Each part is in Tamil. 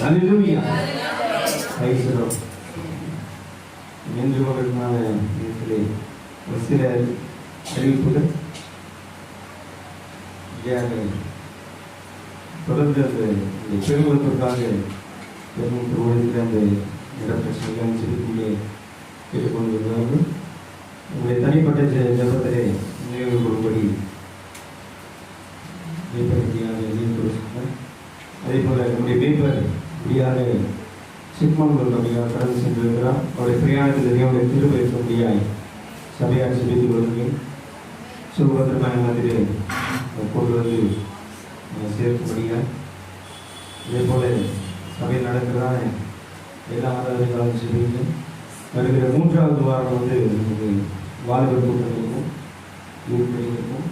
Hallelujah. Praise the Lord. என்று கொண்டிருந்தால் ஒரு சில அறிவிப்புகள் தொடர்ந்து அந்த பெருமளத்திற்காக பெருமளத்தில் ஒழிக்கிற அந்த இடப்பிரச்சனைகள் சிறுக்குள்ளே கேட்டுக்கொண்டிருந்தார்கள். உங்களுடைய தனிப்பட்ட ஜபத்திலே நினைவு கொள்ளும்படி அதே போல நம்முடைய மேம்பர் இப்படியாக சிக்மங்கள் நம்மையாக கடந்து சென்றிருக்கிறார். அவருடைய பிரயாணத்தில் தேவனுடைய திரும்ப இருக்க முடியாது சபையாக சிரித்துக் கொள்ளுங்கள். சுகபத்திரமான மாதிரி கொண்டு வந்து சேர்க்கும்படியாக இதே போல சபையில் நடக்கிறதான எல்லா ஆராதனைகளும் செய்வீங்க. வருகிற 3வது வாரம் வந்து நமக்கு வாலிபர் கூட்டம் இருக்கும், யூத் மீட்டிங் இருக்கும்.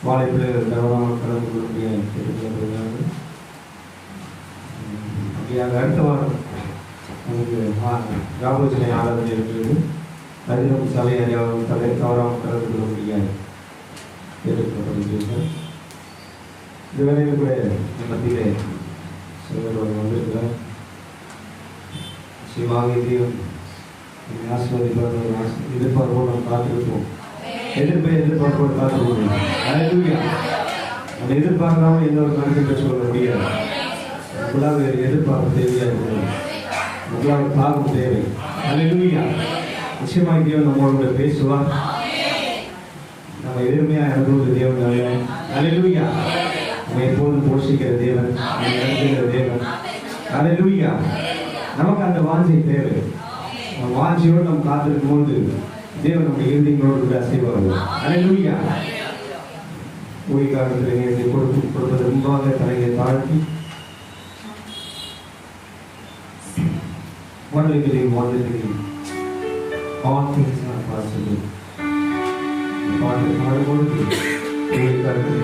வாலிபர்கள் தவறாமல் கலந்து கொள்ள முடியாது கேட்டுக்கொள்கிறார்கள். அப்படியாக அடுத்த வாரம் நமக்கு ராபோஜனை ஆராதனை இருக்கிறது. அதிலும் சபை அறியாமல் தவறாமல் கலந்து கொள்ள முடியாது கேட்டுக்கொள்ளப்படுகிறீர்கள். இதுவரையில் கூட மத்தியிலே சிலர் வந்திருக்கிறார். சிவாகியம் ஆசிர்வதிப்பார் எதிர்பார்ப்போடு நாம் காத்திருப்போம். எதிர்பார்ப்போடு காத்திருப்போம். நம்ம எதிர்பார்க்காமல் எந்த ஒரு கருத்தை பெற்றுக்கொள்ள முடியாது. முதலாவது எதிர்பார்ப்பு தேவையாக இருக்கிறது. முதலாவது தாகம் தேவை. அல்லேலூயா. நிச்சயமாக தேவன் நம்மளோட பேசுவார். நம்ம எதிர்மையாக அனுபவித்த தேவன் அல்ல. அல்லேலூயா. நம்ம எப்போதும் போஷிக்கிற தேவன், நடத்துகிற தேவன். அல்லேலூயா. நமக்கு அந்த வாஞ்சை தேவை. வாஞ்சியோடு நம்ம காத்திருக்கும் போது தேவன் நம்முடைய இறுதிகளோடு கூட அசைவார்கள். அல்லேலூயா. ஓய்வு காலத்தில் கொடுப்பது முன்பாக தலையை தாழ்த்தி all things are possible. பாடுபொழுது ஓய்வு காலத்தில்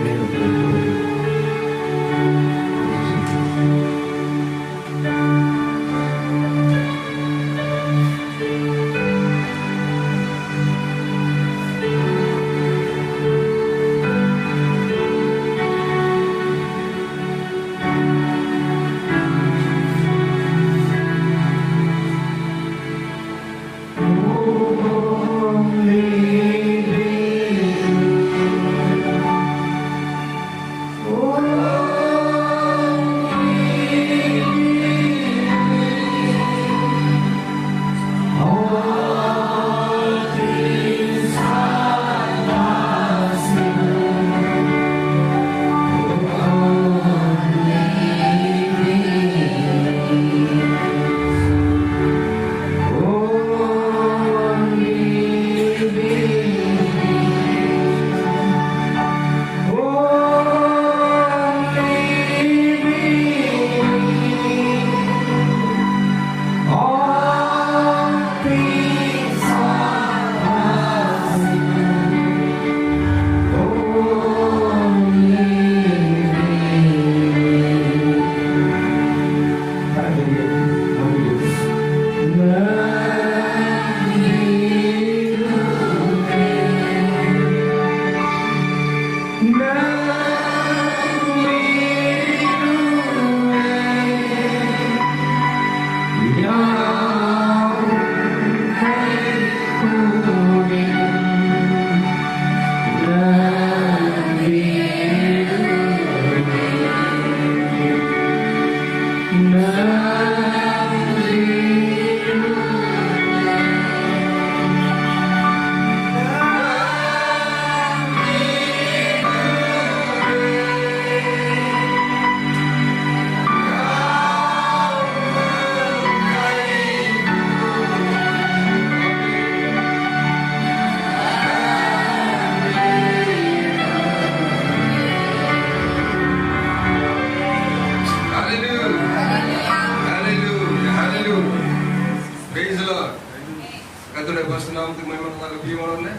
கர்த்தருடைய பரிசுத்த நாமத்துக்கு மகிமை உண்டாக. பிரியமானவர்களே,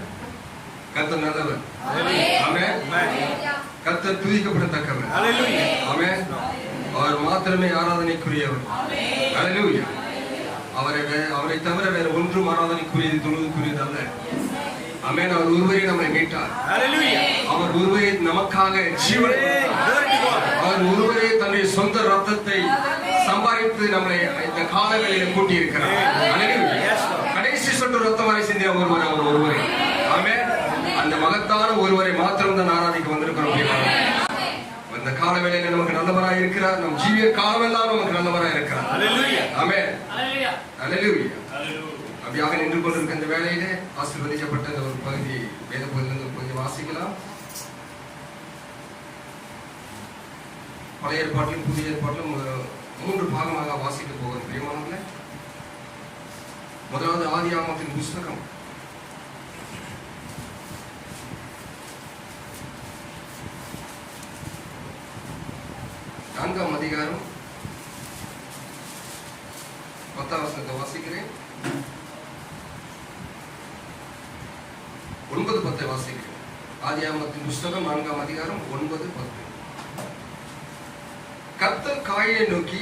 கர்த்தர் நல்லவர். ஆமென். கர்த்தர் துதிக்கப்படத்தக்கவர். ஆமென். அவர் மாத்திரமே ஆராதனைக்குரியவர். ஹல்லேலூயா. அவரை தவிர வேற ஒன்றும் ஆராதனைக்குரியது தொழுதுக்குரியது அல்ல. ஆமென். அவர் ஒருவரே நம்மை மீட்டார். அவர் ஒருவரே நமக்காக ஜீவனை கொடுத்தார். அவர் ஒருவரே தன்னுடைய சொந்த ரத்தத்தை சம்பாதித்து நம்மளை இந்த காலங்களில் கூட்டி இருக்கிறார். கடைசி சொட்டு ரத்தம் வரை சிந்திய ஒருவர் அவர் ஒருவரே. ஆமென். அந்த மகத்தான ஒருவரை மாத்திரம் தான் ஆராதிக்க வந்திருக்கிறோம். இந்த கால வேளையில நமக்கு நல்லவராய் இருக்கிறார். நம் ஜீவிய காலமெல்லாம் நமக்கு நல்லவராய் இருக்கிறார். ஆமென். அல்லேலூயா. அப்படியாக நின்று கொண்டிருக்க இந்த வேளையிலே ஆசீர்வதிக்கப்பட்ட இந்த ஒரு பகுதி வேத பகுதியிலிருந்து ஒரு பகுதி வாசிக்கலாம். பழைய ஏற்பாட்டிலும் புதிய ஏற்பாட்டிலும் 3 பாகமாக வாசித்து போவது. பிரியமானவர்களே, முதலாவது ஆதியாகமத்தின் புஸ்தகம் 4ஆம் அதிகாரம் 10ஆம் வசனத்தை வாசிக்கிறேன். 9-10 வாசிக்கிறேன். ஆதியாகமத்தின் புஸ்தகம் 4ஆம் அதிகாரம் 9-10. கர்த்தர் காயீனை நோக்கி,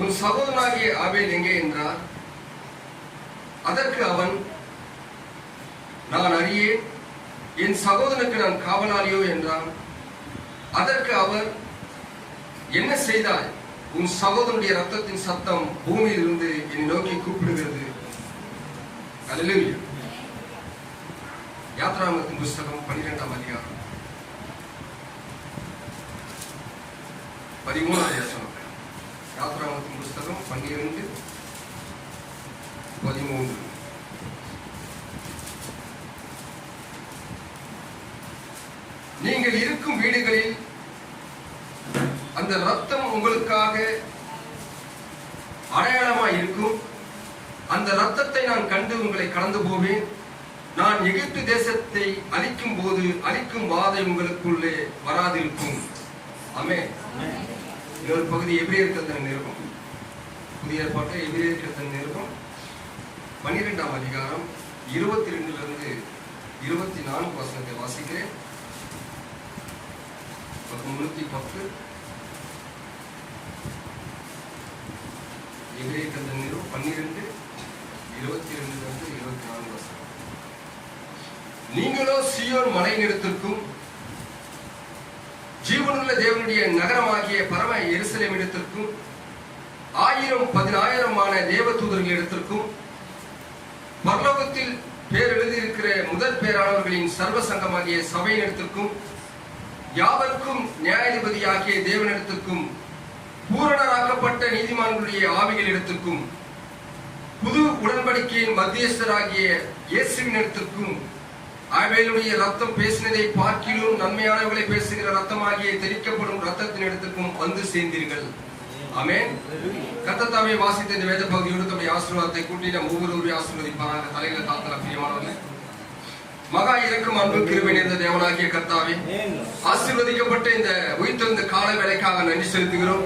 உன் சகோதரனாகிய ஆபேல் எங்கே என்றார். அதற்கு அவன், நான் அறியேன், என் சகோதரனுக்கு நான் காவலாளியோ என்றான். அதற்கு அவர், என்ன செய்தாய்? உன் சகோதரனுடைய ரத்தத்தின் சத்தம் பூமியில் இருந்து என்னை நோக்கி கூப்பிடுகிறது. அல்லேலூயா. யாத்ராகமத்தின் புஸ்தகம் 12ஆம் அதிகாரம் 13ஆம் வசனம். யாத்ராகமத்தின் புஸ்தகம் 12:13. நீங்கள் இருக்கும் வீடுகளில் அந்த ரத்தம் உங்களுக்காக அடையாளமாய் இருக்கும். அந்த ரத்தத்தை நான் கண்டு உங்களை கடந்து போவேன். நான் எகிப்து தேசத்தை அழிக்கும் போது அழிக்கும் வாதை உங்களுக்குள்ளே வராதிருக்கும். ஆமென். இன்னொரு பகுதி எபிரேயர் கர்த்தரின் நிருபம், புதிய ஏற்பாட்டில் எபிரேயர் கர்த்தரின் நிருபம் 12ஆம் அதிகாரம் 22 24 வசனத்தை வாசிக்கிறேன். 310 எபிரேயர் கர்த்தரின் நிருபம் 12:22-24 வசனம். நீங்களோ சீயோன் மலையினிடத்திற்கும் ஜீவனுள்ள தேவனுடைய நகரமாகிய பரம எருசலேம் இடத்திற்கும் 1000-10,000 தேவதூதர்களிடத்திற்கும் பரலோகத்தில் பேர் எழுதியிருக்கிற முதற் பேரானவர்களின் சர்வ சங்கமாகிய சபையினிடத்திற்கும் யாவருக்கும் நியாயாதிபதியாகிய தேவனிடத்திற்கும் பூரணராக்கப்பட்ட நீதிமான்களுடைய ஆவிகளிடத்திற்கும் புது உடன்படிக்கையின் மத்தியஸ்தராகிய இயேசுவினிடத்திற்கும் ஆபேலுடைய ரத்தம் பேசினதை பார்க்கிலும் நன்மையானவர்களை பேசுகிற ரத்தமாகிய தெளிக்கப்படும் ரத்தத்தின் இடத்துக்கும் வந்து சேர்ந்தீர்கள். ஆமென். கர்த்தர் தாமே வாசித்த இந்த வேத பகுதியோடு தம்முடைய ஆசீர்வாதத்தை கூட்டி நம் ஒவ்வொருவரையும் ஆசீர்வதிப்பாராக. தலையில தாத்தல பிரியமானவர்களே, மகா இரக்கம் அன்பு கிருபை நிறைந்த தேவனாகிய கர்த்தாவே, ஆசீர்வதிக்கப்பட்ட இந்த உயிர்த்தெழுந்த கால வேளைக்காக நன்றி செலுத்துகிறோம்.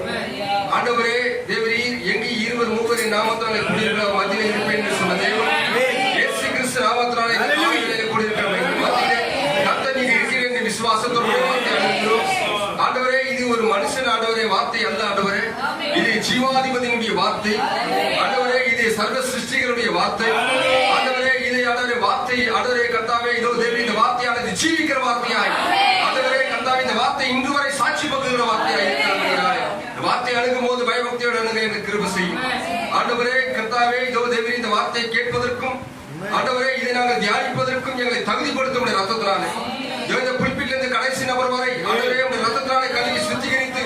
ஆண்டவரே, தேவரீர் எங்கே 2-3 நாமத்தாலே கூடியிருக்கிற மத்தியிலே இருப்பேன் என்று சொன்ன தேவன், இயேசு கிறிஸ்து நாமத்தினாலே கூடியிருக்கிற மத்தியிலே கர்த்தர் நீர் இருக்கிறீர் என்ற விசுவாசத்தோடு வார்த்தை அனுப்புகிறோம். ஆண்டவரே, இது ஒரு மனுஷன் ஆண்டவரே வார்த்தை அல்ல. ஆண்டவரே, இது ஜீவாதிபதியினுடைய வார்த்தை. ஆண்டவரே, இது சர்வ சிருஷ்டிகளுடைய வார்த்தை. ஆண்டவரே, இது ஆண்டவரே வார்த்தை. ஆண்டவரே கர்த்தாவே, இதோ தேவரே இந்த வார்த்தையானது ஜீவிக்கிற வார்த்தையாய். ஆண்டவரே கர்த்தாவே, இந்த வார்த்தை இன்று வரை சாட்சி பகுகிற வார்த்தையாய் இருக்கிறாய். இந்த வார்த்தை அணுகும் போது பயபக்தியோடு அணுக எனக்கு கிருபை செய்யும். ஆண்டவரே கர்த்தாவே, இதோ தேவரே இந்த வார்த்தையை கேட்பதற்கும் ஆண்டவரே இதை நாங்கள் தியானிப்பதற்கும் எங்களை தகுதிப்படுத்த உடைய ரத்தத்தினாலே இந்த புல்பிலிருந்து கடைசி நபர் வரை ஆண்டவரே உடைய ரத்தத்தினாலே கல்வி சுத்திகரித்து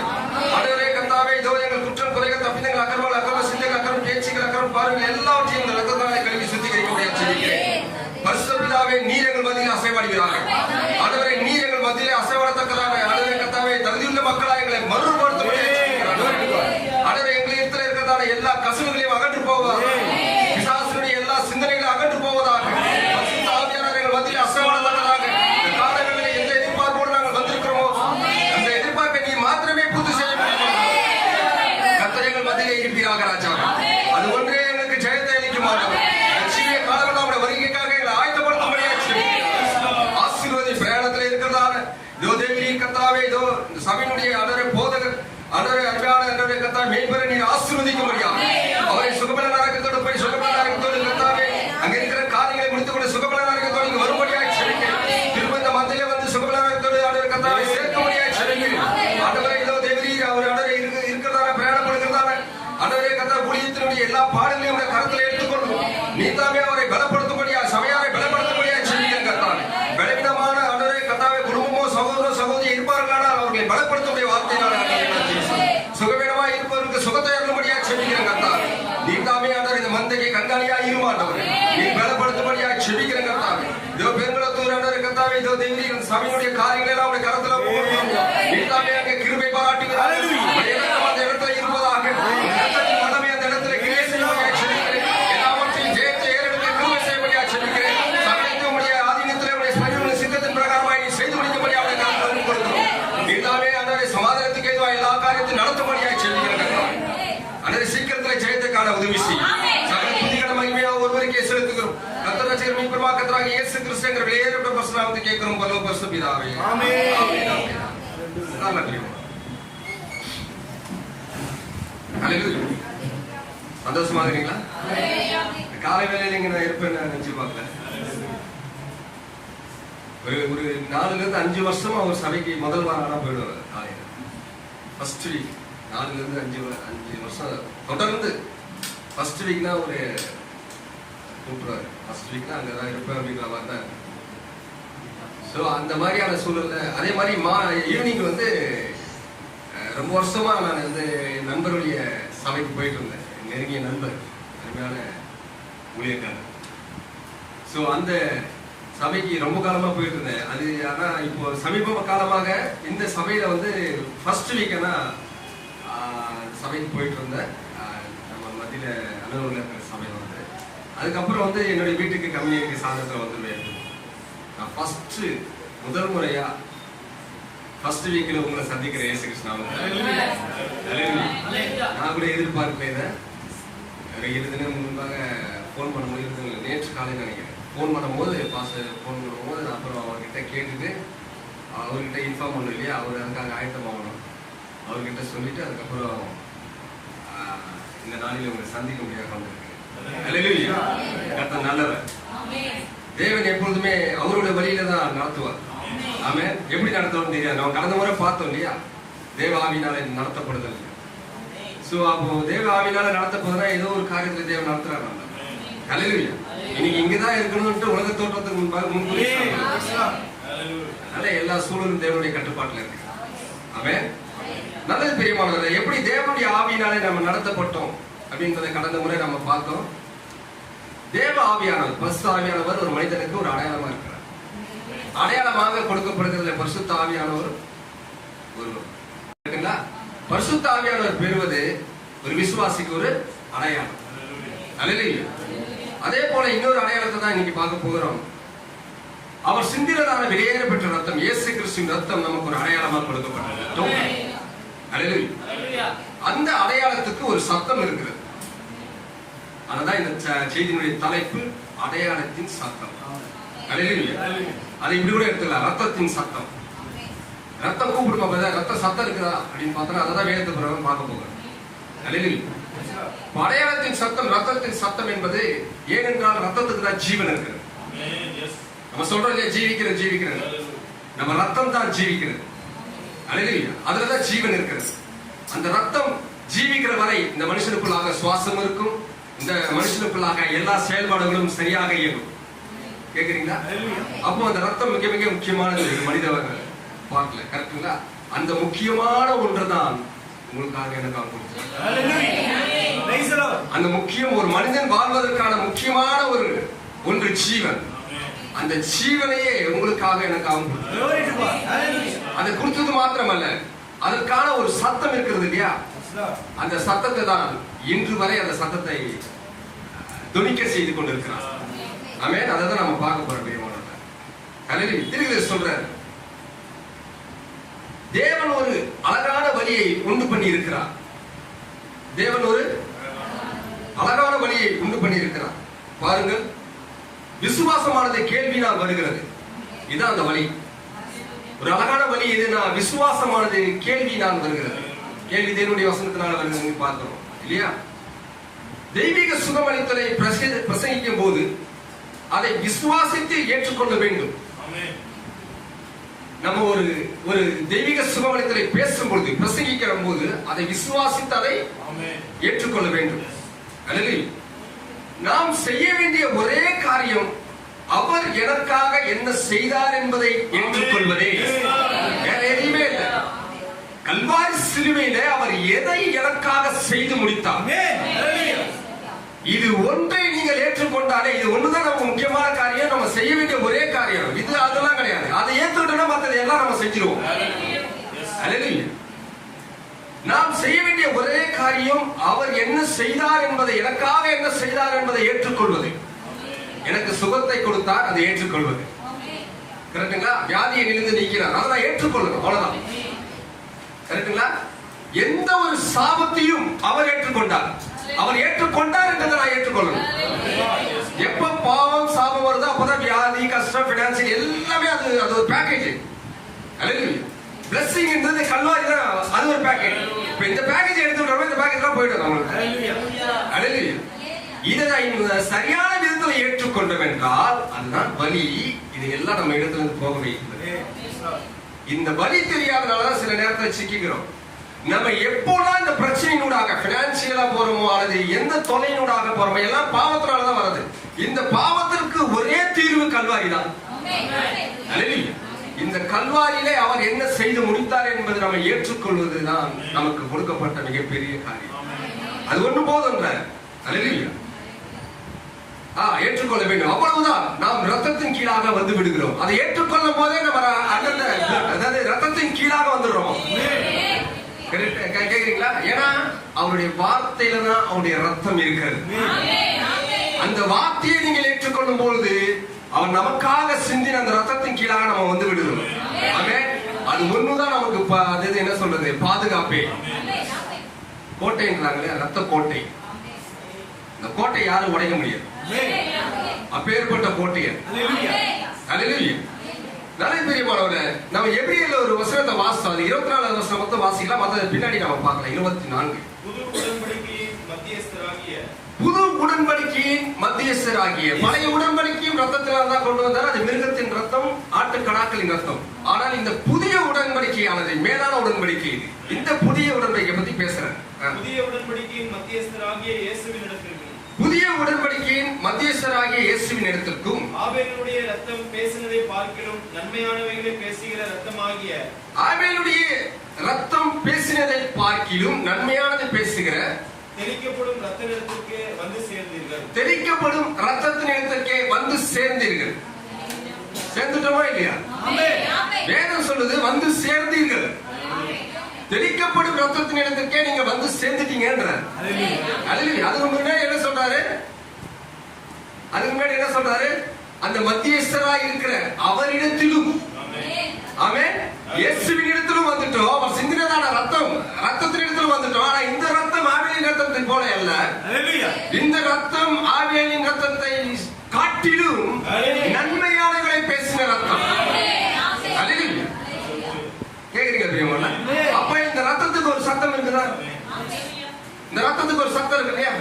ஆண்டவரே கர்த்தாவே, இதோ எங்கள் குற்றம் குறைகள் தப்பிதங்கள் அக்கர்மங்கள் சிந்தைகள் அக்கறம் பேச்சுகள் அக்கறம் பார்வைகள் எல்லாவற்றையும் இந்த ரத்தத்தினாலே கல்வி சுத்திகரிக்க முடியாது செய்கிறேன். பரிசுத்த பிதாவே, நீர் எங்கள் மத்தியில் அசைவாடுகிறார்கள். ஆண்டவரே, நீர் எங்கள் மத்தியிலே அசைவாடத்தக்கதாக ஆண்டவரே கர்த்தாவே தகுதியுள்ள மக்களாக எங்களை மறுபடுத்த முடியாது. ஆண்டவரே, எங்கள் இடத்துல இருக்கிறதான எல்லா கசவுகளையும் அகன்று போவதாக, பிசாசுடைய எல்லா சிந்தனைகளையும் அகன்று போவதாக, பரிசுத்த ஆவியானவர் எங்கள் மத்தியில் அசைவாடத்தக்கதாக இந்த காலங்களில் எந்த எதிர்பார்ப்போடு நாங்கள் வந்திருக்கிறோமோ அந்த எதிர்பார்ப்பை நீ மாத்திரமே பூர்த்தி செய்ய முடியும். கர்த்தர் எங்கள் மத்தியிலே இருப்பீராக ராஜா. அது ஒன்றே எங்களுக்கு ஜெய கர்த்தாவே மேய்ப்பரை நீர் ஆசீர்வதிக்கும்படியா அவரை சுகபலனாரகத்தோடு போய் சுகபலனாரகத்தோடு கர்த்தாவே அங்க இருக்கிற காரியங்களை முடித்துக் கொண்டு சுகபலனாரகத்தோடு இங்க வரும்படியாக செபிக்கிறேன். திரும்ப இந்த மத்தியிலே வந்து சுகபலனாரகத்தோடு ஆண்டவர் கர்த்தாவை சேர்க்கும்படியாக செபிக்கிறேன். ஆண்டவரே இதோ தேவரீர் அவர் ஆண்டவரே இருக்கிறதான பிரயாணப்படுகிறதான ஆண்டவரே கர்த்தாவே ஊழியத்தினுடைய எல்லா பாடங்களையும் உடைய கரத்தில் எடுத்துக்கொள்ளும். நீதாமே அவரை பலப்படுத்தும்படியா சபையாரை பலப்படுத்தும்படியா செபிக்கிறேன். கர்த்தாவே பலவீனமான ஆண்டவரே கர்த்தாவே குடும்பமோ சகோதர சகோதரி இருப்பார்களானால் அவர்களை பலப்படுத்தக்கூடிய வார்த்தையினால் சுகவீனமாய் இருப்பவருக்கு சுகத்தை அருளும்படியாக செபிக்கிறேன். கர்த்தாவே நீதாமே ஆண்டவர் இந்த மந்தைக்கு கண்காணியா இருமாண்டவரே நீ பலப்படுத்தும்படியாக செபிக்கிறேன். கர்த்தாவே இதோ பெருங்குளத்தூர் ஆண்டவரே கர்த்தாவே இதோ தேவரீர் சபையினுடைய காரியங்களை எல்லாம் உடைய கரத்துல போடுறோம். நீதாமே அங்கே கிருபை பாராட்டுகிறார். அந்த இடத்துல இருப்பதாக மதமே அந்த இடத்துல கிரியை செய்யும்படியாக செபிக்கிறேன். எல்லாவற்றையும் ஜெயத்தை ஏறெடுக்க கிருபை செய்யும்படியாக செபிக்கிறேன். சபைக்கு உடைய ஆதீனத்திலே உடைய ஸ்மரியுள்ள சித்தத்தின் பிரகாரமாய் நீ செய்து முடிக்கும்படியாக உடைய கரத்தில் கொடுக்கிறோம். நீதாமே ஆண்டவரே சமாதானத்துக்கு ஏதுவாக எல்லா காரியத்தையும் நடத்தும்படியாக செபிக்கிறேன். ஆண்டவரே சீக்கிரத்தில் ஜெயத்தை காண உதவி செய்யும். சகல துதிகன மகிமையா ஒருவருக்கே செலுத்துகிறோம். கர்த்தர் ரட்சகர் மீட்பர் கர்த்தராகிய இயேசு கிறிஸ்து என்கிற விலையேறப்பட்ட பரிசுத்த கேட்கிறோம். பரலோக பரிசுத்த பிதாவே ஆமென். ஆமென். ஹல்லேலூயா. சந்தோஷமா இருக்கீங்களா? காலை வேளையில இங்க நான் இருப்பேன்னு நினைச்சு பார்க்கல. ஒரு 4 ல இருந்து 5 வருஷமா ஒரு சபைக்கு முதல் வாரம் போயிடுவார். காலையில ஃபர்ஸ்ட் வீக் 4 ல இருந்து 5 வருஷம் தொடர்ந்து ஃபர்ஸ்ட் வீக்னா ஒரு கூப்பிடுவாரு. ஃபர்ஸ்ட் வீக்னா அங்கதான் இருப்பேன் அப்படிங்கிற மாதிரி தான். ஸோ அந்த மாதிரியான சூழல்ல அதே மாதிரி ஈவினிங் வந்து ரொம்ப வருஷமா நான் வந்து நண்பருடைய சபைக்கு போயிட்டு இருந்தேன். நெருங்கிய நண்பர், அருமையான ஊழியக்காரர். ஸோ அந்த சபைக்கு ரொம்ப காலமா போயிட்டு இருந்தேன். அது ஆனா இப்போ சமீப காலமாக இந்த சபையில வந்து ஃபர்ஸ்ட் வீக்னா சபைக்கு போயிட்டு இருந்தேன். நம்ம மத்தியில அலுவலகத்தில் இருக்கிற சபையில வந்து அதுக்கப்புறம் வந்து என்னுடைய வீட்டுக்கு கம்யூனிட்டி சாதனத்தில் வந்துருவேன். நான் ஃபர்ஸ்ட் முதல் முறையா ஃபர்ஸ்ட் வீக்ல உங்களை சந்திக்கிற இயேசு கிறிஸ்துவின் நான் கூட எதிர்பார்க்கல. இதை 2 தினம் முன்பாக ஃபோன் பண்ண முடியாது. நேற்று காலையில் நினைக்கிறேன் ஃபோன் பண்ணும்போது ஃபோன் பண்ணும்போது நான் அப்புறம் அவர்கிட்ட கேட்டுட்டு அவர்கிட்ட இன்ஃபார்ம் பண்ணணும் இல்லையா, அவர் அதுக்காக ஆயத்தமாகணும். அவர்கிட்ட சொல்லிட்டு அதுக்கப்புறம் இந்த நாளில் உங்களை சந்திக்க முடியாது வந்திருக்கு. கர்த்தர் நல்லவர். தேவன் எப்பொழுதுமே அவருடைய வழியில தான் நடத்துவார். ஆமென். எப்படி நடத்துவோம் தெரியாது. நம்ம கடந்த முறை பார்த்தோம் இல்லையா, தேவ ஆவியினால நடத்தப்படுதல். சோ அப்போ தேவ ஆவியினால நடத்தப்படுறா ஏதோ ஒரு காரியத்துல தேவன் நடத்துறாரு. ஹல்லேலூயா. இன்னைக்கு இங்கதான் இருக்கணும்னு உலக தோற்றத்துக்கு முன்பாக அதனால எல்லா சூழலும் தேவனுடைய கட்டுப்பாட்டுல இருக்கு. ஆமென். நல்லது பிரியமானவர்களே, எப்படி தேவனுடைய ஆவியினாலே நம்ம நடத்தப்பட்டோம் அப்படின்றத கடந்த முறை நம்ம பார்த்தோம். தேவ ஆவியானவர், பரிசுத்த ஆவியானவர் ஒரு மனிதனுக்கு ஒரு அடையாளமா இருக்கிறார். அடையாளமாக கொடுக்கப்படுகிறதுல பரிசுத்த ஆவியானவர் ஒருவர். பரிசுத்த ஆவியானவர் பெறுவது ஒரு விசுவாசிக்கு ஒரு அடையாளம். அல்லேலூயா. அதே போல இன்னொரு அடையாளத்தை தான் இன்னைக்கு பார்க்க போகிறோம். அவர் சிந்தினதான வெளியேற பெற்ற ரத்தம், இயேசு கிறிஸ்துவின் ரத்தம் நமக்கு ஒரு அடையாளமாக கொடுக்கப்பட்டது. அல்லேலூயா. அந்த அடையாளத்துக்கு ஒரு சத்தம் இருக்கிறது. அதுதான் இந்த செய்தியினுடைய தலைப்பு, அடையாளத்தின் சத்தம். அல்லேலூயா. அதை இப்படி கூட எடுத்துக்கலாம், ரத்தத்தின் சத்தம். ரத்தம் கூப்பிடுமா, ரத்த சத்தம் இருக்குதா அப்படின்னு பார்த்தா அதான் வேதத்தை பிறகு பார்க்க போகிறோம். அல்லேலூயா. அடையாளத்தின் சத்தம், ரத்தத்தின் சத்தம் என்பது ஏனென்றால் ரத்தத்துக்கு தான் ஜீவன் இருக்கிறது. நம்ம சொல்றோம் இல்லையா, ஜீவிக்கிறது. நம்ம ரத்தம் தான் ஜீவிக்கிறது. அல்லேலூயா. அதுலதான் ஜீவன் இருக்கிறது. அந்த ரத்தம் ஜீவிக்கிற வரை இந்த மனுஷனுக்குள்ளாக சுவாசம் இருக்கும். இந்த மனுஷனுக்குள்ளாக எல்லா செயல்பாடுகளும் சரியாக இயங்கும். கேக்குறீங்களா? அப்போ அந்த ரத்தம் மிக மிக முக்கியமானது மனித பார்க்கல. கரெக்டுங்களா? அந்த முக்கியமான ஒன்றுதான் உங்களுக்காக எனக்காக அந்த முக்கியம். ஒரு மனிதன் வாழ்வதற்கான முக்கியமான ஒன்று ஜீவன். அந்த ஜீவனையே உங்களுக்காக எனக்காக அதை கொடுத்தது மாத்திரமல்ல, அதற்கான ஒரு சத்தம் இருக்கிறது இல்லையா, அந்த சத்தத்தை தான் இன்று வரை அந்த சத்தத்தை துணிக்க செய்து கொண்டிருக்கிறார். ஆமென். அதை தான் நம்ம பார்க்க போறோம். சொல்றாரு, தேவன் ஒரு அழகான வழியை உண்டு பண்ணி இருக்கிறார். தேவன் ஒரு அழகான வழியை உண்டு பண்ணி இருக்கிறார். பாருங்கள், விசுவாசமானது கேள்வினால் வருகிறது. இதுதான் அந்த வழி. ஒரு அழகான வழி எதுனா, விசுவாசமானது கேள்வினால் வருகிறது. கேள்வி தேவனுடைய வசனத்தினால வருது பார்க்கிறோம் இல்லையா? தெய்வீக சுகமளித்தலை பிரசங்கிக்கும் போது அதை விசுவாசித்து ஏற்றுக்கொள்ள வேண்டும். நம்ம ஒரு தெய்வீக சுகமளித்தலை பேசும் பொழுது பிரசங்கிக்கிற போது அதை விசுவாசித்து அதை ஏற்றுக்கொள்ள வேண்டும். நாம் செய்ய வேண்டிய ஒரே காரியம் அவர் எனக்காக என்ன செய்தார் என்பதை ஏற்றுக்கொள்வதே. வேற எதுவுமே இல்லை. கல்வாரி சிலுவையில அவர் எதை எனக்காக செய்து முடித்தார், இது ஒன்றை நீங்கள் ஏற்றுக்கொண்டாலே, இது ஒண்ணுதான் நமக்கு முக்கியமான காரியம். நம்ம செய்ய வேண்டிய ஒரே காரியம் இது. அதெல்லாம் கிடையாது. அதை ஏற்றுக்கிட்டோம்னா மற்றது எல்லாம் நம்ம செஞ்சிருவோம். நாம் செய்ய வேண்டிய ஒரே காரியம் அவர் என்ன செய்தார் என்பதை, எனக்காக என்ன செய்தார் என்பதை ஏற்றுக்கொள்வது. எனக்கு சுகத்தை கொடுத்தார், அதை ஏற்றுக்கொள்வது. கரெக்டுங்களா? வியாதியை நிறுந்து நீக்கிறார், அதை நான் ஏற்றுக்கொள்ளணும். அவ்வளவுதான். கரெக்டுங்களா? எந்த ஒரு சாபத்தையும் அவர் ஏற்றுக்கொண்டார், அவர் ஏற்றுக்கொண்டார் என்றதை நான் ஏற்றுக்கொள்ளணும். எப்ப பாவம் சாபம் வருதோ அப்பதான் வியாதி, கஷ்டம், பினான்சியல் எல்லாமே அது ஒரு பேக்கேஜ். பிளஸிங் என்றது கல்வாரி தான், அது ஒரு பேக்கேஜ். இப்ப இந்த பேக்கேஜ் எடுத்துக்கிட்டோம், இந்த பேக்கேஜ் தான் போயிடும் அவங்களுக்கு. இதை சரியான விதத்தில் ஏற்றுக்கொண்டோம் என்றால் அதுதான் வலி. இதையெல்லாம் நம்ம இடத்துல இருந்து போக வைக்கிறது. இந்த வலி தெரியாதனாலதான் சில நேரத்தில் சிக்கிக்கிறோம். நம்ம எப்போலாம் இந்த பிரச்சனையினூடாக பினான்சியலா போறோமோ அல்லது எந்த தொலையினூடாக போறோமோ எல்லாம் பாவத்தினாலதான் வருது. இந்த பாவத்திற்கு ஒரே தீர்வு கல்வாரி தான். இந்த கல்வாரியிலே அவர் என்ன செய்து முடித்தார் என்பது நம்ம ஏற்றுக்கொள்வதுதான் நமக்கு கொடுக்கப்பட்ட மிகப்பெரிய காரியம். அது ஒண்ணு போதும். ஏற்றுக்கொள்ள வேண்டும். அவ்வளவுதான். நாம் ரத்தத்தின் கீழாக வந்து விடுகிறோம். அதை ஏற்றுக்கொள்ளும் போதே நம்ம அதாவது ரத்தத்தின் கீழாக வந்துடுறோம். கேக்குறீங்களா? ஏன்னா அவருடைய வார்த்தையில தான் அவருடைய ரத்தம் இருக்கிறது. அந்த வார்த்தையை நீங்கள் ஏற்றுக்கொள்ளும் பொழுது அவர் நமக்காக சிந்தின அந்த ரத்தத்தின் கீழாக நம்ம வந்து விடுகிறோம். அது ஒண்ணுதான் நமக்கு அது என்ன சொல்றது, பாதுகாப்பே. கோட்டைன்றாங்களே, ரத்த கோட்டை. இந்த கோட்டை யாரும் உடைக்க முடியாது. அப்பேற்பட்ட கோட்டையை நிறைய பெரியமானவர்களே, நம்ம எபிரேயர்ல ஒரு வசனத்தை வாசித்தோம். அது 24வது வசனம் மொத்தம் வாசிக்கலாம். மற்ற பின்னாடி நம்ம பார்க்கலாம். 24. புது உடன்படிக்கையின் மத்தியஸ்தராகிய. பழைய உடன்படிக்கையும் ரத்தத்தினால் தான் கொண்டு வந்தார். அது மிருகத்தின் ரத்தம், ஆட்டுக்கடாக்களின் ரத்தம். ஆனால் இந்த புதிய உடன்படிக்கையானது மேலான உடன்படிக்கை. இது இந்த புதிய உடன்படிக்கை பத்தி பேசுறேன். புதிய உடன்படிக்கையின் மத்தியஸ்தராகிய இயேசுவின் இடத்திற்கும், புதிய உடன்படிக்கையின் மத்தியஸ்தராகிய இயேசுவின் இடத்திற்கும், ஆபேலுடைய ரத்தம் பேசினதை பார்க்கிலும் நன்மையானவைகளை பேசுகிற ரத்தமாகிய, ஆபேலுடைய ரத்தம் பேசினதை பார்க்கிலும் நன்மையானதை பேசுகிற தெளிக்கப்படும் ரத்தத்தினிடத்திற்கே வந்து சேர்ந்தீர்கள். தெளிக்கப்படும் ரத்தத்தினிடத்திற்கே வந்து சேர்ந்தீர்கள். சேர்ந்துட்டோமா இல்லையா? வேதம் சொல்லுது வந்து சேர்ந்தீர்கள். தெளிக்கப்படும் ரத்தத்தின் இடத்திற்கே நீங்க வந்து சேர்ந்துட்டீங்கன்ற. அதுக்கு முன்னாடி என்ன சொல்றாரு? அதுக்கு முன்னாடி என்ன சொல்றாரு? அந்த மத்தியஸ்தராய் இருக்கிற அவரிடத்திலும், ஆமென், இயேசுவின் இடத்திலும் வந்துட்டோம். அவர் சிந்தினதான ரத்தம், ரத்தத்தின் இடத்திலும் வந்துட்டோம். ஆனா இந்த ரத்தம் ஆபேலின் ரத்தத்தை போல அல்ல. இந்த ரத்தம் ஆபேலின் ரத்தத்தை காட்டிலும் நன்மையானவர்களை பேசின ரத்தம். கேக்குறீங்க பிரியமான? அப்ப இந்த ரத்தத்துக்கு ஒரு சத்தம் இருக்குதா? இந்த ரத்தத்துக்கு ஒரு சத்தம் இருக்கு இல்லையா?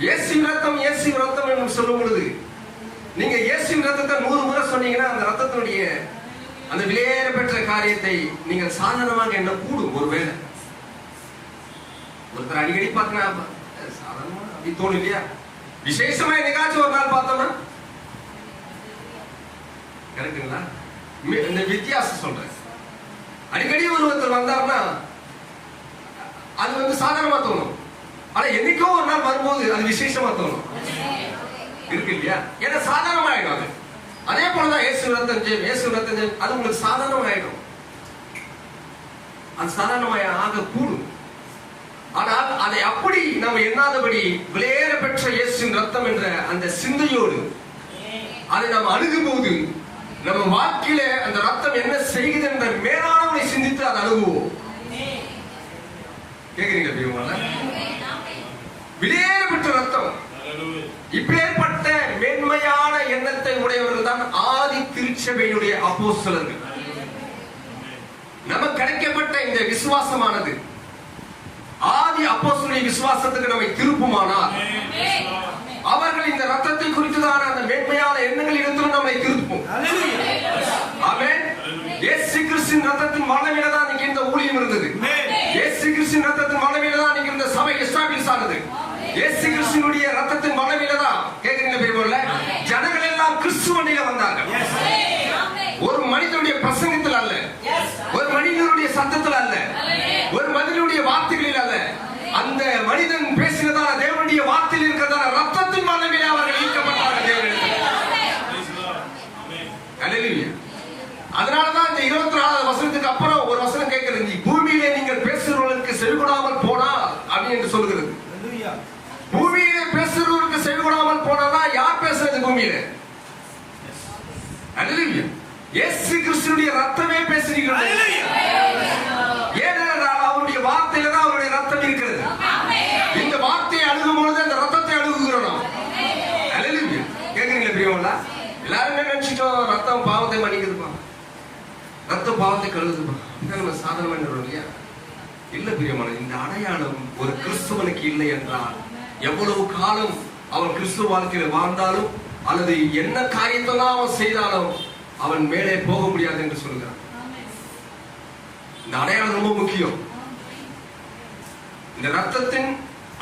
இயேசுவின் ரத்தம், இயேசுவின் ரத்தம் என்று சொல்லும் பொழுது நீங்க இயேசுவின் ரத்தத்தை 100 முறை சொன்னீங்கன்னா அந்த ரத்தத்தினுடைய அந்த விலையேற பெற்ற காரியத்தை நீங்கள் சாதாரணமாக என்ன கூடும். ஒருவேளை ஒருத்தர் அடிக்கடி பார்த்தா சாதாரணமா அப்படி தோணும் இல்லையா? விசேஷமா என்னைக்காச்சும் ஒரு நாள் பார்த்தோம்னா, கரெக்டுங்களா? இந்த வித்தியாசம் சொல்றேன். அடிக்கடி ஒருத்தர் வந்தார்னா அது வந்து சாதாரணமா தோணும். ஆனா என்னைக்கோ ஒரு நாள் வரும்போது அது விசேஷமா தோணும். இருக்கு இல்லையா? ஏன்னா சாதாரணமா ஆயிடும். அது அதே போலதான் இயேசு ரத்தம் ஜெயம், இயேசு ரத்தம் ஜெயம், அது உங்களுக்கு சாதாரணமா ஆயிடும். அது சாதாரணமா ஆக கூடும். ஆனால் அதை அப்படி நம்ம எண்ணாதபடி விலையேற பெற்ற இயேசுவின் ரத்தம் என்ற அந்த சிந்தையோடு அதை நாம் அணுகும் போது நம்ம வாழ்க்கையில அந்த ரத்தம் என்ன செய்யுது என்ற மேலானவனை சிந்தித்து அதை அணுகுவோம். கேக்குறீங்க பிரியமான? விலையேற பெற்ற ரத்தம். இப்பேற்பட்ட மேன்மையான எண்ணத்தை உடையவர்கள் தான் ஆதி திருச்சபையினுடைய அப்போஸ்தலர்கள். நமக்கு கிடைக்கப்பட்ட இந்த விசுவாசமானது ஆதி அப்போஸ்தலருடைய விசுவாசத்துக்கு நம்மை திருப்புமானால் அவர்கள் இந்த ரத்தத்தை குறித்துதான அந்த மேன்மையான எண்ணங்கள் இடத்திலும் நம்மை திருப்பும். ஆமென். இயேசு கிறிஸ்துவின் ரத்தத்தின் வல்லமையில தான் இன்னைக்கு இந்த ஊழியம் இருந்தது. இயேசு கிறிஸ்துவின் ரத்தத்தின் வல்லமையில தான் இன்னைக்கு இந்த சபை எஸ்டாபிஷ் ஆனது. இயேசு கிறிஸ்துவினுடைய ரத்தத்தின் வல்லமையில தான் கேக்குறீங்க பெரியவர்களே, ஜனங்கள் எல்லாம் கிறிஸ்துவனில வந்தாங்க. ஒரு மனிதனுடைய பிரசங்கத்தில் அல்ல, ஒரு மனிதனுடைய சத்தத்தில் அல்ல, ஒரு மனிதனுடைய வார்த்தைகளில் அல்ல, அந்த மனிதன் பேசினதான தேவனுடைய வார்த்தையில் இருக்கிறதான ரத்தத்தின் வல்லமையில அவர்கள் ஈர்க்கப்பட்டார்கள் தேவனிடத்தில். ஹல்லேலூயா. அதனாலதான் இந்த 24வது வசனத்துக்கு அப்புறம் ஒரு வசனம் கேட்கிறது, பூமியிலே நீங்கள் பேசுகிறவர்களுக்கு செவிகொடாமல் போனால் அப்படின்னு சொல்லுகிறது. பூமியிலே பேசுகிறவர்களுக்கு செவிகொடாமல் போனா யார் பேசுறது பூமியில? ஹல்லேலூயா. இயேசு கிறிஸ்துவினுடைய ரத்தமே பேசுகிறீர்கள். ஏனென்றால் அவருடைய வார்த்தையில தான் அவருடைய ரத்தம் இருக்கிறது. இந்த வார்த்தையை அழுகும் பொழுது அந்த ரத்தத்தை அழுகுகிறோம். ஹல்லேலூயா. கேக்குறீங்களா பிரியவங்களா? எல்லாரும் என்ன நினைச்சிட்டோம், ரத்தம் பாவத்தை மன்னிக்குதுப்பா, ரத்தம் பாவத்தை கழுவுதுப்பா, இதான் நம்ம சாதாரணமா நினைக்கிறோம் இல்லையா? இல்ல பிரியமான, இந்த அடையாளம் ஒரு கிறிஸ்துவனுக்கு இல்லை என்றால் எவ்வளவு காலம் அவன் கிறிஸ்துவ வாழ்க்கையில வாழ்ந்தாலும் அல்லது என்ன காரியத்தெல்லாம் அவன் செய்தாலும் அவன் மேலே போக முடியாது என்று சொல்கிறான். இந்த அடையாளம் ரொம்ப முக்கியம். இந்த ரத்தத்தின்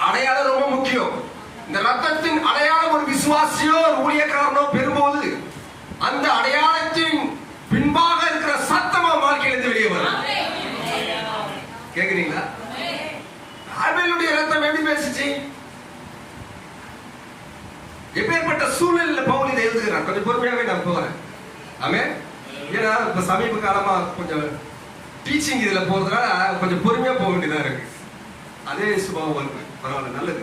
அடையாளம் ரொம்ப முக்கியம். இந்த ரத்தத்தின் அடையாளம் ஒரு விசுவாசியோ ஒரு ஊழியக்காரனோ பெறும்போது அந்த அடையாளத்தின் பின்பாக இருக்கிற சத்தமா வாழ்க்கையிலிருந்து வெளியே வரும். கேக்குறீங்களா? ஆபேலுடைய ரத்தம் எப்படி பேசிச்சு? எப்பேற்பட்ட சூழ்நிலையில பவுல் இதை எழுதுகிறார். கொஞ்சம் பொறுமையாவே நான் போறேன். ஆமென். ஏன்னா இப்ப சமீப காலமா கொஞ்சம் டீச்சிங் இதுல போறதுனால கொஞ்சம் பொறுமையா போக வேண்டியதா இருக்கு. அதே சுபாவம் இருக்கு. பரவாயில்ல, நல்லது.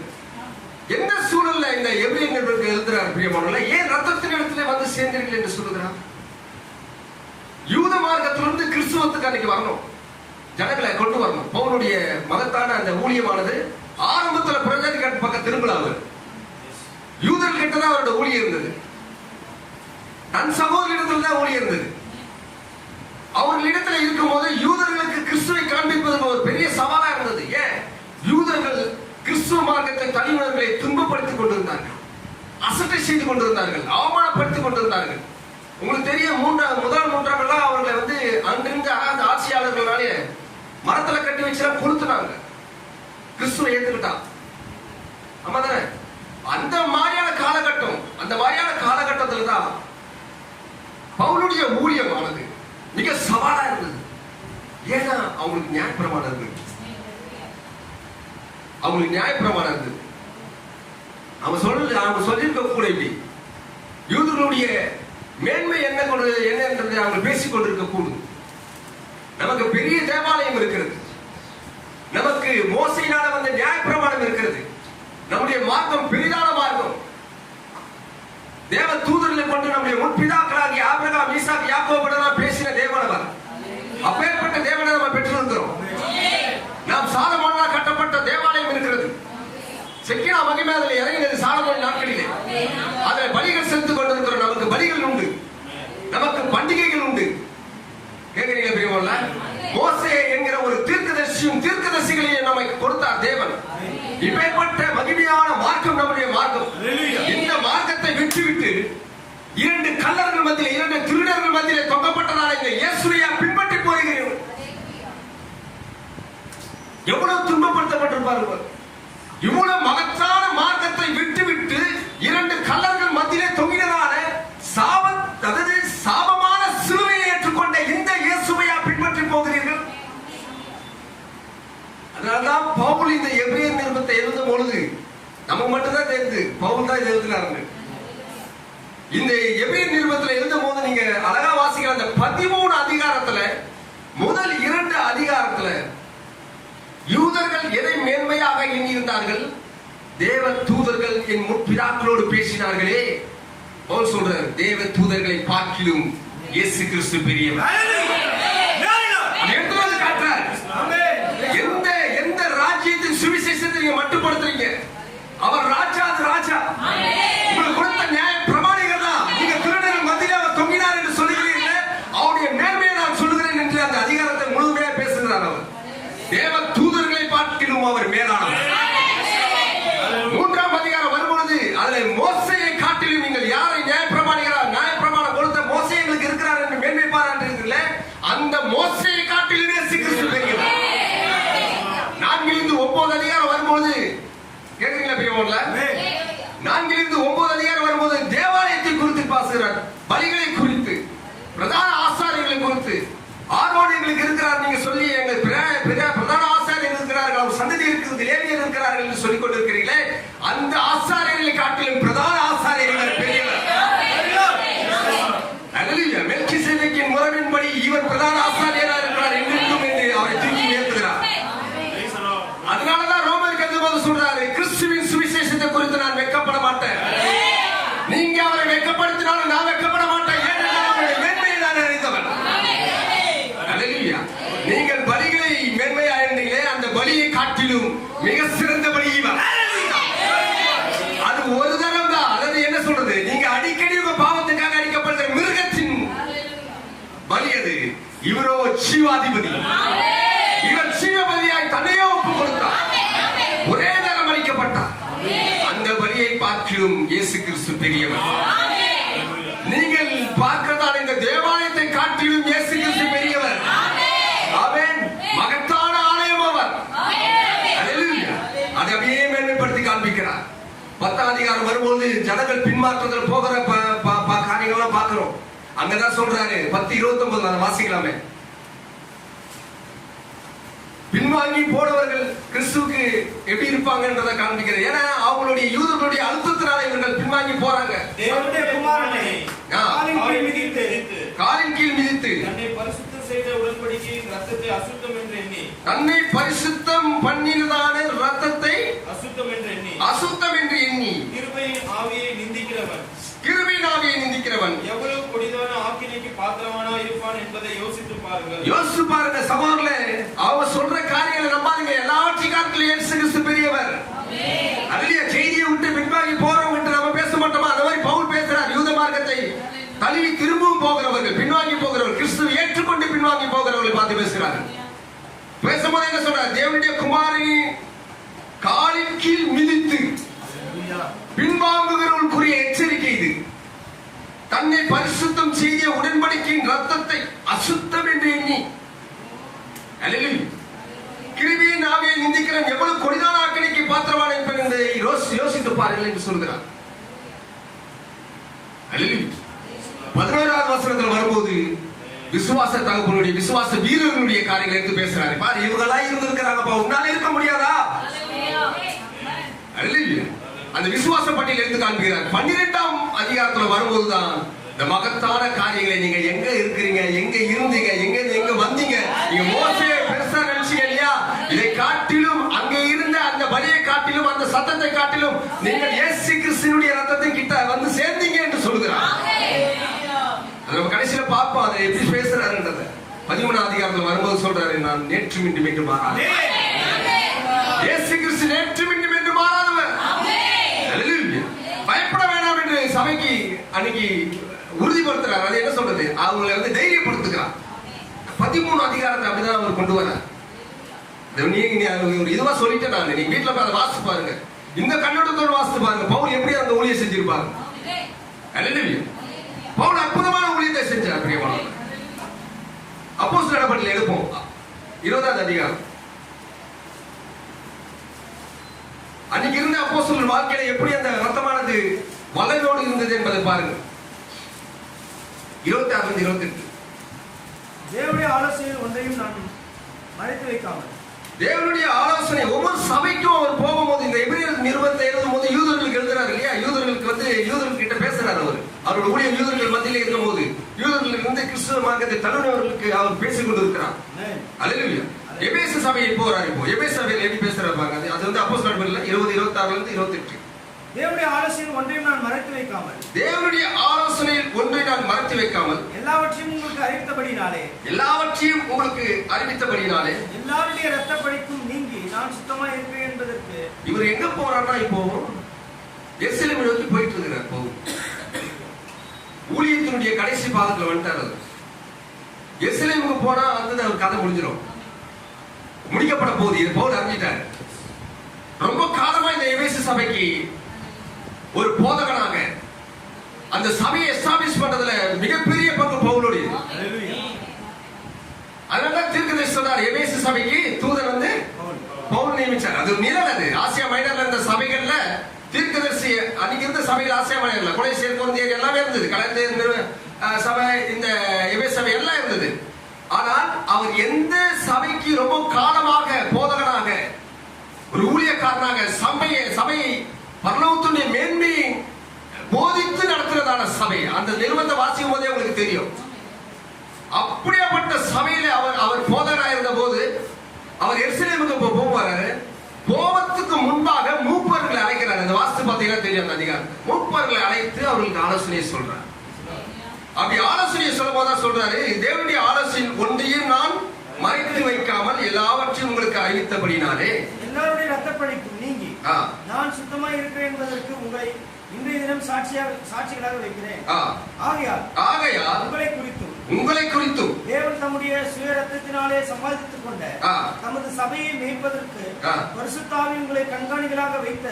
எந்த சூழல்ல இந்த எபிரேயர் நிருபத்தை எழுதுறார் பிரியமானவர்களே? ஏன் ரத்தத்தின் இடத்துல வந்து சேர்ந்தீர்கள் என்று சொல்லுகிறார்? யூத மார்க்கத்திலிருந்து கிறிஸ்துவத்துக்கு அன்னைக்கு வரணும், ஜனங்களை கொண்டு வரணும். பவுலுடைய மகத்தான அந்த ஊழியமானது ஆரம்பத்துல பிரஜாதிகள் பக்கம் திரும்பல. அவர் யூதர்கள் கிட்டதான் அவருடைய ஊழியம் இருந்தது. தன் சகோதரிடத்தில் தான் ஊழியம் இருந்தது. அவர்களிடத்துல இருக்கும் போது யூதர்களுக்கு கிறிஸ்துவை காண்பிப்பதற்கு ஒரு பெரிய சவாலா இருந்தது. ஏன்? யூதர்கள் கிறிஸ்துவ மார்க்கத்தை தனிமனிதர்களை துன்பப்படுத்திக் கொண்டிருந்தார்கள், அசட்டை செய்து கொண்டிருந்தார்கள், அவமானப்படுத்திக் கொண்டிருந்தார்கள். உங்களுக்கு தெரியும், முதல் நூற்றாண்டுலாம் அவர்களை வந்து அங்கிருந்து ஆட்சியாளர்களாலே மரத்துல கட்டி வச்சு கொளுத்துனாங்க. கிறிஸ்துவை ஏத்துக்கிட்டான். ஆமா தானே? அந்த மாதிரியான காலகட்டம், அந்த மாதிரியான காலகட்டத்தில் தான் பவுலுடைய ஊழியமானது மிக சவாலா இருந்தது. ஏன்னா அவங்களுக்கு நியாயப்பிரமாணம் இருந்தது. அவங்களுக்கு நியாயப்பிரமாணம் இருந்தது. அவங்க சொல்லியிருக்க கூட இப்படி யூதர்களுடைய மேன்மை என்ன என்றதை அவங்க பேசிக் கொண்டிருக்க கூடும். நமக்கு பெரிய தேவாலயம் இருக்கிறது, நமக்கு மோசையினால வந்த நியாயப்பிரமாணம் இருக்கிறது, நம்முடைய மார்க்கம் பெரிதான மார்க்கம். தேவ தூதர்களை கொண்டு நம்முடைய முற்பிதாக்களாகிய ஆபிரகாம், ஈசாக், யாக்கோபுடன் பேசின தேவனவர். அப்பேற்பட்ட தேவனை நம்ம பெற்றிருக்கிறோம். நாம் சாலமோனால் கட்டப்பட்ட தேவாலயம் இருக்கிறது. செக்கினா மகிமை அதில் இறங்கினது சாலமோன் நாட்களிலே. அதில் பலிகள் செலுத்திக் கொண்டிருக்கிறோம். நமக்கு பலிகள் உண்டு, நமக்கு பண்டிகைகள் உண்டு. கேட்கிறீங்களா பிரியமானவர்களே? மோசே என்கிற ஒரு தீர்க்கதரிசிகளையும் நமக்கு கொடுத்தார் தேவன். இப்பேற்பட்ட மகிமையான மார்க்கம் நம்முடைய மார்க்கம். இந்த மார்க்கத்தை விட்டுவிட்டு இரண்டு கள்ளர்கள் மத்தியிலே, இரண்டு திருடர்கள் மத்தியிலே தொங்கப்பட்டதான இந்த இயேசுவை பின்பற்றி போகிறீர்கள். எவ்வளவு துன்பப்படுத்தப்பட்டிருப்பார்கள்! இவ்வளவு மகத்தான மார்க்கத்தை விட்டுவிட்டு இரண்டு கள்ளர்கள் மத்தியிலே தொங்கினதான சாபமான சிலுவையை ஏற்றுக்கொண்ட இந்த இயேசுவையா பின்பற்றி போகிறீர்கள்? அதனால்தான் பவுல் இந்த எபிரேயர் நிருபத்தை எழுதும் பொழுது நமக்கு மட்டும்தான் தெரிந்து பவுல் தான் எழுதினாருங்க. இந்த எபிரேயர் நிருபத்தில் எழுதும் போது நீங்க அழகா வாசிக்கிற அந்த 13 அதிகாரத்துல முதல் 2 அதிகாரத்துல யூதர்கள் எதை மேன்மையாக எண்ணியிருந்தார்கள்? தேவ தூதர்கள் என் முற்பிதாக்களோடு பேசினார்களே, பவுல் சொல்றார், தேவ தூதர்களை பார்க்கிலும் இயேசு கிறிஸ்து பெரியவர். எந்த ராஜ்யத்தின் சுவிசேஷத்தை நீங்க மட்டுப்படுத்துறீங்க? அவர் ராஜா, அது ராஜா. உங்களுக்கு கொடுத்த நியாய பிரமாணிகள் தான். நீங்க திருடர்கள் மத்தியிலே அவர் தொங்கினார் என்று சொல்லுகிறீர்கள். அவருடைய நேர்மையை நான் சொல்லுகிறேன் என்று அந்த அதிகாரத்தை முழுமையாக பேசுகிறார். அவர் தேவ தூதர்களை பார்க்கிலும் அவர் மோசையை காட்டிலும் நீங்கள் யாரை நியாயப்பிரமாணம் கொடுத்த மோசே எங்களுக்கு இருக்கிறார் என்று மேன்மை பாராட்டுகிறீர்களே, அந்த மோசையை காட்டிலும் இயேசு கிறிஸ்து பெரியவர். 4-9 அதிகாரம் வரும்போது கேக்குறீங்களா பெரியவங்கள? 4-9 அதிகாரம் வரும்போது தேவாலயத்தை குறித்து பேசுகிறார், பலிகளை குறித்து, பிரதான ஆசாரியர்களை குறித்து. ஆரோன் எங்களுக்கு இருக்கிறார் நீங்க சொல்லி எங்கள் பிரதான ஆசாரியர் இருக்கிறார்கள், அவர் சந்ததி இருக்கிறது, லேவியர் இருக்கிறார்கள் என்று சொல்லிக் கொண்டிருக்கிறீர்களே, அந்த ஆசாரியர்களை காட்டிலும் பிரதான ஆசாரியர்கள் பெரியவர். மெல்கிசேதேக்கின் முறையின்படி இவர் பிரதான ஆசாரியராக இருக்கிறார் என்றும் என்று அவரை தூக்கி உயர்த்துகிறார். அதனாலதான் ரோமருக்கு எழுதும்போது சொல்றாரு, கிறிஸ்துவின் சுவிசேஷத்தை குறித்து நான் வெட்கப்பட மாட்டேன். நீங்க அவரை வெட்கப்படுத்தினாலும் நான் வெட்கப்பட மாட்டேன். ஏனென்றால் அவருடைய மேன்மையை நான் அறிந்தவன். அல்லேலூயா. நீங்கள் பலிகளை மேன்மையா இருந்தீங்களே, அந்த பலியை காட்டிலும் மிக சிறந்த பலி இவர். அது ஒரு தரம் தான். அதாவது என்ன சொல்றது, நீங்க அடிக்கடி உங்க பாவத்துக்காக அடிக்கப்படுகிற மிருகத்தின் பலி அது. இவரோ ஜீவாதிபதி. இவர் ஜீவபலியாய் தன்னையே ஒப்பு கொடுத்தார், ஒரே தரம் அளிக்கப்பட்டார். அந்த பலியை பார்க்கிலும் இயேசு கிறிஸ்து பெரியவர். நீங்கள் பார்க்கிறதான இந்த தேவாலயத்தை காட்டிலும் இயேசு கிறிஸ்து பெரியவர். ஆமென். மகத்தான ஆலயம் அவர். அல்லேலூயா. அதை அப்படியே மேன்மைப்படுத்தி காண்பிக்கிறார். 10ஆம் அதிகாரம் வரும்போது ஜனங்கள் பின்மாற்றத்தில் போகிற காரியங்கள்லாம் பார்க்கிறோம். அங்கதான் சொல்றாரு 10:29 அதை வாசிக்கலாமே. பின்வாங்கி போனவர்கள் கிறிஸ்துவுக்கு எப்படி இருப்பாங்கன்றதை காண்பிக்கிறது. ஏன்னா அவங்களுடைய யூதர்களுடைய அழுத்தத்தினால இவர்கள் பின்வாங்கி போறாங்க. தேவனுடைய குமாரனை காலின் கீழ் மிதித்து தன்னை பரிசுத்தம் செய்த உடன்படிக்கையின் ரத்தத்தை அசுத்தம் என்று எண்ணி, தன்னை பரிசுத்தம் பண்ணினதான ரத்தத்தை அசுத்தம் என்று எண்ணி கிருபையின் ஆவியை நிந்திக்கிறவன் எவ்வளவு கொடிதான ஆக்கினைக்கு பாத்திரமானா இருப்பான் என்பதை யோசித்து பாருங்க சகோதரர்களே. அவங்க சொல்ற காரியங்களை நம்பாதீங்க. எல்லாவற்றையும் காட்டிலும் இயேசு கிறிஸ்து பெரியவர். அல்லேலூயா. செய்தியை விட்டு பின்வாங்கி போறவங்க என்று நம்ம பேச மாட்டோமா? அந்த மாதிரி பவுல் பேசுறார். யூத மார்க்கத்தை தழுவி திரும்பவும் போகிறவர்கள், பின்வாங்கி போகிறவர்கள், கிறிஸ்துவை ஏற்றுக்கொண்டு பின்வாங்கி போகிறவர்களை பார்த்து பேசுறாரு. பேசும்போது என்ன சொல்றார், தேவனுடைய குமாரனை காலின் கீழ் மிதித்து பின்வாங்குகிறவர்களுக்குரிய எச்சரிக்கை இது. தன்னை பரிசுத்தம் செய்த உடன்படிக்கையின் ரத்தத்தை அசுத்தம் என்று எண்ணி, அல்லேலூயா, கிருபையின் ஆவியை நிந்திக்கிறவன் எவ்வளவு கொடிதான ஆக்கினைக்கு பாத்திரவான் என்பதை யோசித்து பாருங்கள் என்று சொல்கிறார். அல்லேலூயா. 11வது வசனத்தில் வரும்போது விசுவாச தகப்பனுடைய விசுவாச வீரர்களுடைய காரியங்களை எடுத்து பேசுறாரு. பாரு, இவங்களா இருந்திருக்கிறாங்கப்பா, உன்னால இருக்க முடியாதா? அல்லேலூயா. அந்த விசுவாச பட்டியல் எடுத்து காண்பிக்கிறார். 12ஆம் அதிகாரத்துல வரும்போதுதான் இந்த மகத்தான காரியங்களை, நீங்க எங்க இருக்கிறீங்க, எங்க இருந்தீங்க, எங்க வந்தீங்க, நீங்க மோசேயை பெருசா நினைச்சீங்க இல்லையா, இதை காட்டிலும் அங்கே இருந்த அந்த பலியை காட்டிலும் அந்த சத்தத்தை காட்டிலும் நீங்கள் இயேசு கிறிஸ்துவினுடைய ரத்தத்தை கிட்ட வந்து சேர்ந்தீங்க என்று சொல்கிறார். நம்ம கடைசியில பார்ப்போம் அதை எப்படி பேசுறாருன்றத. 13ஆம் அதிகாரத்துல வரும்போது சொல்றாரு, நான் நேற்று மீண்டும் என்று மாறாது. இயேசு கிறிஸ்து நேற்று மீண்டும் என்று மாறாதவர். பயப்பட வேண்டாம் என்று சபைக்கு அன்னைக்கு உறுதிப்படுத்துறாரு. அது என்ன சொல்றது, அவங்களை வந்து தைரியப்படுத்துகிறார். 13ஆம் அதிகாரத்தை அப்படிதான் அவர் கொண்டு வர. ஒரு இதுவா சொல்லிட்டேன் நான். நீங்க வீட்டுல போய் அதை வாசித்து பாருங்க, இந்த கண்ணோட்டத்தோடு வாசித்து பாருங்க. பவுல் எப்படி அந்த ஊழியை செஞ்சிருப்பாங்க. அல்லேலூயா. பவுல் அற்புதமான ஊழியத்தை செஞ்சார். பிரியமானவர்களே, அப்போஸ்தலர் நடபடியில் எடுப்போம் 20ஆம் அதிகாரம். அன்னைக்கு இருந்த அப்போஸ்தலர் வாழ்க்கையில எப்படி அந்த ரத்தமானது வல்லமையோடு இருந்தது என்பதை பாருங்க. 26-28. தேவனுடைய ஆலோசனை ஒன்றையும் நான் மறைத்து வைக்காமல், தேவனுடைய ஆலோசனை ஒவ்வொரு சபைக்கும் அவர் போகும்போது, இந்த எபிரேயர் நிருபத்தை எழுதும் போது யூதர்களுக்கு எழுதுறாரு இல்லையா, யூதர்களுக்கு வந்து யூதர்கள் கிட்ட பேசுறாரு. அவருடைய ஊழியர் யூதர்கள் மத்தியில இருக்கும் போது யூதர்கள் இருந்து கிறிஸ்துவ மார்க்கத்தை தழுவினவர்களுக்கு அவர் பேசிக் கொண்டிருக்கிறார். அல்லேலூயா. எபேசு சபையை போறாரு. இப்போ எபேசு சபையில் எப்படி பேசுறாரு பாருங்க. அது வந்து அப்போஸ்தலர் நடபடியில் 20:26-28. தேவனுடைய ஆலோசனை ஒன்றையும் நான் மறைத்து வைக்காமல், தேவனுடைய ஆலோசனையில் ஒன்றை நான் மறைத்து வைக்காமல், எல்லாவற்றையும் உங்களுக்கு அறிவித்தபடினாலே, எல்லாருடைய இரத்த பழிக்கும் நீங்கி நான் சுத்தமா இருப்பேன் என்பதற்கு. இவர் எங்க போறாருன்னா, இப்போ எருசலேமை நோக்கி போயிட்டு இருக்கிறார். ஊழியத்தினுடைய கடைசி பாகத்துல வந்துட்டார். எருசலேமுக்கு போனா வந்து அவர் கதை முடிஞ்சிடும், முடிக்கப்பட போகுது. இது பவுல் அறிஞ்சிட்டார். ரொம்ப காலமா இந்த எபேசு சபைக்கு ஒரு போதகனாக அந்த சபையை எஸ்டாபிஷ் பண்றதுல மிகப்பெரிய பங்கு பவுலுடைய. அதனால தீர்க்கதரிசி சொல்றார், எபேசு சபைக்கு தூதன் வந்து பவுல் நியமிச்சார். அது நிழல். அது ஆசியா மைனர்ல இருந்த சபைகள்ல தீர்க்கதரிசி அன்னைக்கு இருந்த சபைகள் ஆசியா மைனர்ல கொலைசேர் கொரிந்தியர் எல்லாமே இருந்தது. கலந்து சபை, இந்த எபேசு சபை எல்லாம் இருந்தது. ஆனால் அவர் எந்த சபைக்கு ரொம்ப காலமாக போதகனாக ஒரு ஊழியக்காரனாக சபையை பரலோகத்துடைய மேன்மையை போதித்து நடத்துறதான சபை, அந்த நிறுவனத்தை வாசிக்கும் போதே உங்களுக்கு தெரியும். அப்படியாப்பட்ட சபையில அவர் போதகராக இருந்த போது அவர் எருசலேமுக்கு போவாரு. போவதுக்கு முன்பாக மூப்பர்களை அழைக்கிறார். அந்த வாஸ்து பார்த்தீங்கன்னா தெரியும். அந்த அதிகாரம் மூப்பர்களை அழைத்து அவர்களுக்கு ஆலோசனையை சொல்றார். அப்படி ஆலோசனையை சொல்லும் போதுதான் சொல்றாரு, தேவனுடைய ஆலோசனை ஒன்றையும் நான் மறைத்து வைக்காமல் எல்லாவற்றையும் உங்களுக்கு அறிவித்தபடினாலே எல்லாருடைய ரத்தப்பழிக்கும் நீங்கி நான் சுத்தமாய் இருக்கிறேன் என்பதற்கு உங்களை இன்றைய தினம் சாட்சிகளாக வைக்கிறேன். ஆகையால் உங்களை குறித்தும் தேவன் தம்முடைய சுய ரத்தத்தினாலே சம்பாதித்துக் கொண்ட தமது சபையை மேய்ப்பதற்கு பரிசுத்த ஆவி உங்களை கண்காணிகளாக வைத்த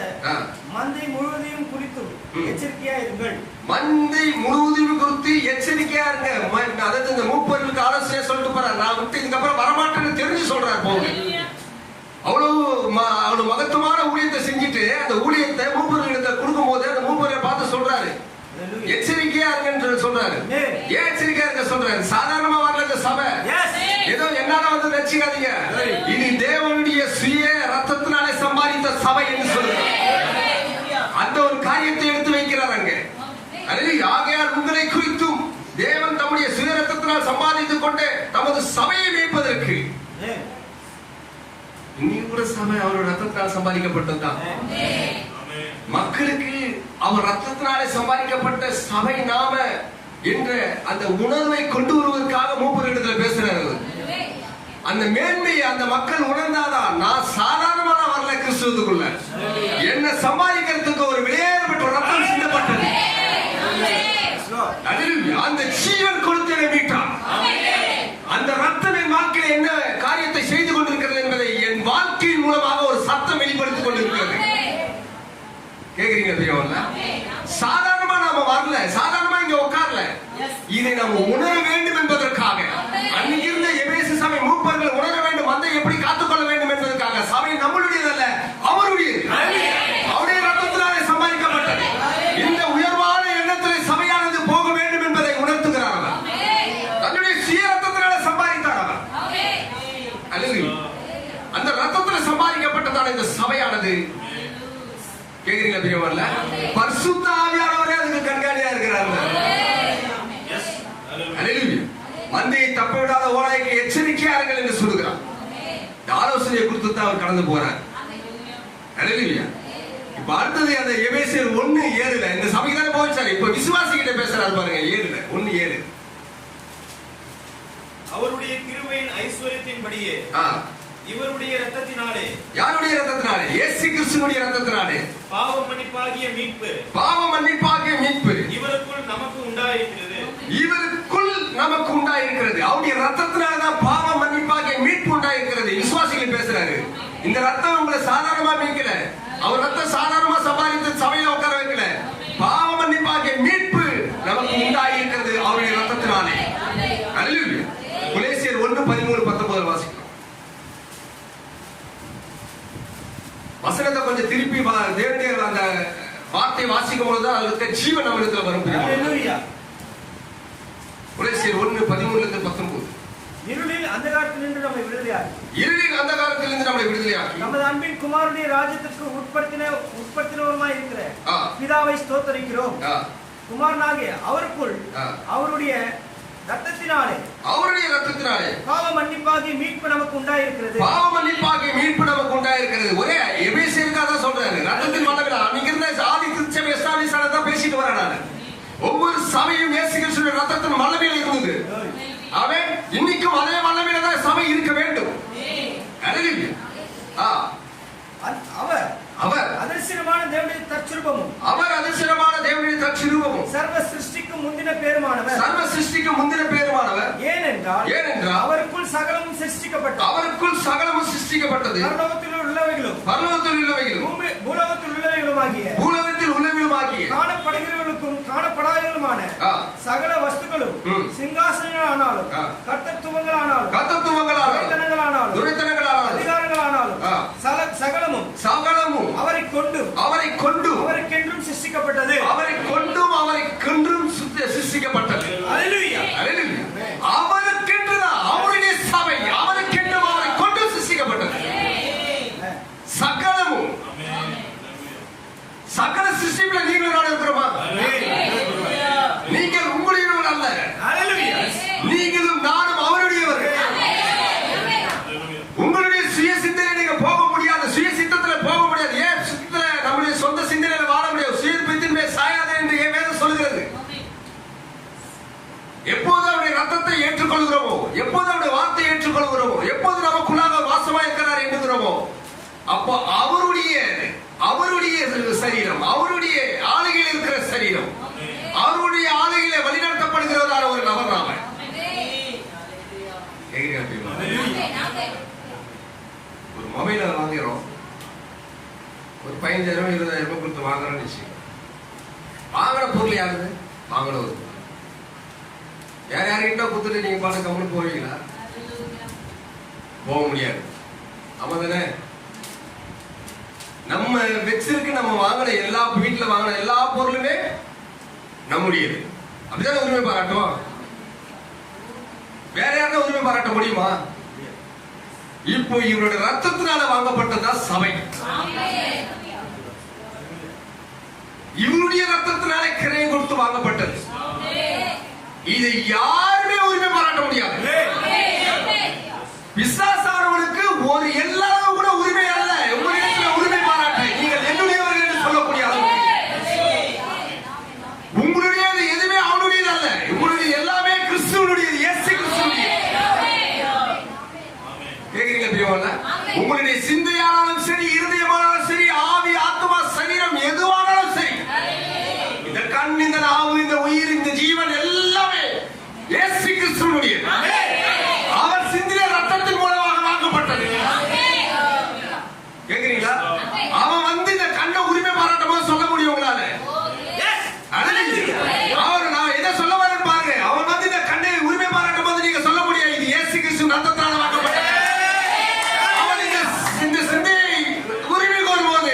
மந்தை முழுவதையும் குறித்தும் எச்சரிக்கையா இருங்கள். மந்தை முழுவதையும் குறித்து எச்சரிக்கையா இருங்க. அதாவது இந்த மூப்பர்களுக்கு ஆலோசனை சொல்லிட்டு போறாரு, நான் விட்டு இதுக்கப்புறம் வரமாட்டேன்னு தெரிஞ்சு சொல்றாரு பவுல். அவ்வளவு மகத்துவமான ஊழியத்தை செஞ்சுட்டு அந்த ஊழியத்தை மூப்பர்களிடத்தை கொடுக்கும் போது அந்த மூப்பரை பார்த்து சொல்றாரு, எச்சரிக்கையா இருங்கன்னு சொல்றாரு. ஏன் எச்சரிக்கையா இருக்க சொல்றாரு? சாதாரணமா வரல இந்த சபை, ஏதோ என்னால வந்து நினைச்சுக்காதீங்க, இது தேவனுடைய சுய ரத்தத்தினாலே சம்பாதித்த சபை என்று சொல்றாரு. அந்த ஒரு காரியத்தை எடுத்து வைக்கிறார் அங்க. ஆகையால் உங்களை குறித்தும் தேவன் தம்முடைய சுய ரத்தத்தினால் சம்பாதித்துக் கொண்டு தமது சபையை மேய்ப்பதற்கு, இன்னைக்கு கூட சபை அவரோட ரத்தத்தினால் சம்பாதிக்கப்பட்டதுதான். மக்களுக்கு அவர் ரத்தத்தினாலே சம்பாதிக்கப்பட்ட சபை நாம என்ற அந்த உணர்வை கொண்டு வருவதற்காக மூப்பரிடத்துல பேசுறாரு. அந்த மேன்மையை அந்த மக்கள் உணர்ந்தாதான், நான் சாதாரணமான வரல கிறிஸ்துவுக்குள்ள, என்ன சம்பாதிக்கிறதுக்கு ஒரு விலையேறப்பட்ட ரத்தம் சிந்தப்பட்டது. அந்த ஜீவன் கொடுத்து மீட்டான். அந்த ரத்தம் என் வாழ்க்கையில் என்ன காரியத்தை செய்து கொண்டிருக்கிறது என்பதை என் வாழ்க்கையின் மூலமாக ஒரு சத்தம் வெளிப்படுத்திக் கொண்டிருக்கிறது. கேக்குறீங்க தெரியும்ல? சாதாரணமா நாம வரல, சாதாரணமா இங்க உட்கார்ல, இதை நம்ம உணர வேண்டும் என்பதற்காக அன்னைக்கு இருந்த எபேசு சபை மூப்பர்கள் உணர வேண்டும், அதை எப்படி காத்துக்கொள்ள வேண்டும் என்பதற்காக சபை நம்மளுடையதல்ல, அவருடைய அவருடைய ரத்தத்தினாலே சம்பாதிக்கப்பட்டது. இந்த உயர்வான எண்ணத்தில் சபையானது போக வேண்டும் என்பதை உணர்த்துகிறார். அவர் தன்னுடைய சுய ரத்தத்தினால சம்பாதித்தார். அவர் அந்த ரத்தத்தில் சம்பாதிக்கப்பட்டதான இந்த சபையானது, கேக்குறீங்களா பிரியமானவர்களே, பரிசுத்த ஆவியானவரே அதுக்கு கண்காணியா இருக்கிறார். மந்தையை தப்ப விடாத ஓநாய்க்கு எச்சரிக்கையா இருங்கள் என்று சொல்லுகிறார். இந்த ஆலோசனையை கொடுத்து தான் அவர் கடந்து போறார். இப்ப அடுத்தது அந்த எபேசியர் 1:7 இந்த சபைக்கு தானே போச்சாரு. இப்ப விசுவாசிகிட்ட பேசுறாரு பாருங்க. 1:7 அவருடைய கிருபையின் ஐஸ்வரியத்தின்படியே இவருடைய ரத்தத்தினாலே, யாருடைய ரத்தத்தினாலே? இயேசு கிறிஸ்துவினுடைய ரத்தத்தினாலே பாவ மன்னிப்பாகிய மீட்பு, பாவ மன்னிப்பாகிய மீட்பு இவருக்குள் நமக்கு உண்டாயிருக்கிறது. இவருக்குள் நமக்கு உண்டாயிருக்கிறது. அவருடைய ரத்தத்தினால தான் பாவ மன்னிப்பாகிய மீட்பு உண்டாயிருக்கிறது. விசுவாசிகள் பேசுறாரு. இந்த ரத்தம் உங்களை சாதாரணமா மீட்கல, அவர் ரத்தம் சாதாரணமா சம்பாதித்து சபையில உட்கார வைக்கல. பாவ மன்னிப்பாகிய மீட்பு நமக்கு உண்டாயிருக்கிறது அவருடைய ரத்தத்தினாலே. அல்லேலூயா. கொலோசியர் 1:13-19 வாசிக்கலாம். வசனத்தை கொஞ்சம் திருப்பி தேவனுடைய அந்த வார்த்தை வாசிக்கும் பொழுதுதான் அதுக்கு ஜீவன் நம்மிடத்தில் வரும். கொலோசியர் 1:13-19 இருளில் அந்தகாரத்திலிருந்து நம்மை விடுதலையாக்கி, இருளில் அந்தகாரத்திலிருந்து நம்மை விடுதலையாக்கி நமது அன்பின் குமாரனுடைய ராஜ்யத்திற்கு உட்படுத்தினவருமாய் இருக்கிற பிதாவை ஸ்தோத்திரிக்கிறோம். குமாரனாகிய அவருக்குள் அவருடைய ரத்தத்தினாலே பாவ மன்னிப்பாகிய மீட்பு நமக்கு உண்டாயிருக்கிறது. பாவ மன்னிப்பாகிய மீட்பு நமக்கு உண்டாயிருக்கிறது. ஒரே எபேசியருக்காக தான் சொல்றாரு. ரத்தத்தின் வல்லமை. அன்னைக்கு இருந்த ஆதி கிறிஸ்தவ எஸ்டாபிஷ் தான் பேசிட்டு வரேன் நான். ஒவ்வொரு சபையும் இயேசு கிறிஸ்துவின் ரத்தத்தின் வல்லமையில இருந்தது. அவன் இன்னைக்கும் அதே வல்லமையில தான் சபை இருக்க வேண்டும். அவர் அதிசயமான தேவனுடைய தற்சுரூபமும், அவர் அதிசயமான தேவனுடைய தற்சுரூபமும், சர்வ சிருஷ்டிக்கும் முந்தின பேருமானவர், சர்வ சிருஷ்டிக்கும் முந்தின பேருமானவர். ஏனென்றால் அவருக்குள் சகலமும் சிருஷ்டிக்கப்பட்டது, அவருக்குள் சகலமும் சிருஷ்டிக்கப்பட்டது. பரலோகத்தில் உள்ளவைகளும் பூலோகத்தில் உள்ளவைகளுமாகிய பிரகாசமாகிய காணப்படுகிறவர்களுக்கும் காணப்படாதவர்களுமான சகல வஸ்துக்களும் சிங்காசனங்களானாலும் கர்த்தத்துவங்களானாலும் துரைத்தனங்களானாலும் அதிகாரங்களானாலும் சகலமும் அவரை கொண்டும் அவருக்கென்றும் சிருஷ்டிக்கப்பட்டது. அல்லேலூயா. அவருக்கென்றுதான் அவருடைய சபை அவருக்கென்றும் அவரை கொண்டு சிருஷ்டிக்கப்பட்டது. சகல சிருஷ்டிப்புல நீங்களும் நானும் இருக்கிறோமா? நீங்கள் உங்களுடையவர் அல்ல, நீங்களும் நானும் அவருடையவர்கள். உங்களுடைய சுய சிந்தனை நீங்க போக முடியாது, சுய சித்தத்துல போக முடியாது. ஏன் சித்தத்துல நம்முடைய சொந்த சிந்தனையில வாழ முடியாது? சுய பித்தின் மேல் சாயாதே என்று ஏன் வேதம் சொல்லுகிறது? எப்போது அவருடைய ரத்தத்தை ஏற்றுக்கொள்கிறோமோ, எப்போது அவருடைய வார்த்தையை ஏற்றுக்கொள்கிறோமோ, எப்போது நமக்குள்ளாக வாசமா இருக்கிறார் என்கிறோமோ, அப்போ அவருடைய சரீரம், அவருடைய ஆளுகையில் இருக்கிற சரீரம், அவருடைய ஆளுகையில வழிநடத்தப்படுகிறவரான ஒரு நபர் நாம. ஒரு மொபைல வாங்குறோம், ஒரு 15,000 20,000 கொடுத்து வாங்குறோம்னு வச்சுக்கோங்க. வாங்குற பொருள் யாருது? வாங்கணும். வேற யாருக்கிட்ட கொடுத்துட்டு நீங்க பாட்டு கம்முன்னு போவீங்களா? போக முடியாது. ஆமா தானே? நம்ம வச்சிருக்கு, நம்ம வாங்கின எல்லா வீட்டுல வாங்கின எல்லா பொருளுமே நம்முடையது. அப்படிதான் உரிமை பாராட்டுவோம். வேற யாரும் உரிமை பாராட்ட முடியுமா? இப்போ இவருடைய ரத்தத்தினால வாங்கப்பட்டதா சபை. இவருடைய ரத்தத்தினால கிரயம் கொடுத்து வாங்கப்பட்டது. இதை யாருமே உரிமை பாராட்ட முடியாது. பிசாசானவனுக்கு ஒரு எல்லாரும் கூட உரிமை அல்ல. உங்களிடத்தில் உரிமை பாராட்ட நீங்கள் என்னுடையவர்கள் என்று சொல்லக்கூடிய உங்களுடையது எதுவுமே அவனுடையது அல்ல. உங்களுடைய எல்லாமே கிறிஸ்துவனுடையது, இயேசு கிறிஸ்துவனுடையது. கேக்குறீங்க பிரியமான? உங்களுடைய சிந்தையானாலும் சரி, இருதயமானாலும் சரி, ஆவி, ஆத்மா, சரீரம் எதுவானாலும் சரி, இந்த கண், இந்த நாவு, இந்த உயிர், இந்த ஜீவன் எல்லாமே இயேசு கிறிஸ்துவனுடையது. அவர் சிந்தின ரத்தத்தின் மூலமாக வாங்கப்பட்டது. கேக்குறீங்களா? அவன் வந்து இந்த கண்ணை உரிமை பாராட்டமா சொல்ல முடியும் உங்களால? அவர் நான் எதை சொல்ல வரேன்னு பாருங்க. அவன் வந்து இந்த கண்ணை உரிமை பாராட்டும் போது நீங்க சொல்ல முடியாது இது இயேசு கிறிஸ்து ரத்தத்தால் வாங்கப்பட்டது. அவன் இந்த சிந்தையை உரிமை கோரும் போது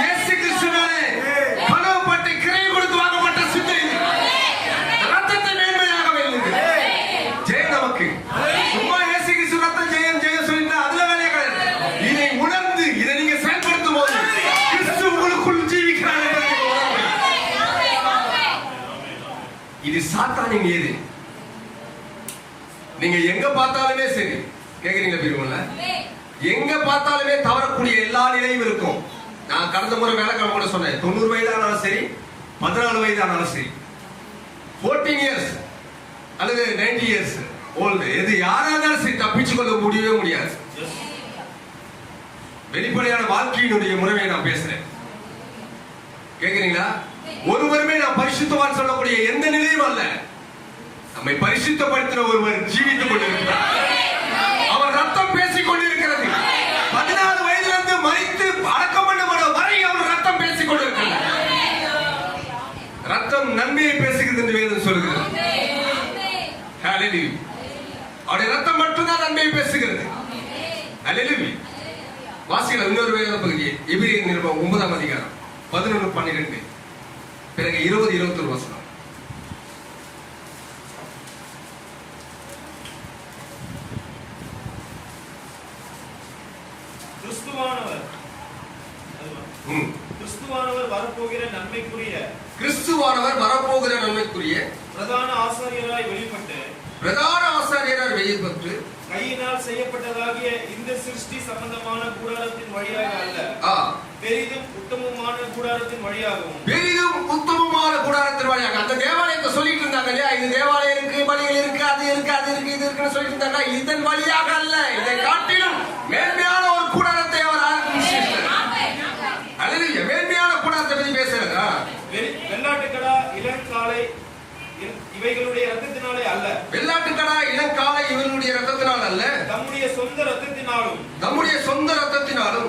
இயேசு கிறிஸ்துவாலே கழுவப்பட்டு கிரயம் கொடுத்து வாங்கப்பட்ட சிந்தை ரத்தத்தை மேன்மையாக வெல்லுது. ஜெயம் நமக்கு. சும்மா இயேசு கிறிஸ்து ரத்தம் ஜெயம் ஜெயம் சொல்லிட்டு அதுல வேலையே கிடையாது. இதை உணர்ந்து இதை நீங்க செயல்படுத்தும் போது கிறிஸ்து உங்களுக்குள் ஜீவிக்கிறார். இது சாத்தானின் ஏது. நீங்க எங்க பார்த்தாலுமே சரி, கேக்குறீங்களா பிரிவுல, எங்க பார்த்தாலுமே தவறக்கூடிய எல்லா நிலையும் இருக்கும். நான் கடந்த முறை வேலைக்கிழமை கூட சொன்னேன், 90 வயதானாலும் சரி, 14 வயதானாலும் சரி, 14 இயர்ஸ் அல்லது 90 இயர்ஸ் ஓல்டு, எது யாராலும் சரி தப்பிச்சு கொள்ள முடியவே முடியாது. வெளிப்படையான வாழ்க்கையினுடைய முறையை நான் பேசுறேன். கேக்குறீங்களா? ஒருவருமே நான் பரிசுத்தவான் சொல்லக்கூடிய எந்த நிலையும் அல்ல. நம்மை பரிசுத்தப்படுத்தின ஒருவர் ஜீவித்துக் கொண்டிருக்கிறார். அவர் ரத்தம் பேசிக் கொண்டிருக்கிறது. 14 வயதிலிருந்து மரித்து அடக்கம் பண்ணப்பட வரை அவர் ரத்தம் பேசிக் கொண்டிருக்கிறார். ரத்தம் நன்மையை பேசுகிறது என்று வேதம் சொல்கிறது. ஹல்லேலூயா. அவருடைய ரத்தம் மட்டும்தான் நன்மையை பேசுகிறது. ஹல்லேலூயா. வாசிக்கலாம் இன்னொரு வேத பகுதி, எபிரேயர் நிருபம் 9ஆம் அதிகாரம் 11-12 பிறகு 20-21 வசனம். கிறிஸ்துவானவர் வரப்போகிற நன்மைக்குரிய பிரதான ஆசாரியராய் வெளிப்பட்டு கையினால் செய்யப்பட்டதாகிய இந்த சிருஷ்டி சம்பந்தமான கூடாரத்தின் வழியாக அல்ல, பெரிதும் உத்தமமான கூடாரத்தின் வழியாகவும். அந்த தேவாலயத்தை சொல்லிட்டு இருந்தாங்க இல்லையா, இது தேவாலயம் இருக்கு, பலிகள் இருக்கு, அது இருக்கு, அது இருக்கு, இது இருக்குன்னு சொல்லிட்டு இருந்தாங்க. இதன் வழியாக அல்ல, இதை காட்டிலும் மேன்மையான ஒரு கூடாரத்தை அவர் ஆரம்பிச்சிருக்கிறார். அல்லேலூயா. மேன்மையான கூடாரத்தை பத்தி பேசுறதா? வெள்ளாட்டுக்கடா, இளங்காளை இவைகளுடைய ரத்தத்தினாலே அல்ல, வெள்ளாட்டுக்கடா, இளங்காளை இவர்களுடைய ரத்தத்தினால் அல்ல, தம்முடைய சொந்த ரத்தத்தினாலும்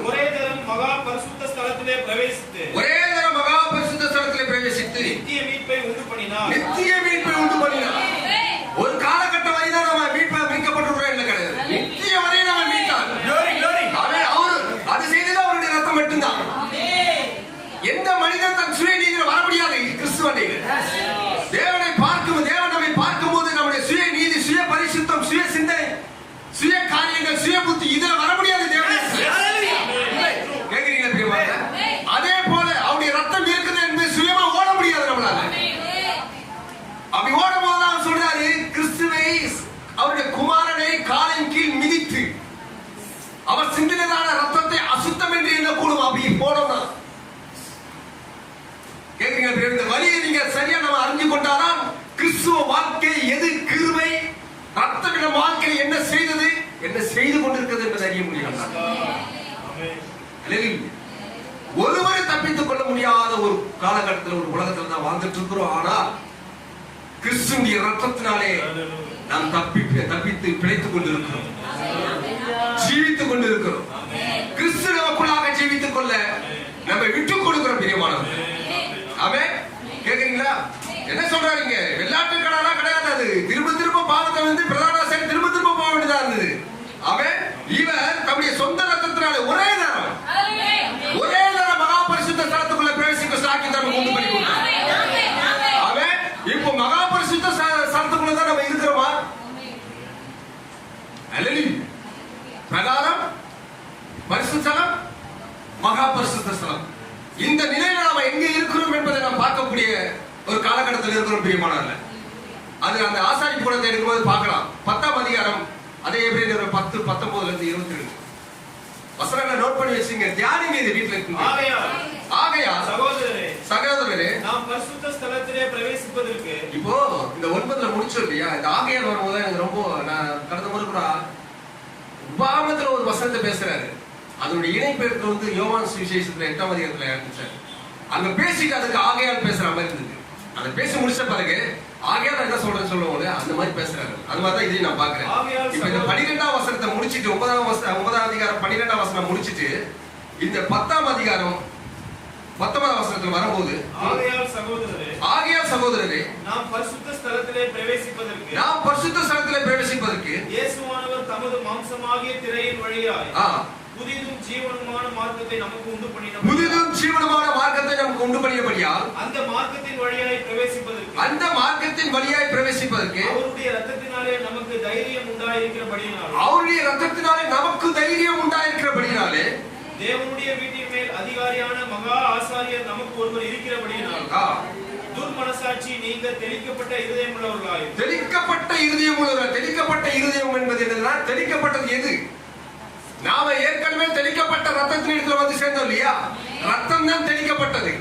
ஒரே தரம் மகா பரிசுத்த ஸ்தலத்திலே பிரவேசித்து நித்திய மீட்பை உண்டு பண்ணினார். நித்திய மீட்பை உண்டு பண்ணினார். ஒரு காலகட்ட வரை தான் நம்ம மீட்கப்பட்டிருக்கிறோம் இல்லை கிடையாது. நித்திய வரை நம்ம மீட்டார். அவர் அது செய்தது அவருடைய ரத்தம் மட்டும்தான். எந்த மனிதன் தன் சுய நீதியில் வர முடியாது. கிறிஸ்துவனை தேவனை நம்மை பார்க்கும்போது நம்முடைய சுய நீதி, சுய பரிசுத்தம், சுய சிந்தனை, சுய காரியங்கள், சுய புத்தி இதுல வர முடியாது. கேக்குறீங்களா பிரியமான? அதே போல அவருடைய ரத்தம் இருக்குது என்று சுயமா ஓட முடியாது நம்மளால. அப்படி ஓடும் போதுதான் சொல்றாரு, கிறிஸ்துவை அவருடைய குமாரனை காலின் கீழ் மிதித்து அவர் சிந்தினதான ரத்தத்தை அசுத்தம் என்று எண்ணக்கூடும். அப்படி போனோம்னா கேக்குறீங்க, இந்த வழியை நீங்க சரியா நம்ம அறிஞ்சு கொண்டாதான் கிறிஸ்துவ வாழ்க்கை எது கிருபை, ரத்தமிட வாழ்க்கை என்ன செய்தது, என்ன செய்து கொண்டிருக்கிறது என்பதை அறிய முடியும். ஒருவரை தப்பித்துக் கொள்ள முடியாத ஒரு காலகட்டத்தில், ஒரு உலகத்தில் தான் வாழ்ந்துட்டு இருக்கிறோம். ஆனால் கிறிஸ்துவின் ரத்தத்தினாலே நாம் தப்பித்து பிழைத்துக் கொண்டிருக்கிறோம், ஜீவித்துக் கொண்டிருக்கிறோம். கிறிஸ்து நமக்குள்ளாக ஜீவித்துக் கொள்ள நம்ம விட்டுக் கொடுக்கிறோம் பிரியமானவர்கள். ஆமென். கேக்குறீங்களா? என்ன சொல்றாங்க? வெள்ளாட்டுக்கடா கிடையாது. அது திரும்ப பாவத்தை வந்து பிரதான ஆசாரியர் திரும்ப போக வேண்டியதா இருந்தது. அவன் இவர் தம்முடைய சொந்த ரத்தத்தினாலே ஒரே தரம் மகா பரிசுத்த ஸ்தலத்துக்குள்ள பிரவேசிக்க சாக்கியத்தை நமக்கு உண்டு பண்ணி கொடுத்தார். அவன் இப்போ மகா பரிசுத்த ஸ்தலத்துக்குள்ள தான் நம்ம இருக்கிறோமா? பிரகாரம் பரிசுத்த ஸ்தலம், மகா பரிசுத்த ஸ்தலம். இந்த நிலையில நாம எங்க இருக்கிறோம் என்பதை நாம் பார்க்கக்கூடிய ஒரு காலகட்டத்தில் இருக்கிறோம் பிரியமானவர்களே. அது அந்த ஆசாரி கூடத்தை எடுக்கும்போது பார்க்கலாம். 10ஆம் அதிகாரம், அதே எபிரேயர் 10:19-22 வசனங்களை நோட் பண்ணி வச்சுங்க, தியானிங்க இது வீட்ல இருக்குங்க. ஆகையால் சகோதரரே நாம் பரிசுத்த ஸ்தலத்திலே பிரவேசிப்பதற்கு, இப்போ இந்த 9ல முடிச்சோம் இல்லையா? இந்த ஆகையால் வரும்போது எனக்கு ரொம்ப, நான் கடந்த முறை கூட உபாகமத்துல ஒரு வசனத்தை பேசுறாரு. அதனுடைய இணைப்பெடுத்து வந்து யோவான் சுவிசேஷத்துல 8ஆம் அதிகாரத்துல இருந்துச்சு. அங்க பேசிட்டு அதுக்கு ஆகையால் பேசுற மாதிரி இருந்தது. அதை பேசி முடிச்ச பிறகு ஆகையால் என்ன சொல்றேன்னு சொல்லுவோம், அந்த மாதிரி பேசுறாரு. அது மாதிரி தான் இதையும் நான் பாக்குறேன். இப்ப இந்த 12ஆம் வசனத்தை முடிச்சிட்டு 9ஆம் அதிகாரம் 12ஆம் வசனம் முடிச்சிட்டு இந்த 10ஆம் அதிகாரம் 19ஆம் வசனத்துல வரும்போது, ஆகையால் சகோதரரே நாம் பரிசுத்த ஸ்தலத்திலே பிரவேசிப்பதற்கு இயேசுவானவர் தமது மாம்சமாகிய திரையின் வழியாய் புதிதும் ஜீவனுமான மார்க்கத்தை நமக்கு உண்டு பண்ணினபடியால் அந்த மார்க்கத்தின் வழியாய் பிரவேசிப்பதற்கு அவருடைய இரத்தத்தினாலே நமக்கு தைரியம் உண்டாயிருக்கிறபடியினாலே தேவனுடைய வீட்டின் மேல் அதிகாரியான மகா ஆசாரியர் நமக்கு ஒருவர் இருக்கிறபடியினால் துர்மனசாட்சி நீங்க தெளிக்கப்பட்ட இருதயம் உள்ளவர்களாய். தெளிக்கப்பட்ட இருதயம் என்பது என்னன்னா, தெளிக்கப்பட்டது எது? நாம ஏற்கனவே தெளிக்கப்பட்ட ரத்தத்தின் இடத்துல வந்து சேர்ந்தோம் இல்லையா? ரத்தம் தான் தெளிக்கப்பட்டது.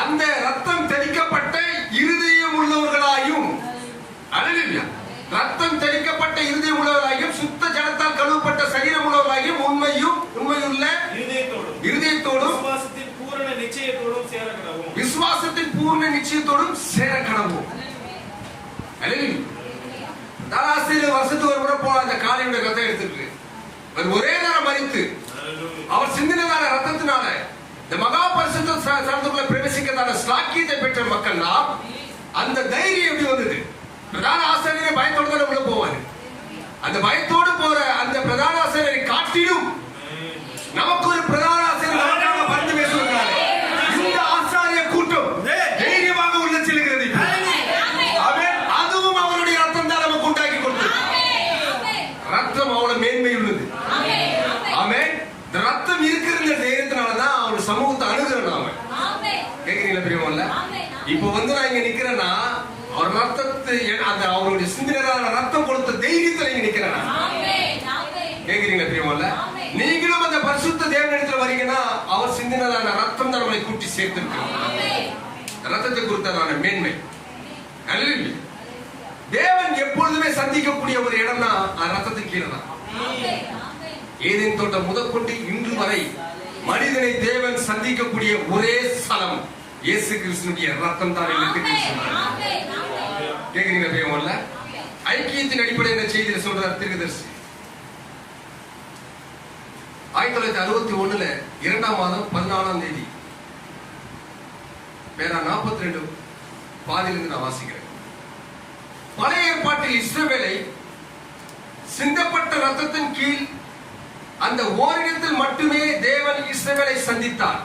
அந்த ரத்தம் தெளிக்கப்பட்ட இருதயம் உள்ளவர்களாயும், அல்லேலூயா, ரத்தம் தெளிக்கப்பட்ட இருதயம் உள்ளவர்களாயும், சுத்த ஜலத்தால் கழுவப்பட்ட சரீரம் உள்ளவர்களாயும், உண்மையுள்ள இருதயத்தோடும் விசுவாசத்தின் பூர்ண நிச்சயத்தோடும் சேர கடவோம். அல்லேலூயா. தாராசிரியர் வருஷத்துக்கு ஒரு முறை போல அந்த காலையுடைய ரத்தம் எடுத்துட்டு ஒரே நேரம் மரித்து அவர் சிந்தினதான ரத்தத்தினால இந்த மகா பரிசுத்த ஸ்தலத்துக்குள்ள பிரவேசிக்கிறதான ஸ்லாக்கியத்தை பெற்ற மக்கள் நாம். அந்த தைரியம் எப்படி வந்தது? பிரதான ஆசாரியரை பயத்தோடு தான் உள்ள போவாரு. அந்த பயத்தோடு போற அந்த பிரதான ஆசாரியரை காட்டிலும் நமக்கு ஒரு பிரதான ஆசாரியர் நமக்காக பரிந்து பேசுவதனால இந்த ஆசாரிய கூட்டம் தைரியமாக உள்ள செல்கிறது. அதுவும் அவருடைய ரத்தம் தான் நமக்கு உண்டாக்கி கொடுத்தது. ரத்தம் அவ்வளவு மேன்மை உள்ளது. ஆமென். ரத்தம் இருக்கிற தைரியத்தினாலதான் அவருடைய சமூகத்தை அணுகிறோம் நாம. கேக்குறீங்களா பிரியமானவர்களே? இப்போ வந்து நான் இங்க நிக்கிறேன்னா அவர் ரத்தத்தை, அந்த அவருடைய சிந்தினதான ரத்தம் கொடுத்த தைரியத்துல இங்க நிக்கிறேன். கேக்குறீங்களா பிரியமானவர்களே? நீங்களும் அந்த பரிசுத்த தேவனிடத்துல வரீங்கன்னா அவர் சிந்தினதான ரத்தம் தான் நம்மளை கூட்டி சேர்த்திருக்கிறார். ரத்தத்தை குறித்ததான மேன்மை. அல்லேலூயா. தேவன் எப்பொழுதுமே சந்திக்கக்கூடிய ஒரு இடம்னா ரத்தத்துக்கு கீழே தான். ஏதேன் தோட்டம் முதற்கொண்டு இன்று வரை மனிதனை தேவன் சந்திக்கக்கூடிய ஒரே ஸ்தலம் இயேசு கிறிஸ்துவின் ரத்தம் தான். கேக்குறீங்களா பிரியமானவர்களே? ஐக்கியத்தின் அடிப்படையில் செய்தியில சொல்றார் தீர்க்கதரிசி. 1961 2ஆம் மாதம் 14ஆம் தேதி பேரா 42 பாதிலிருந்து நான் வாசிக்கிறேன். பழைய ஏற்பாட்டில் இஸ்ரவேலை சிந்தப்பட்ட ரத்தத்தின் கீழ் அந்த ஓரிடத்தில் மட்டுமே தேவன் இஸ்ரவேலை சந்தித்தார்.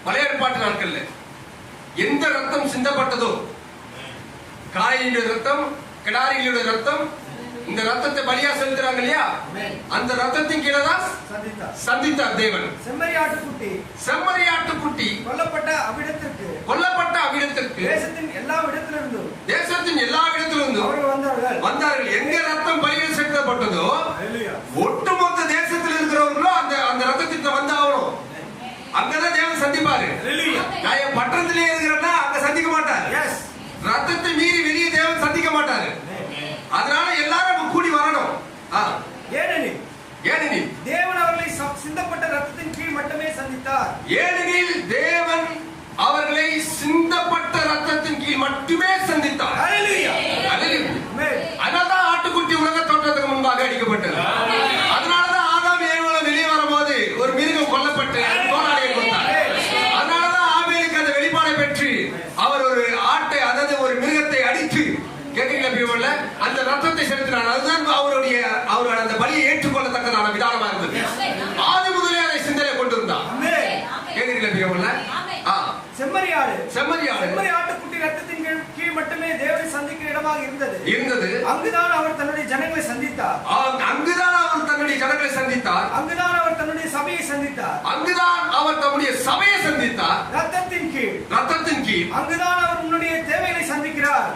பழைய ஏற்பாட்டு நாட்கள்ல எந்த ரத்தம் சிந்தப்பட்டதோ, காயினுடைய ரத்தம், கிடாரிகளுடைய ரத்தம், இந்த ரத்தத்தை பலியா செலுத்துறாங்க இல்லையா, அந்த ரத்தத்தின் கீழே தான் சந்தித்தார் தேவன். செம்மறியாட்டுக்குட்டி கொல்லப்பட்ட அவ்விடத்திற்கு தேசத்தின் எல்லா இடத்திலிருந்தும் வந்தார்கள். எங்க ரத்தம் பலியில் செலுத்தப்பட்டதோ ஒட்டுமொத்த தேசத்தில் இருக்கிறவங்களும் அந்த ரத்தத்திட்ட வந்தாகணும். அங்கதான் தேவன் சந்திப்பாரு. நான் என் பட்டணத்திலே இருக்கிறேன்னா அங்க சந்திக்க மாட்டார். ரத்தத்தை மீறி வெளியே தேவன் சந்திக்க மாட்டாரு. அதனால எல்லாரும் கூடி வரணும். ஏனெனில் தேவன் அவர்களை சிந்தப்பட்ட ரத்தத்தின் கீழ் மட்டுமே சந்தித்தார். ஏனெனில் தேவன் அவர்களை சிந்தப்பட்ட ரத்தத்தின் கீழ் மட்டுமே சந்தித்தார். அதனால்தான் ஆட்டுக்குட்டி உலக தோற்றத்துக்கு முன்பாக அடிக்கப்பட்டது. அதனாலதான் ஆதாம் ஏவாள் வெளியே வரும்போது ஒரு மிருகம் கொல்லப்பட்டு கோலாடியை கொடுத்தார். அதனாலதான் ஆபேலுக்கு அந்த வெளிப்பாடை பெற்று அவர் ஒரு ஆட்டை, அதாவது ஒரு மிருகத்தை அடித்து கேட்கல அந்த ரத்தத்தை செலுத்தினார். அதுதான் அவர் அந்த பலியை ஏற்றுக்கொள்ளத்தக்கதான விதானமா இருந்தது. ஆதி முதலே அதை சிந்தனை கொண்டிருந்தார். செம்மறியாட்டுக்குட்டி ரத்தத்தின் கீழ் மட்டுமே தேவனை சந்திக்கிற இடமாக இருந்தது. அங்குதான் அவர் தன்னுடைய ஜனங்களை சந்தித்தார். அங்குதான் அவர் தன்னுடைய சபையை சந்தித்தார். ரத்தத்தின் கீழ் அங்குதான் அவர் உன்னுடைய தேவைகளை சந்திக்கிறார்.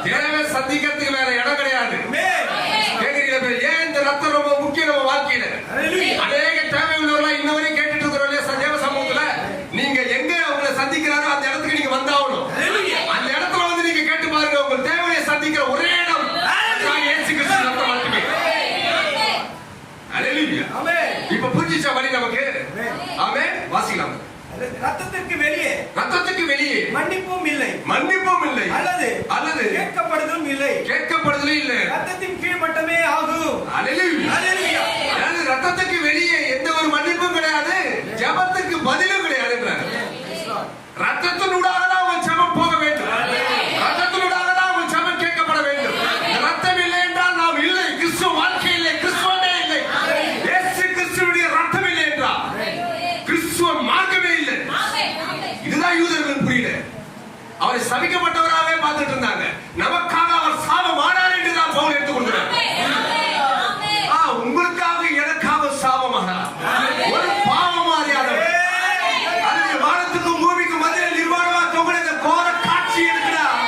தேவை சந்திக்கிறதுக்கு வேற இடம் கிடையாது. ஏன் இந்த ரத்தம் ரொம்ப முக்கியம் நம்ம வாழ்க்கையில? அநேக தேவை உள்ளவர்களா இன்னவரை கேட்டுட்டு இருக்கிறோம் தேவ சமூகத்துல. நீங்க எங்க உங்களை சந்திக்கிறாரோ அந்த இடத்துக்கு நீங்க வந்தாகணும். அந்த இடத்துல வந்து நீங்க கேட்டு பாருங்க, உங்க தேவையை சந்திக்கிற ஒரே இடம் இயேசு கிறிஸ்து ரத்தம் மட்டுமே. இப்ப புரிஞ்சிச்சா வழி நமக்கு? ஆமென். வாசிக்கலாம். ரத்தத்துக்கு வெளியே மன்னிப்பும் இல்லை அல்லது கேட்கப்படுதலும் இல்லை. ரத்தத்தின் கீழ் மட்டுமே ஆகும். அல்லேலூயா. ரத்தத்துக்கு வெளியே எந்த ஒரு மன்னிப்பும் கிடையாது, ஜெபத்துக்கு பதிலும் கிடையாது. ரத்தத்தினூடாக தான் அவன் ஜெபம் போக வேண்டும். ரத்தத்தினூடாக தான் அவன் ஜெபம் கேட்கப்பட வேண்டும். ரத்தம் இல்லை என்றால் நாம் இல்லை. கிறிஸ்துவ வாழ்க்கை இல்லை, கிறிஸ்துவமே இல்லை. இயேசு கிறிஸ்துவுடைய ரத்தம் இல்லை என்றால் கிறிஸ்துவ மார்க்கமே இல்லை. இதுதான் யூதர்கள் புரியல. அவரை சபிக்கப்பட்டவராகவே பார்த்துட்டு இருந்தாங்க. நமக்காக அவர் சாபம் ஆனார் என்று தான் பவுல் எடுத்துக் கொள்கிறார். உங்களுக்காக எனக்காக சாபமானார். ஒரு பாவம் அறியாதவர் வானத்துக்கும் பூமிக்கும் மத்தியில் நிர்வாணமா தொங்குற இந்த கோர காட்சி இருக்கிறார்.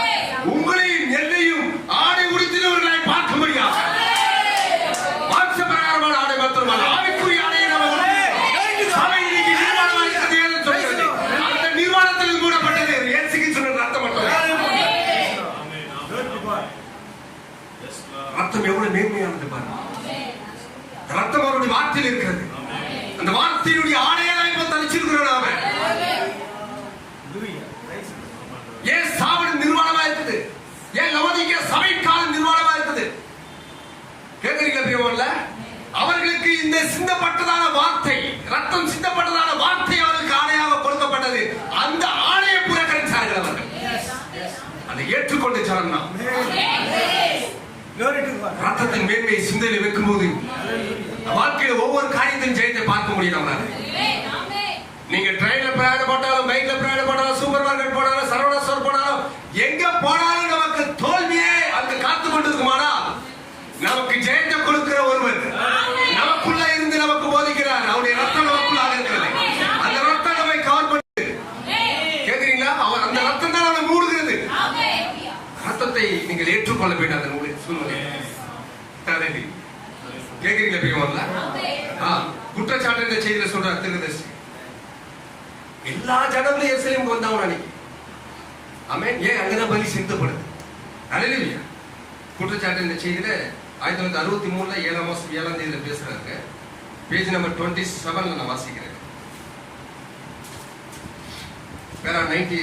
உங்களையும் என்னையும் ஆடை உடுத்தினவர்களை பார்க்க முடியாது. மாம்ச பிரகாரமான ஆடை மாத்திரமல்ல, ஆவிக்குரிய ஆடையை நம்ம சபை இன்னைக்கு நிர்வாணமா இருக்கிறது ஏன்னு சொல்கிறது. அந்த நிர்வாணத்தில் மூடப்பட்டது இயேசுக்கு சொன்ன ரத்தம் மட்டும். ரத்தம் எவ்வளவு மேன்மையானது பாருங்க. ரத்தம் அவருடைய வார்த்தையில் இருக்கிறது. அந்த வார்த்தையுடைய ஆடையெல்லாம் இப்ப தரிச்சிருக்கிறோம் நாம. ஏன் சாவன் நிர்வாணமா இருக்குது? ஏன் லவோதிக்கேயா சபை காலம் நிர்வாணமா இருக்குது? கேட்கிறீங்களா பிரியமானவர்களே? அவர்களுக்கு இந்த சிந்தப்பட்டதான வார்த்தை, ரத்தம் சிந்தப்பட்டதான வார்த்தை அவர்களுக்கு ஆணையாக கொடுக்கப்பட்டது. அந்த ஆணையை புறக்கணிச்சார்கள் அவர்கள். அதை ஏற்றுக்கொண்ட ஜனம் தான். ரத்தத்தின் மேன்மையை சிந்தையில வைக்கும் போது வாழ்க்கையில ஒவ்வொரு காரியத்தையும் ஜெயத்தை பார்க்க முடியும் நம்மளால. நீங்க ட்ரெயின்ல பிரயாணம் போட்டாலும், பைக்ல பிரயாணம் போட்டாலும், சூப்பர் மார்க்கெட் போனாலும், சரவணா ஸ்டோர் போனாலும், எங்க போனாலும் நமக்கு தோல்வியே அங்க காத்து கொண்டிருக்குமானால் நமக்கு ஜெயத்தை கொடுக்கிற ஒருவர் நமக்குள்ள இருந்து நமக்கு போதிக்கிறார். அவருடைய ரத்தம் நமக்குள்ளாக இருக்கிறது. அந்த ரத்தம் நம்மை கவர் பண்ணுது. கேக்குறீங்களா? அவர் அந்த ரத்தம் தான் நம்மை மூடுகிறது. ரத்தத்தை நீங்கள் ஏற்றுக்கொள்ள வேண்டும். அந்த சூழ்நிலை கேக்குறீங்களா? பிரியமானவர்களே, குற்றச்சாட்டு இந்த செய்தியில சொல்றார் திருதர்சி. எல்லா ஜனங்களும் எருசலேமுக்கு வந்தாங்க அன்னைக்கு. ஆமென். ஏன் அங்கதான் பலி செலுத்தப்படுது. அல்லேலூயா. குற்றச்சாட்டு இந்த செய்தியில 1963 7ஆம் மாசம் 7ஆம் தேதியில பேசுறாங்க. பேஜ் நம்பர் 27 நான் வாசிக்கிறேன். பேரா 98.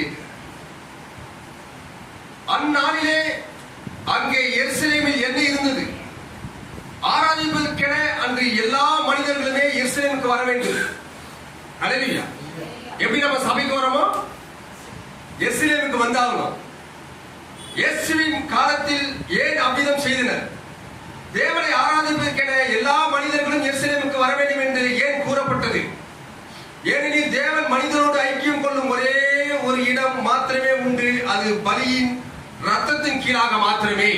அந்நாளிலே அங்கே எருசலேமில் என்ன இருந்தது? ஆராதிப்பதற்கென அன்று எல்லா மனிதர்களுமே எருசலேமுக்கு வர வேண்டும். அல்லேலூயா. எப்படி நம்ம சபைக்கு வரோமோ எருசலேமுக்கு வந்தாகணும். இயேசுவின் காலத்தில் ஏன் அவ்விதம் செய்தனர்? தேவனை ஆராதிப்பதற்கென எல்லா மனிதர்களும் எருசலேமுக்கு வர வேண்டும் என்று ஏன் கூறப்பட்டது? ஏனெனில் தேவன் மனிதனோடு ஐக்கியம் கொள்ளும் ஒரே ஒரு இடம் மாத்திரமே உண்டு, அது பலியின் ரத்தத்தின் கீழாக மாத்திரமே.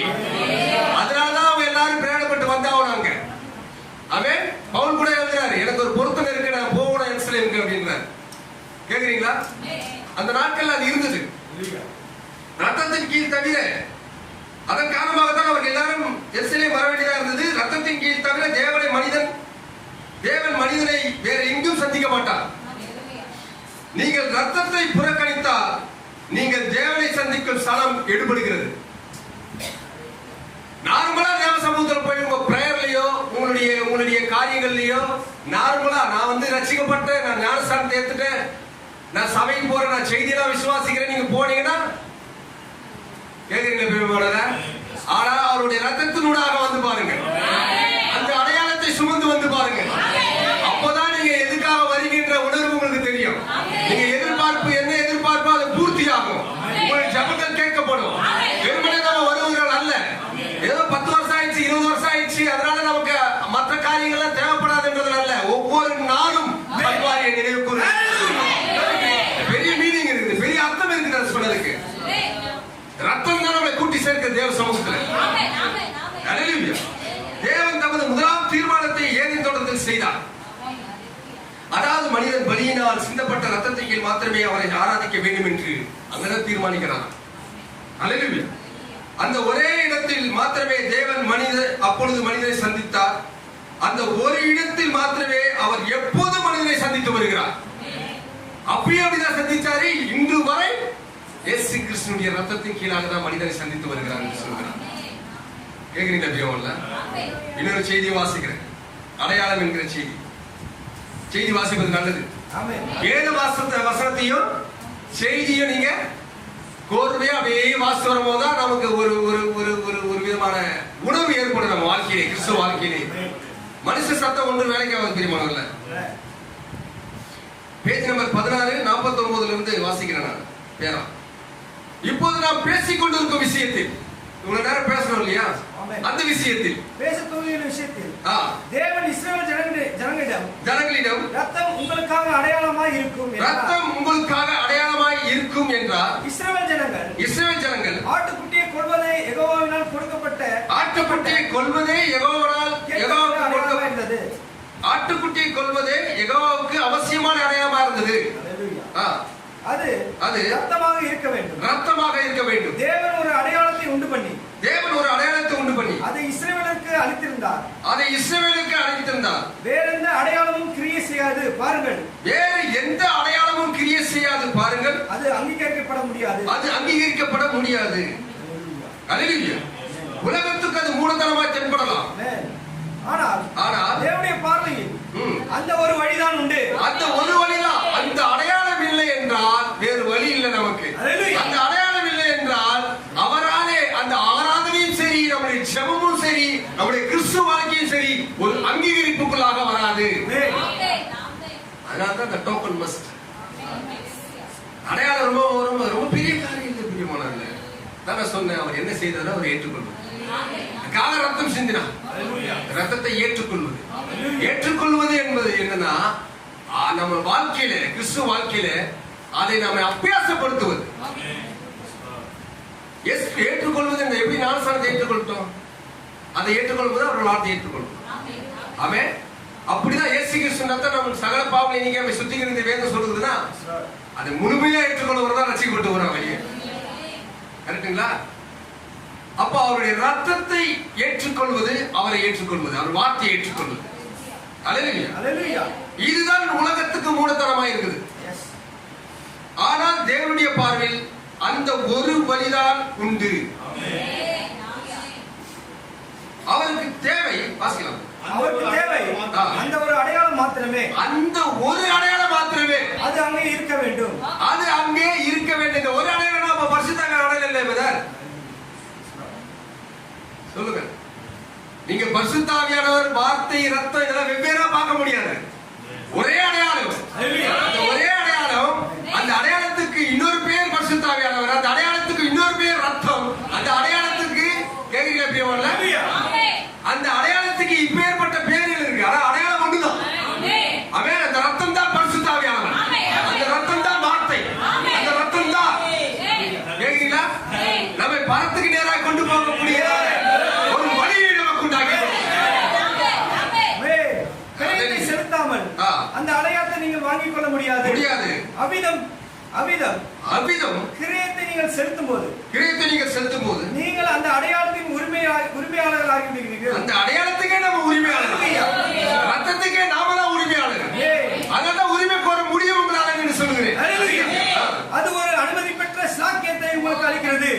அதனாலதான் அவங்க எல்லாரும் பிரயாணப்பட்டு வந்தாங்க. அவன் பவுல் கூட எழுதுறாரு, எனக்கு ஒரு பொருத்தம் இருக்கு, நான் போகணும் எருசலேமுக்கு அப்படின்றார். கேக்குறீங்களா? அந்த நாட்கள் அது இருந்தது. ரத்தத்தின் கீழ் தவிர, அதன் காரணமாக தான் அவர்கள் எல்லாரும் எருசலேம் வர வேண்டியதா இருந்தது. ரத்தத்தின் கீழ் தவிர தேவன் மனிதனை வேற எங்கும் சந்திக்க மாட்டார். நீங்கள் ரத்தத்தை புறக்கணித்தால் நீங்கள் தேவனை சந்திக்கும் ஸ்தலம் எடுபடுகிறது. நார்மலா தேவ சமூகத்தில் போய் உங்க பிரேயர்லயோ உங்களுடைய காரியங்கள்லயோ நார்மலா நான் வந்து ரட்சிக்கப்பட்டேன், நான் ஞானஸ்தானத்தை ஏத்துட்டேன், நான் சபைக்கு போறேன், நான் செய்தியெல்லாம் விசுவாசிக்கிறேன், நீங்க போனீங்கன்னா கேக்குறீங்களா? ஆனா அவருடைய ரத்தத்தினூடாக வந்து பாருங்க, அந்த அடையாளத்தை சுமந்து வந்து பாருங்க. அப்போதான் நீங்க எதுக்காக வருகின்ற உணர்வு உங்களுக்கு தெரியும். நீங்க எதிர்பார்ப்பு என்ன எதிர்பார்ப்போ அது பூர்த்தியாகும். உங்களுடைய ஜபங்கள் கேட்கப்படும். வெறுமனே நம்ம வருவர்கள் அல்ல, ஏதோ 10 வருஷம் ஆயிடுச்சு 20 வருஷம் ஆயிடுச்சு அதனால நமக்கு மற்ற காரியங்கள்லாம் தேவைப்படாதுன்றது அல்ல. ஒவ்வொரு நாளும் பரிவாரியை நினைவு கூறு. பெரிய மீனிங் இருக்குது, பெரிய அர்த்தம் இருக்குது சொன்னதுக்கு. ரத்தம் தான் நம்மளை கூட்டி சேர்க்க தேவ சமூகத்தில். தேவன் தமது முதலாம் தீர்மானத்தை ஏதேன் தோட்டத்தில் செய்தார். அதாவது மனிதன் பலியினால் சிந்தப்பட்ட ரத்தத்தின் கீழ் மாத்திரமே அவரை ஆராதிக்க வேண்டும் என்று அங்கதான் தீர்மானிக்கிறார். அல்லேலூயா. அந்த ஒரே இடத்தில் மாத்திரமே தேவன் அப்பொழுது மனிதனை சந்தித்தார். அந்த ஒரு இடத்தில் மாத்திரமே அவர் எப்போது மனிதனை சந்தித்து வருகிறார். அப்பயே அப்படிதான் சந்திச்சாரு. இன்று வரை இயேசு கிறிஸ்துவின் ரத்தத்தின் கீழாக தான் மனிதனை சந்தித்து வருகிறார் என்று சொல்கிறார். கேக்குறீங்களா? பிரியமானவர்களே, இன்னொரு செய்தியை வாசிக்கிறேன். அடையாளம் என்கிற செய்தி வாசிப்பது நல்லது. வேத வசனத்தையும் செய்தியும் நீங்க கோர்வையா அப்படியே வாசித்து வரும்போதுதான் நமக்கு ஒரு விதமான உணர்வு ஏற்படும் நம்ம வாழ்க்கையிலே, கிறிஸ்துவ வாழ்க்கையிலே. மனுஷ சத்தம் ஒன்று வேலைக்கு ஆகாது. பிரியமானவர்களே, பேஜ் நம்பர் 1649 இருந்து வாசிக்கிறேன் நான். பேரா இப்போது நாம் பேசிக் கொண்டிருக்கும் விஷயத்தில் இவ்வளவு நேரம் பேசணும் இல்லையா? அந்த விஷயத்தில் பேசத் துவங்கின விஷயத்தில் தேவன் இஸ்ரவேல் ஜனங்களிடம் ரத்தம் உங்களுக்காக அடையாளமாய் இருக்கும் என்றார். இஸ்ரவேல் ஜனங்கள் ஆட்டுக்குட்டியை கொல்வதே யெகோவாவினால் கொடுக்கப்பட்ட ஆட்டுக்குட்டியை கொல்வதே யெகோவாவுக்கு அவசியமான அடையாளமா இருந்தது. அது ரத்தமாக இருக்க வேண்டும். தேவன் ஒரு அடையாளத்தை உண்டு பண்ணி அதை இஸ்ரவேலுக்கு அளித்திருந்தார். வேற எந்த அடையாளமும் கிரியை செய்யாது பாருங்கள். அது அங்கீகரிக்கப்பட முடியாது. அல்லேலூயா. உலகத்துக்கு அது மூலதனமாய் தென்படலாம். ஆனால் தேவனுடைய பார்வையில் அந்த ஒரு வழிதான் உண்டு. அந்த ஒரு வழிதான். அந்த அடையாளம் இல்லை என்றால் வேறு வழி இல்லை நமக்கு. அந்த அடையாளம் இல்லை என்றால் அவராலே அந்த ஆராதனையும் சரி, நம்முடைய ஜெபமும் சரி, நம்முடைய கிறிஸ்துவ வாழ்க்கையும் சரி ஒரு அங்கீகரிப்புக்குள்ளாக வராது. அதனால்தான் அந்த டோக்கன் மஸ்ட். அடையாளம் ரொம்ப பெரிய காரியம் இல்லை. பிரியமானவர்களே, நான் சொன்னேன், அவர் என்ன செய்தாரோ அவர் ஏற்றுக்கொள்வது. ரத்தம் சிந்தினார். ரத்தத்தை ஏற்றுக்கொள்வது என்பது என்னன்னா, நம்ம வாழ்க்கையில, கிறிஸ்துவ வாழ்க்கையில அதை நம்ம அபியாசப்படுத்துவது. ஏற்றுக்கொள்வது எப்படி ஞானஸ்தானத்தை ஏற்றுக்கொள்ளட்டும், அதை ஏற்றுக்கொள்வது அவர்கள் வார்த்தை ஏற்றுக்கொள்ளும். ஆமென். அப்படிதான் இயேசு கிறிஸ்து ரத்தம் நம்ம சகல பாவங்களை நீங்க சுத்திகரித்து வேதம் சொல்லுதுன்னா அதை முழுமையா ஏற்றுக்கொள்வது தான் ரட்சிக்கப்பட்டு வரும் வெளியே. கரெக்டுங்களா? அப்ப அவருடைய ரத்தத்தை ஏற்றுக்கொள்வது, அவரை ஏற்றுக்கொள்வது, அவர் வார்த்தையை ஏற்றுக்கொள்வது. அல்லேலூயா. இதுதான் உலகத்துக்கு மூலதனமாக இருக்குது. ஆனால் தேவனுடைய பார்வையில் அந்த ஒரு வழிதான் உண்டு. அவருக்கு தேவை வாசிக்கலாம். அவருக்கு தேவை அந்த ஒரு அடையாளம் மாத்திரமே. அது அங்கே இருக்க வேண்டும். இந்த ஒரு அடையாளம் நம்ம பரிசுத்தமான அடையாளம் இல்லை பிரதர். சொல்லுங்க. நீங்க பரிசுத்த ஆவியானவர், வார்த்தை, ரத்தம் இதெல்லாம் வெவ்வேறா பார்க்க முடியாது. ஒரே அடையாளம். அந்த ஒரே அடையாளம், அந்த அடையாளத்துக்கு இன்னொரு பேர் பரிசுத்த பரிசுத்த ஆவியானவர். அந்த அடையாளத்துக்கு இன்னொரு பேர் ரத்தம். அந்த அடையாளத்துக்கு கேக்குறீங்களா பிரியமானவர்களே? அந்த அடையாளத்துக்கு இப்பேற்பட்ட பேர்கள் இருக்கு. ஆனா அடையாளம் ஒண்ணுதான். ஆமென். அந்த ரத்தம் தான் பரிசுத்த ஆவியானவர். அந்த ரத்தம் தான் வார்த்தை. அந்த ரத்தம் தான் கேக்குறீங்களா? நம்மை பரத்துக்கு நேராக கொண்டு போகக்கூடிய ஒரு வழியை நமக்கு உண்டாக்கி செலுத்தாமல் அந்த அடையாளத்தை நீங்கள் வாங்கிக் கொள்ள முடியாது. அவிதம் கிரியத்தை நீங்கள் செலுத்தும் போது நீங்கள் அந்த அடையாளத்தின் உரிமையாளர்கள் ஆகிவிடுகிறீர்கள். அந்த அடையாளத்துக்கே நம்ம உரிமையாளர், ரத்தத்துக்கே நாம தான் உரிமையாளர். அதனால உரிமை கோர முடியும் என்று சொல்லுகிறேன். அது ஒரு அனுமதி பெற்ற சாக்கியத்தை உங்களுக்கு அளிக்கிறது.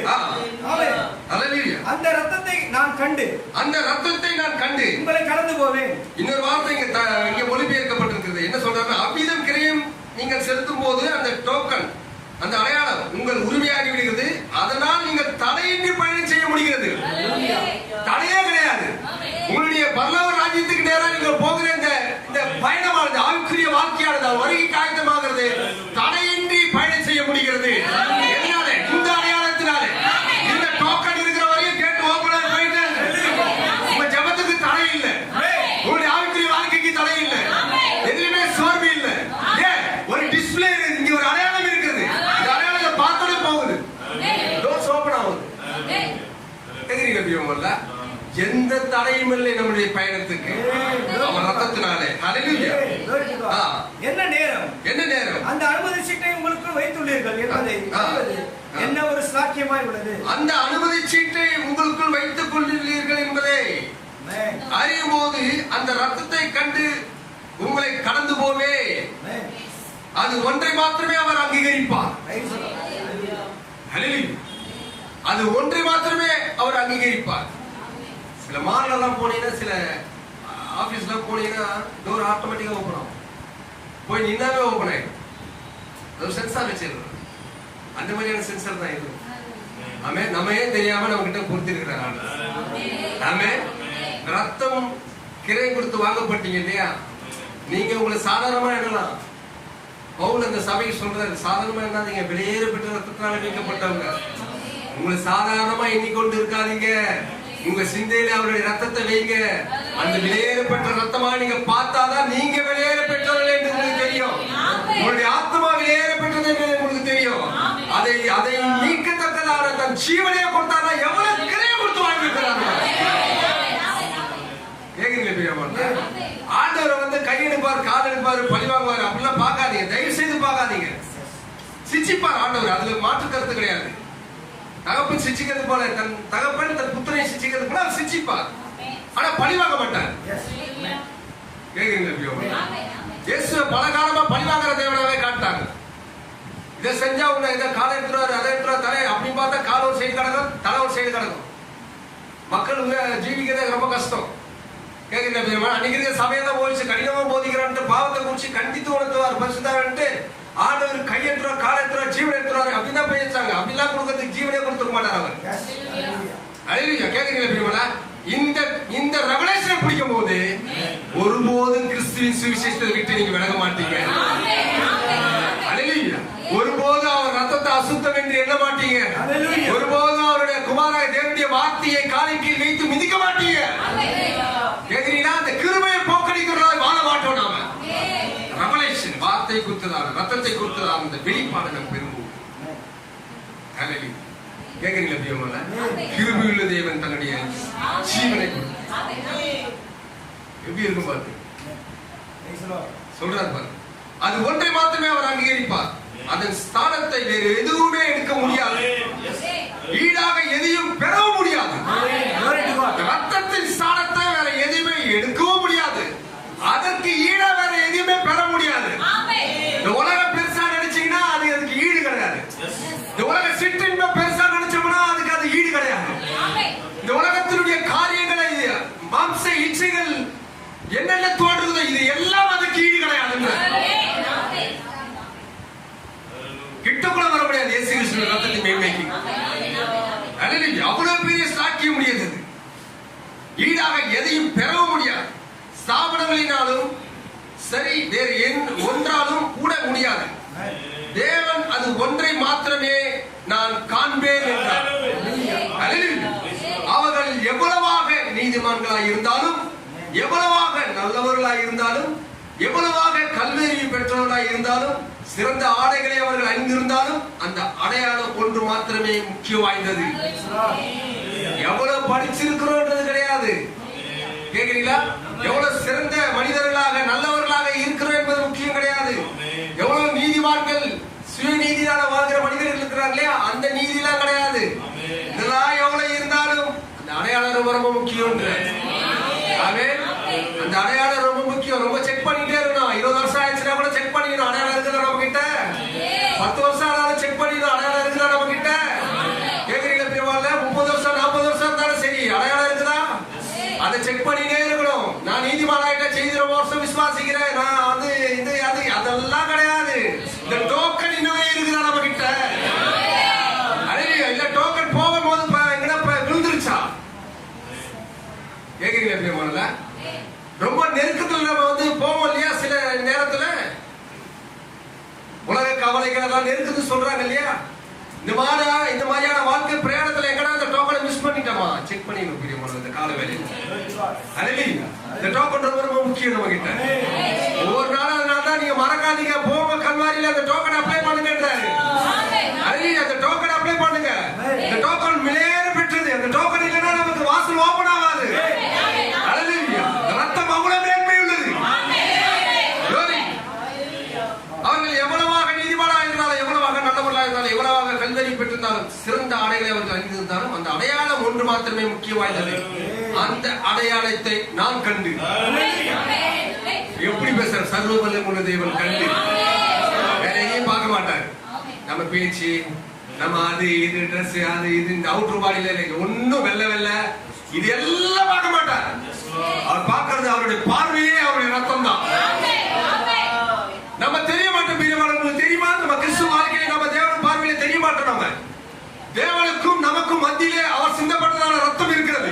அந்த ரத்தத்தை நான் கண்டு உங்களை கடந்து போவேன். இன்னொரு வார்த்தை இங்க மொழிபெயர்க்கப்பட்டிருக்கிறது. என்ன சொல்றாங்க? அவ்விதம் கிரியம் நீங்கள் செலுத்தும் போது அந்த டோக்கன், அந்த அடையாளம் உங்கள் உரிமையாகி விடுகிறது. அதனால் நீங்கள் தடையின்றி பயணம் செய்ய முடிகிறது. தடையே கிடையாது. உங்களுடைய பரலோக ராஜ்யத்துக்கு நேராக நீங்கள் போகிற இந்த பயணமானது, ஆவிக்குரிய வாழ்க்கையானது வருகை காயத்தமாகிறது. தடையின்றி பயணம் செய்ய முடிகிறது. எதனால? இந்த அடையாளத்தினாலே. இந்த டோக்கன் இருக்கிற வரையும் கேட்டு ஓபனா போயிட்டு உங்க ஜபத்துக்கு தடை இல்லை, உங்களுடைய ஆவிக்குரிய வாழ்க்கைக்கு தடை இல்லை, எதுவுமே சோர்வு இல்லை. ஏன்? ஒரு டிஸ்பிளே இங்க ஒரு அடையாளம் இருக்குது. இந்த அடையாளத்தை பார்த்தோட போகுது, டோர்ஸ் ஓபன் ஆகுது. தெரியுங்களா? எந்த தடையும் இல்லை நம்முடைய பயணத்துக்கு அவர் ரத்தத்தினாலே. என்ன நேரம் அந்த அனுமதி சீட்டை உங்களுக்கு வைத்துள்ளீர்கள் என்பதை என்ன ஒரு சாக்கியமாய் உள்ளது. அந்த அனுமதி சீட்டை உங்களுக்குள் வைத்துக் கொண்டுள்ளீர்கள் என்பதை அறியும் போது அந்த ரத்தத்தை கண்டு உங்களை கடந்து போவே அது ஒன்றை மாத்திரமே அவர் அங்கீகரிப்பார். அது ஒன்றை மாத்திரமே அவர் அங்கீகரிப்பார். சில மால் எல்லாம் போனீங்கன்னா, சில ஆபீஸ்ல போனீங்கன்னா டோர் ஆட்டோமேட்டிக்கா ஓபன் ஆகும். போய் நின்னாவே ஓபன் ஆயிடும். அது சென்சார் வச்சிருக்கோம். அந்த மாதிரியான சென்சார் தான் இது. ஆமே. நம்ம ஏன் தெரியாம நம்ம கிட்ட பொறுத்திருக்கிறார். ஆமே. ரத்தம் கிரை கொடுத்து வாங்கப்பட்டீங்க இல்லையா? நீங்க உங்களை சாதாரணமா எண்ணலாம். பவுல் அந்த சபைக்கு சொல்றாரு, சாதாரணமா எண்ணாதீங்க, வெளியேறப்பட்ட ரத்தத்தினால மீட்கப்பட்டவங்க. உங்களை சாதாரணமா எண்ணிக்கொண்டு இருக்காதீங்க. உங்க சிந்தையில அவருடைய ரத்தத்தை வைங்க. அந்த வெளியேறப்பட்ட ரத்தமா நீங்க பார்த்தாதான் நீங்க வெளியேற பெற்றவர்கள் என்று உங்களுக்கு தெரியும். உங்களுடைய ஆத்மா வெளியேற பெற்றது என்று உங்களுக்கு தெரியும். அதை நீக்கத்தக்கதான தன் ஜீவனையை கொடுத்தாரா எவ்வளவு கிரையை கொடுத்து வாங்கியிருக்கிறாங்க. ஆண்டவரை வந்து கையெடுப்பார், கால் எடுப்பாரு, பழி வாங்குவாரு, அப்படிலாம் பார்க்காதீங்க. தயவு செய்து பார்க்காதீங்க. சிச்சிப்பார் ஆண்டவர், அதுல மாற்று கருத்து கிடையாது. தகப்பன் சிச்சிக்கிறது போல தன் தகப்பன் தன் புத்திரை சிச்சிக்கிறது போல அவர் சிச்சிப்பார். ஆனா பழி வாங்க மாட்டார். இயேசு பல காலமா பழி வாங்குற தேவனாவே காட்டாங்க. இதை செஞ்சா உன்னை இதை காலை எடுத்துருவாரு, அதை எடுத்துருவா, தலை அப்படின்னு பார்த்தா கால் ஒரு சைடு கிடக்கும், தலை ஒரு சைடு கிடக்கும். மக்கள் ஜீவிக்கிறதே ரொம்ப கஷ்டம். கேட்கிறேன். அன்னைக்கு இருக்க சபையெல்லாம் போயிடுச்சு, கடினமா போதிக்கிறான்ட்டு பாவத்தை குறிச்சு கண்டித்து உணர்த்துவார் பரிசுத்தாவிட்டு. ஆண்டவர் கையெழுத்துறார், கால் எடுத்துறார், ஜீவன் எடுத்துறாரு அப்படின்னு தான் பேசாங்க. அப்படிலாம் கொடுக்கறதுக்கு ஜீவனே கொடுத்துக்க மாட்டார் அவர். கேட்கிறீங்களா? இந்த ரெவலேஷனை பிடிக்கும் போது ஒருபோதும் கிறிஸ்துவின் சுவிசேஷத்தை விட்டு நீங்க விலக மாட்டீங்க. ஒருபோதும் அவர் ரத்தத்தை அசுத்தம் என்று எண்ண மாட்டீங்க. ஒருபோதும் அவருடைய குமாராய தேவனுடைய வார்த்தையை காலின் கீழ் வைத்து மிதிக்க மாட்டீங்க. கேட்கிறீங்களா? அந்த கிருபையை போக்கடிக்கிறதாய் வாழ மாட்டோம் நாம. ரெவலேஷன் வார்த்தை குறித்ததான, ரத்தத்தை குறித்ததான அந்த வெளிப்பாடு நம்ம பெறுவோம். கேட்கிறீங்களா? பிரியமான கிருபையுள்ள தேவன் தன்னுடைய ஜீவனை எப்படி இருக்கும் பாரு, சொல்றாரு பாரு. அது ஒன்றை மாத்திரமே அவர் அங்கீகரிப்பார். அதன் ஸ்தானத்தை வேறு எதுவுமே எடுக்க முடியாது. ஈடாக எதையும் பெறவும் முடியாது. ரத்தத்தின் ஸ்தானத்தை வேற எதையுமே எடுக்கவும் முடியாது. அதற்கு ஈடா வேற எதையுமே பெற முடியாது. இந்த உலகம் பெருசா நினைச்சீங்கன்னா அதுக்கு ஈடு கிடையாது. இந்த உலக சிற்றின்பம் பெருசா நினைச்சோம்னா அதுக்கு அது ஈடு கிடையாது. இந்த உலகத்தினுடைய காரியங்களை, மாம்ச இச்சைகள் என்னென்ன தோன்றுதோ இது எல்லாம் அதுக்கு ஈடு கிடையாது. கிட்டக்குள்ள வர முடியாது. இயேசு கிறிஸ்துவின் ரத்தத்தின் மேன்மைக்கு அவ்வளவு பெரிய சாக்கியம் முடியாது. ஈடாக எதையும் பெறவும் முடியாது. ஸ்தாபனங்களினாலும் சரி, வேறு ஒன்றாலும் கூட முடியாது. தேவன் அது ஒன்றை மாத்திரமே நான் காண்பேன் என்றார். அவர்கள் எவ்வளவாக நீதிமான்களாய் இருந்தாலும், எவ்வளவாக நல்லவர்களாய் இருந்தாலும், எவ்வளவாக கல்வியறிவு பெற்றவர்களாய் இருந்தாலும், சிறந்த ஆடைகளை அவர்கள் அணிந்திருந்தாலும், அந்த அடையாளம் ஒன்று மாத்திரமே முக்கியம் வாய்ந்தது. எவ்வளவு படிச்சிருக்கிறோன்றது கிடையாது. கேக்குறீங்களா? எவ்வளவு சிறந்த மனிதர்களாக நல்லவர்களாக இருக்கிறோம் என்பது முக்கியம் கிடையாது. எவ்வளவு நீதிமான்கள் சுயநீதியால வாழ்கிற மனிதர்கள் இருக்கிறாங்க இல்லையா, அந்த நீதிலாம் கிடையாது. இதெல்லாம் எவ்வளவு இருந்தாலும் அந்த அடையாளம் ரொம்ப ரொம்ப முக்கியம். அந்த அடையாளம் ரொம்ப முக்கியம். ரொம்ப செக் பண்ணிட்டே இருக்கணும். 20 வருஷம் ஆயிடுச்சுன்னா கூட செக் பண்ணிக்கணும். அடையாளம் இருக்குதா நம்ம கிட்ட? 10 வருஷம் ஆனாலும் செக் பண்ணிக்கணும். அடையாளம் இருக்குதா நம்ம கிட்ட? கேக்குறீங்களா? பெருமாள் 30 வருஷம் 40 வருஷம் இருந்தாலும் சரி, அடையாளம் இருக்குதா? அதை செக் பண்ணிட்டே இருக்கணும். நான் நீதிமானாயிட்ட செய்தி ரொம்ப வருஷம் விசுவாசிக்கிறேன், நான் வந்து இது அது அதெல்லாம் கிடையாது. இந்த டோக்கன் இன்னுமே இருக்குதா நம்ம கிட்ட? இல்ல டோக்கன் போகும்போது விழுந்துருச்சா? கேக்குறீங்களா? பெருமாள் ரொம்ப நெருக்கத்துல நம்ம வந்து போவோம் இல்லையா? சில நேரத்துல உலக கவலைகள் எல்லாம் நெருக்கத்து சொல்றாங்க இல்லையா? இந்த மாதிரியான வாழ்க்கை பிரயாணத்துல எங்கடா இந்த டோக்கனை மிஸ் பண்ணிட்டோமா? செக் பண்ணிக்கணும் பெரியவங்க இந்த கால வேலையில. இந்த டோக்கன் ரொம்ப முக்கியம் நம்ம கிட்ட. ஒவ்வொரு நாளும் அதனாலதான் நீங்க மறக்காதீங்க, போக கல்வாரியில அந்த டோக்கன் அப்ளை பண்ணுங்கன்றாரு. அந்த டோக்கன் அப்ளை பண்ணுங்க. இந்த டோக்கன் விலையேற பெற்றது. அந்த டோக்கன் இல்லைன்னா நமக்கு வாசல் ஓபன் ஆகாது. ரத்தம் அவ்வளவு மேன்மை உள்ளது. அவர்கள் எவ்வளவாக நீதிமானாக இருந்தாலும், எவ்வளவாக நல்லவர்களாக இருந்தாலும், எவ்வளவாக கல்வியறிவு பெற்றிருந்தாலும், சிறந்த ஆடைகளை அவர்கள் அணிந்திருந்தாலும், அந்த அடையாளம் ஒன்று மாத்திரமே முக்கியம் வாய்ந்தது. அந்த அடையாளத்தை நான் கண்டு, எப்படி பேசுற சர்வவல்லமை உள்ள தேவன் கண்டு, வேற எங்கேயும் பார்க்க மாட்டார். நம்ம பேச்சு, நம்ம அது இது ட்ரெஸ், அது இது இந்த அவுட்ரு பாடியில ஒன்னும் வெள்ள வெள்ள இது எல்லாம் பார்க்க மாட்டார். அவர் பார்க்கறது அவருடைய பார்வையே அவருடைய ரத்தம் தான். நம்ம தெரிய மாட்டோம். பெரியவர்களுக்கு தெரியுமா? நம்ம கிறிஸ்துவ வாழ்க்கையில நம்ம தேவன் பார்வையில தெரிய மாட்டோம். நம்ம தேவனுக்கும் நமக்கும் மத்தியிலே அவர் சிந்தப்பட்டதான ரத்தம் இருக்கிறது.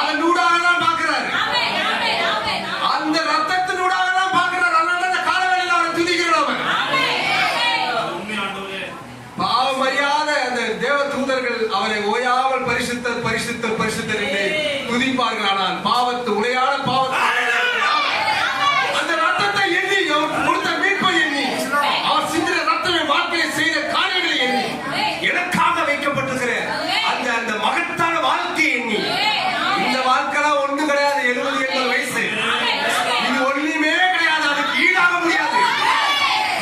அதன் ஊடாக தான் பார்க்கிறார். அந்த ரத்தத்தினூடாக தான் பார்க்கிறார். அதனால அந்த காலவெளியில் அவரை துதிக்கிறோம். பாவம் அறியாத அந்த தேவ தூதர்கள் அவரை ஓயாமல் பரிசுத்தர் பரிசுத்தர் பரிசுத்தர் என்று துதிப்பார்கள். ஆனால் பாவத்து உடையான பாவத்தை அந்த ரத்தத்தை எண்ணி, அவர் கொடுத்த மீட்பை எண்ணி, அவர் சிந்தின ரத்தமே வாழ்க்கையை செய்த காரியங்களை எண்ணி, எனக்காக வைக்கப்பட்டிருக்கிற அந்த மகத்தான வாழ்க்கையை எண்ணி, இந்த வாழ்க்கைலாம் ஒண்ணும் கிடையாது. 70-80 வயசு இது ஒண்ணுமே கிடையாது. அதுக்கு ஈடாக முடியாது.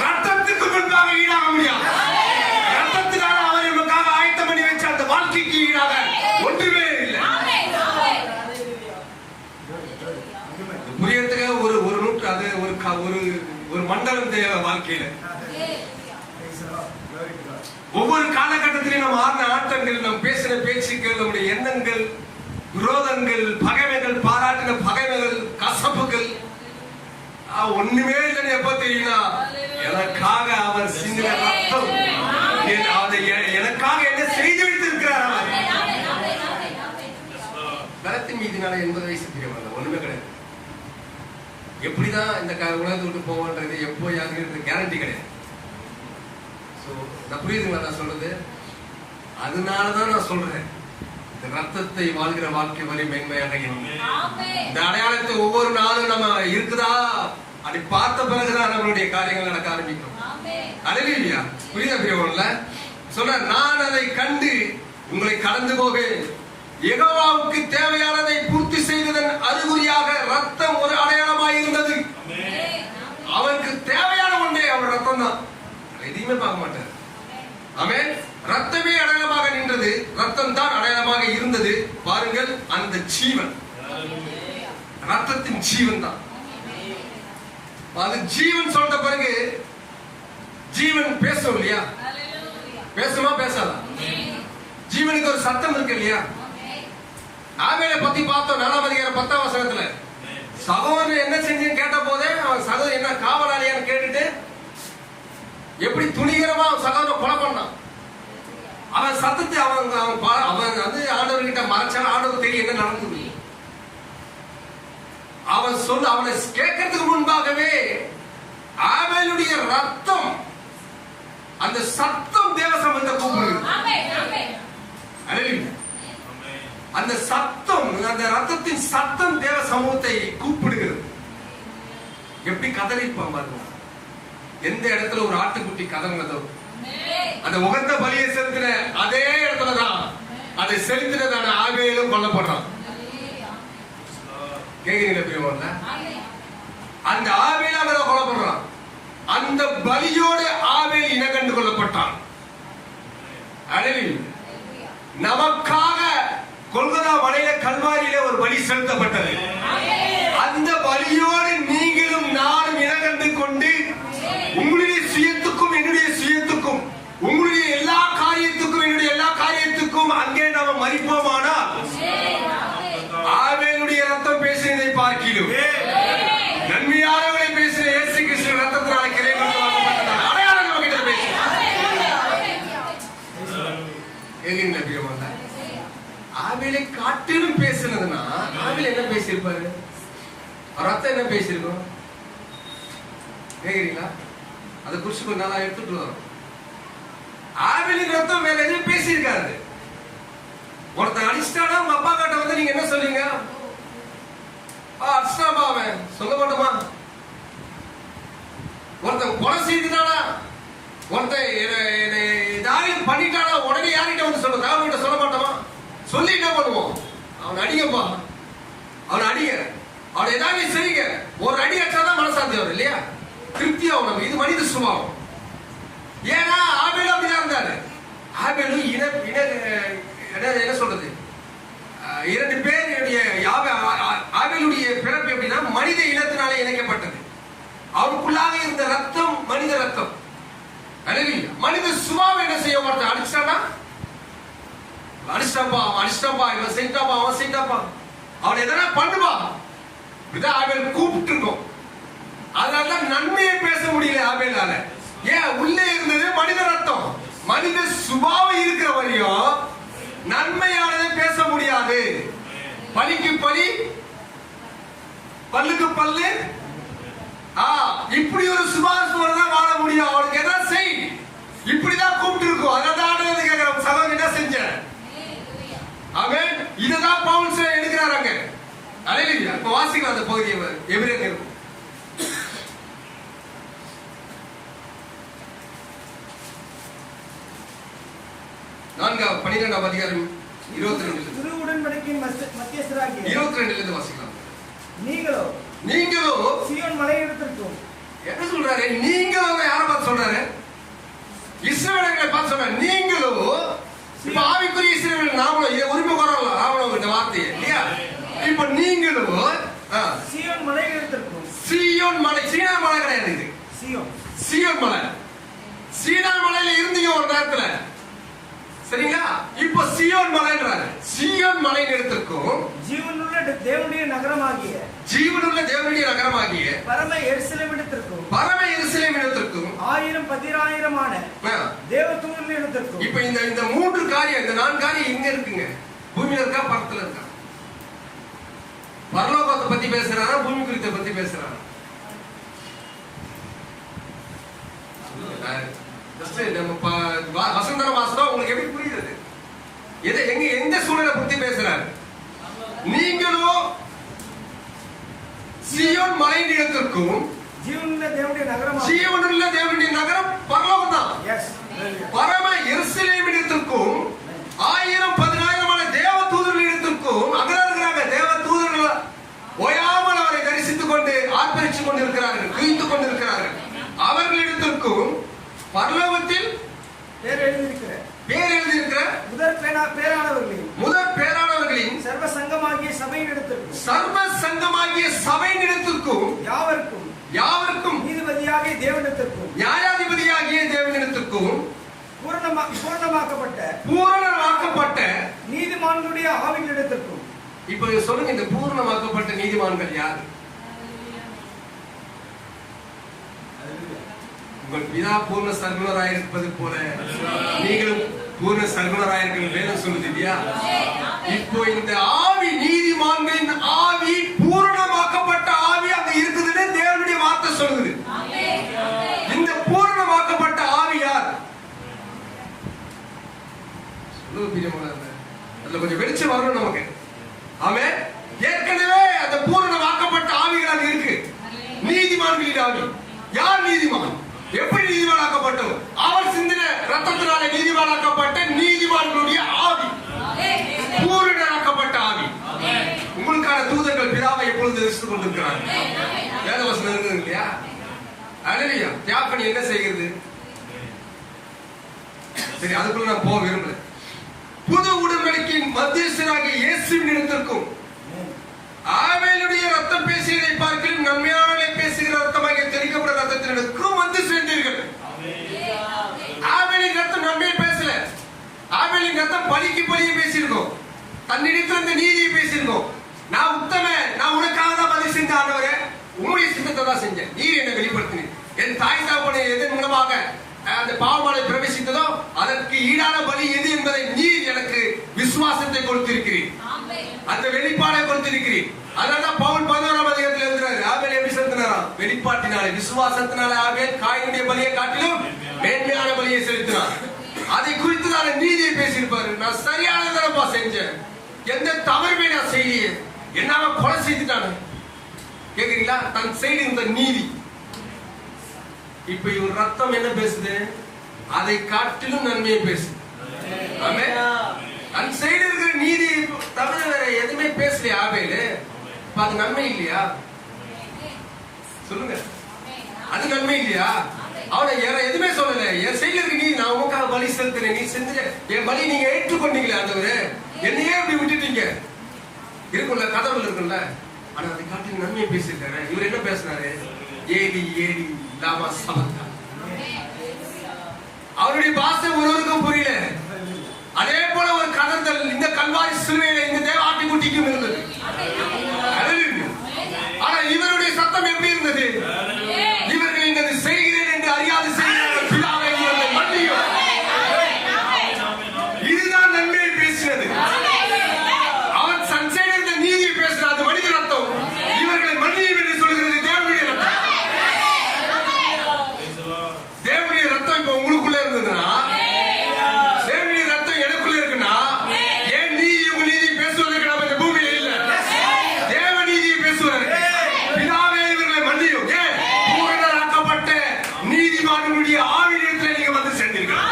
ரத்தத்துக்கு முன்பாக ஈடாக முடியாது. ரத்தத்தினால அவர் நமக்காக ஆயத்தம் பண்ணி வச்ச அந்த வாழ்க்கைக்கு ஈடாக ஒன்றுமே இல்லை. புரியறதுக்கு ஒரு நூற்று அது ஒரு மண்டலம் தேவை வாழ்க்கையில. ஒவ்வொரு காலகட்டத்திலும் நம்ம ஆடின ஆட்டங்கள், நம்ம பேசின பேச்சுக்கள், நம்முடைய எண்ணங்கள், விரோதங்கள், பகைமைகள், பாராட்டின பகைமைகள், கசப்புகள் ஒண்ணுமே இல்லைன்னு எப்ப தெரியுமா? எனக்காக அவர் சிந்தின ரத்தம், எனக்காக என்ன செய்து வைத்திருக்கிறார். அவர் பலத்தின் மீதினால 80 வயசு தெரியல, ஒண்ணுமே கிடையாது. எப்படிதான் இந்த உலகத்தை விட்டு போவோன்றது எப்போ யாருக்கு கேரண்டி கிடையாது. நான் புரியுதுங்களா நான் சொல்றது? அதனாலதான் நான் சொல்றேன், இந்த ரத்தத்தை வாழ்கிற வாழ்க்கை வரை மேன்மையாக இந்த அடையாளத்தை ஒவ்வொரு நாளும் நம்ம இருக்குதா அப்படி பார்த்த பிறகுதான் நம்மளுடைய காரியங்கள் நடக்க ஆரம்பிக்கும். அல்லேலூயா. புரியுதா பிரியவன்ல? சொல்ற, நான் அதை கண்டு உங்களை கடந்து போக யெகோவாவுக்கு தேவையானதை பூர்த்தி செய்ததன் அறிகுறியாக ரத்தம் ஒரு அடையாளமாக இருந்தது. அவனுக்கு தேவையான ஒன்றே அவர் ரத்தம் தான். எதையுமே பார்க்க மாட்டார். ஆமென். ரத்தமே அடையாளமாக நின்றது. ரத்தம் தான் அடையாளமாக இருந்தது. பாருங்கள், அந்த ஜீவன், ரத்தத்தின் ஜீவன் தான். அது ஜீவன் சொல்ற பிறகு ஜீவன் பேசும் இல்லையா? பேசுமா பேசாதா? ஜீவனுக்கு ஒரு சத்தம் இருக்கு இல்லையா? ஆபேலை பத்தி பார்த்தோம் 4ஆம் அதிகாரம் 10ஆம் வசனத்துல. சகோதரன் என்ன செஞ்சேன்னு கேட்ட போதே அவன் சகோதரன் என்ன காவலாளியான்னு கேட்டுட்டு எப்படி துணிகரமா அவன் சகோதரன் கொலை பண்ணான். அவன் சத்தத்தை அவன் வந்து ஆண்டவர்கிட்ட மறைச்சான். ஆண்டவர் தெரியும் என்ன நடந்தது. அவன் சொல்ல அவனை கேட்கறதுக்கு முன்பாகவே ஆபேலுடைய ரத்தம், அந்த சத்தம் தேவ சம்பந்த கூப்பிடுது. சமூகத்தை கூப்பிடுகிறது. எப்படி கதறிப்பான் பாருங்க. எந்த இடத்துல ஒரு ஆட்டுக்குட்டி கதறினதோ அந்த உகந்த பலியை செலுத்தின அதே இடத்துலதான் அதை செலுத்தினதான ஆபேலும் கொல்லப்படுறான். கேக்குறீங்களா பிரியமானவர்களே? அந்த ஆபேல் அவரை கொல்லப்படுறான். அந்த பலியோடு ஆபேல் இனக்கண்டு கொள்ளப்பட்டான். நமக்காக கொல்கத்தா மலையில கல்வாரியில ஒரு பலி செலுத்தப்பட்டது. அந்த பலியோடு நீங்களும் நானும் இனக்கண்டு கொண்டு உங்களுடைய சுயத்துக்கும் என்னுடைய சுயத்துக்கும் உங்களுடைய எல்லா காரியத்துக்கும் என்னுடைய எல்லா காரியத்துக்கும் அங்கே நாம மரிப்போமானால் ஆபேலுடைய ரத்தம் பேசினதை பார்க்கிறோம். நன்மையானவரை பேசின இயேசு கிறிஸ்து ரத்தத்தினால கிரை கொண்டு வாங்கப்பட்டதால் அடையாளம் நம்ம கிட்ட பேசுறோம். ஆபேலை காட்டிலும் பேசினதுன்னா ஆபேல் என்ன பேசியிருப்பாரு? ரத்தம் என்ன பேசியிருக்கோம்? கேக்குறீங்களா? அதை குறிச்சு கொஞ்ச நாளா எடுத்துட்டு வரோம். ஆபேலின் ரத்தம் வேற எதுவும் பேசியிருக்காரு. ஒருத்தன் அடிச்சிட்டானா உங்க அப்பா கிட்ட வந்து நீங்க என்ன சொல்றீங்க? அடிச்சிட்டாமா அவன் சொல்ல மாட்டோமா? ஒருத்தன் கொலை செய்துட்டானா, ஒருத்தன் ஏதாவது பண்ணிட்டானா உடனே யார்கிட்ட வந்து சொல்றது? அவன்கிட்ட சொல்ல மாட்டோமா? சொல்லி என்ன பண்ணுவோம்? அவன் அடிங்கப்பா, அவன் அடிங்க, அவன் ஏதாவது செய்யுங்க. ஒரு அடி அடிச்சாதான் மனசாந்தி வரும் இல்லையா? திருப்தி ஆகும். இது மனித சுபாவம். ஏன்னா ஆபேலும் அப்படிதான் இருந்தாரு. ஆபேலும் என்ன சொல்றது, இரண்டு பேருடைய ஆபேலுடைய பிறப்பு எப்படின்னா மனித இனத்தினாலே இணைக்கப்பட்டது. அவனுக்குள்ளாக இருந்த ரத்தம் மனித ரத்தம். மனித சுபாவம் என்ன செய்ய மாட்டான்? அடிச்சானா அடிச்சிட்டாப்பா, அடிச்சிட்டாப்பா, இவன் செஞ்சாப்பா, அவன் செஞ்சாப்பா, அவன் எதனா பண்ணுவா. இப்படிதான் ஆபேல் கூப்பிட்டு இருக்கோம். அதனாலதான் நன்மையை பேச முடியல ஆபேலால. ஏன்? உள்ளே இருந்தது மனித ரத்தம். மனித சுபாவம் இருக்கிற வரையும் நன்மையானதை பேச முடியாது. பலிக்கு பலி, பல்லுக்கு பல்லு. இப்படி ஒரு சுபாவம் தான் வாழ முடியும். அவனுக்கு எதாவது செய், இப்படிதான் கூப்பிட்டு இருக்கும். அதான் கேட்கிறோம், சகோதரன் என்ன செஞ்ச? அவன் இதுதான் பவுல் எடுக்கிறாங்க. அல்லேலூயா. இப்ப வாசிக்கலாம் அந்த பகுதியை. எபிரேயர் 4:12 அதிகாரம் 22 திருவுடன்படிக்கையின் மத்தியஸ்தராகிய 22 இருந்து வாசிக்கலாம். நீங்களோ சீயோன் மலையிடத்திற்கும். என்ன சொல்றாரு? நீங்களும் யாரை பார்த்து சொல்றாரு? இஸ்ரவேலர்களை பார்த்து சொல்றாரு. நீங்களும் இப்ப ஆவிக்குரிய இஸ்ரவேல் நாமளும் இதை உரிமை கோரலாம். நாமளும் இந்த வார்த்தையை இல்லையா? இப்ப நீங்களும் சீயோன் மலையிடத்திற்கும். சீயோன் மலை, சீனா மலை கிடையாது இது. சீயோன் மலை. சீனா மலையில இருந்தீங்க ஒரு நேரத்துல, சரிங்களா? இப்ப சீயோன் மலைன்றாரு. சீயோன் மலை இடத்திற்கும் ஜீவனுள்ள தேவனுடைய நகரமாகிய பரம எருசலேம் இடத்திற்கும் 1000 10,000 தேவதூதர்கள் இடத்திற்கும். இப்ப இந்த மூன்று காரியம், இந்த 4 காரியம் எங்க இருக்குங்க? பூமியில இருக்கா, பரத்துல இருக்கா? பரலோகத்தை பத்தி பேசுறாரா, பூமி குறித்த பத்தி பேசுறாரா? வசந்தர மாசம் உங்களுக்கு எப்படி புரியுது? எந்த சூழலை பத்தி பேசுறாரு? நீங்களும் சீயோன் மலை இடத்திற்கும் ஜீவனுள்ள தேவனுடைய நகரம் பரலோகம் தான். பரம எருசலேம் இடத்திற்கும் 1000 10,000 தேவ தூதர்கள் இடத்திற்கும் அங்க இருக்கிறாங்க. தேவ தூதர்கள் ஓயாமல் அவரை தரிசித்துக் கொண்டு ஆர்ப்பரித்துக் கொண்டிருக்கிறார்கள், குவித்துக் கொண்டிருக்கிறார்கள். அவர்களிடத்திற்கும் பரலோகத்தில் பேர் எழுதியிருக்கிற முதற் பேரானவர்களின் சர்வ சங்கமாகிய சபையின் இடத்திற்கும் யாவருக்கும் நீதிபதியாகிய தேவனிடத்திற்கும் பூரணமாக்கப்பட்ட நீதிமான்களுடைய ஆவிகளிடத்திற்கும். இப்ப சொல்லுங்க, இந்த பூரணமாக்கப்பட்ட நீதிமான்கள் யார்? உங்கள் பிதா பூர்ண சர்க்குணராயிருப்பது போல நீங்களும் பூர்ண சர்க்குணராயிருக்க வேதம் சொல்லுது இல்லையா? இப்போ இந்த ஆவி, நீதிமான்களின் ஆவி, பூரணமாக்கப்பட்ட ஆவி அங்க இருக்குதுன்னு தேவனுடைய வார்த்தை சொல்லுது. இந்த பூரணமாக்கப்பட்ட ஆவி யார்? அதுல கொஞ்சம் வெளிச்சம் வரணும் நமக்கு. ஆமென். ஏற்கனவே அந்த பூரண ஆவி. யார் நீதிமான்? எப்படி நீதிமானாக்கப்பட்டோம்? அவர் சிந்தின ரத்தத்தினாலே நீதிமானாக்கப்பட்ட நீதிமான்களுடைய ஆவி, பூரணராக்கப்பட்ட ஆவி. உங்களுக்கான தூதர்கள் பிதாவை எப்பொழுது எதிர்த்து கொண்டிருக்கிறார்கள். வேதவசனம் இருக்குது இல்லையா? அல்லேலூயா. தியாகன் என்ன செய்கிறது? சரி, அதுக்குள்ள நான் போக விரும்பல. புது உடன்படிக்கையின் மத்தியஸ்தராகிய இயேசுவின் இடத்திற்கும் ஆபேலுடைய ரத்தம் பேசியதை பார்க்கலும் நன்மையானதை பேசுகிற ரத்தமாக தெளிக்கப்பட்ட ரத்தத்தினருக்கும் வந்து சேர்ந்தீர்கள். ஆபேலின் ரத்தம் நன்மையை பேசல. ஆபேலின் ரத்தம் பலிக்கு பலியை பேசியிருக்கோம். தன்னிடத்தில் அந்த நீதியை பேசியிருக்கோம். நான் உத்தம, நான் உனக்காக தான் பலி செஞ்ச ஆண்டவரே, உங்களுடைய சித்தத்தை தான் செஞ்சேன். நீர் என்னை வெளிப்படுத்தினீர். என் தாய் தகப்பனை எதன் மூலமாக அந்த பாவமாலை பிரவேசித்ததோ அதற்கு ஈடான பலி எது என்பதை நீர் எனக்கு விசுவாசத்தை கொடுத்திருக்கிறீர். அந்த வெளிப்பாடை கொடுத்திருக்கிறீர். அதனாலதான் பவுல் 11ஆம் அதிகாரத்தில் எழுதுறாரு, ஆபேல் எப்படி செலுத்தினாராம்? வெளிப்பாட்டினாலே, விசுவாசத்தினாலே ஆபேல் காயினுடைய பலியை காட்டிலும் மேன்மையான பலியை செலுத்தினார். அதை குறித்து நான் நீதியை பேசியிருப்பாரு. நான் சரியானதா செஞ்சேன், எந்த தவறுமே நான் செய்யலையே, என்ன கொலை செய்துட்டானு கேக்குறீங்களா? தன் செய்தி இந்த நீதி. இப்ப இவர் ரத்தம் என்ன பேசுது? அதை காட்டிலும் நன்மையை பேசுது. தன் சைடு இருக்கிற நீதி தவிர வேற எதுவுமே பேசலையா ஆபேலு? அது நன்மை இல்லையா? சொல்லுங்க, அது நன்மை இல்லையா? அவனை எதுவுமே சொல்லல. என் சைடுல இருக்க நீ, நான் உனக்காக பலி செலுத்துறேன், நீ செஞ்ச என் பலி நீங்க ஏற்றுக்கொண்டீங்களே ஆண்டவரே, என்னையே அப்படி விட்டுட்டீங்க இருக்குல்ல, கதவுல இருக்குல்ல. ஆனா அதை காட்டிலும் நன்மையை பேசியிருக்காரு. இவர் என்ன பேசினாரு? ஏலி ஏலி லாமா சபக்தானி. அவருடைய பாஷை ஒருவருக்கும் புரியல. அதே போல ஒரு கதறல் இந்த கல்வாரி சிலுவையில இந்த தேவ ஆட்டுக்குட்டிக்கும் இருந்தது. ஆனா இவருடைய சத்தம் எப்படி இருந்தது? இவர்கள் இங்கு செய்கிறேன் என்று அறியாது செய்கிறார்கள், பிதாவே இவர்களை மன்னியும். இதுதான் நன்மையை பேசினது. அவன் சஞ்சய் இருந்த நீதியை பேசினார், அது மனித ரத்தம். இவர்களை மன்னியும் என்று சொல்கிறது தேவனுடைய ரத்தம். தேவனுடைய ரத்தம் இப்ப உங்களுக்குள்ள இருந்ததுன்னா, தேவனுடைய ரத்தம் எனக்குள்ள இருக்குன்னா, ஏன் நீதி உங்க நீதி பேசுவதற்கு நம்ம இந்த பூமியில இல்ல? தேவ நீதியை பேசுவதற்கு. பிதாவே இவர்களை மன்னியும். ஏன்? பூரணராக்கப்பட்ட நீதிமான்களுடைய ஆவியிடத்தில் நீங்க வந்து சேர்ந்தீர்கள்.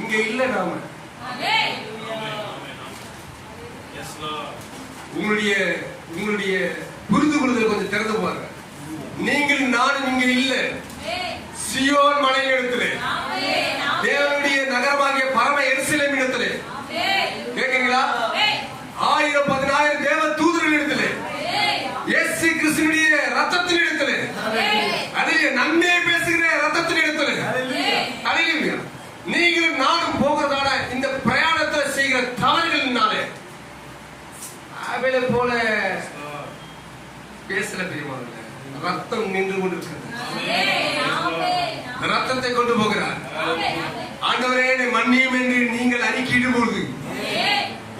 இங்க இல்ல நாம. உங்களுடைய புரிந்து கொள்ளுதல் கொஞ்சம் திறந்து பாருங்க. நீங்கள் நானும் இங்க இல்ல, சியோன் மலை இடத்திலே, தேவனுடைய நகரமாகிய பரம எருசலேம் இடத்திலே. கேட்கிறீங்களா? 1000-10,000 தேவ தூதர்கள் இடத்திலே, இயேசு கிறிஸ்துவினுடைய ரத்தத்தின் இடத்திலே, அதிலே நன்மையை பேசுகிற ரத்தத்தின் இடத்திலே. அல்லேலூயா. நீங்கள் நானும் போகிறதான இந்த பிரயாணத்தை செய்கிற தவறுகளினாலே ஆபேலை போல பேசல பெரியவங்க. ரத்தம் நின்று கொண்டிருக்கிறது. ரத்தத்தை கொண்டு போகிறார். ஆண்டவரே என்னை மன்னியும் என்று நீங்கள் அறிக்கையிடும் பொழுது,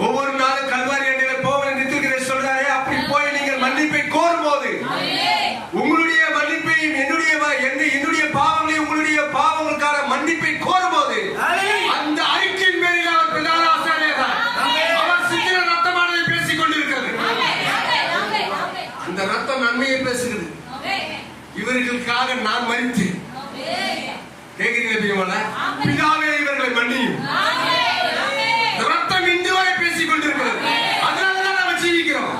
ஒவ்வொரு நாளும் கல்வாரி அண்டையில போவன் நிறுத்துகிற சொல்றாரே, அப்படி போய் நீங்கள் மன்னிப்பை கோரும் போது, உங்களுடைய மன்னிப்பையும் என்னுடைய பாவங்களையும் உங்களுடைய பாவங்களுக்கான மன்னிப்பை கோரும் போது, அந்த அறிக்கையின் பேரில் அவர் பிரதான ஆசாரியர் அவர் சித்திர ரத்தமானதை பேசிக் கொண்டிருக்கிறது. அந்த ரத்தம் நன்மையை பேசுகிறது. இவர்களுக்காக நான் மரித்தேன். கேட்கிறீங்களா? பிதாவே இவர்களை மன்னியும். ரத்தம் இன்று வரை பேசிக் கொண்டிருக்கிறது. அதனாலதான் நாம ஜீவிக்கிறோம்.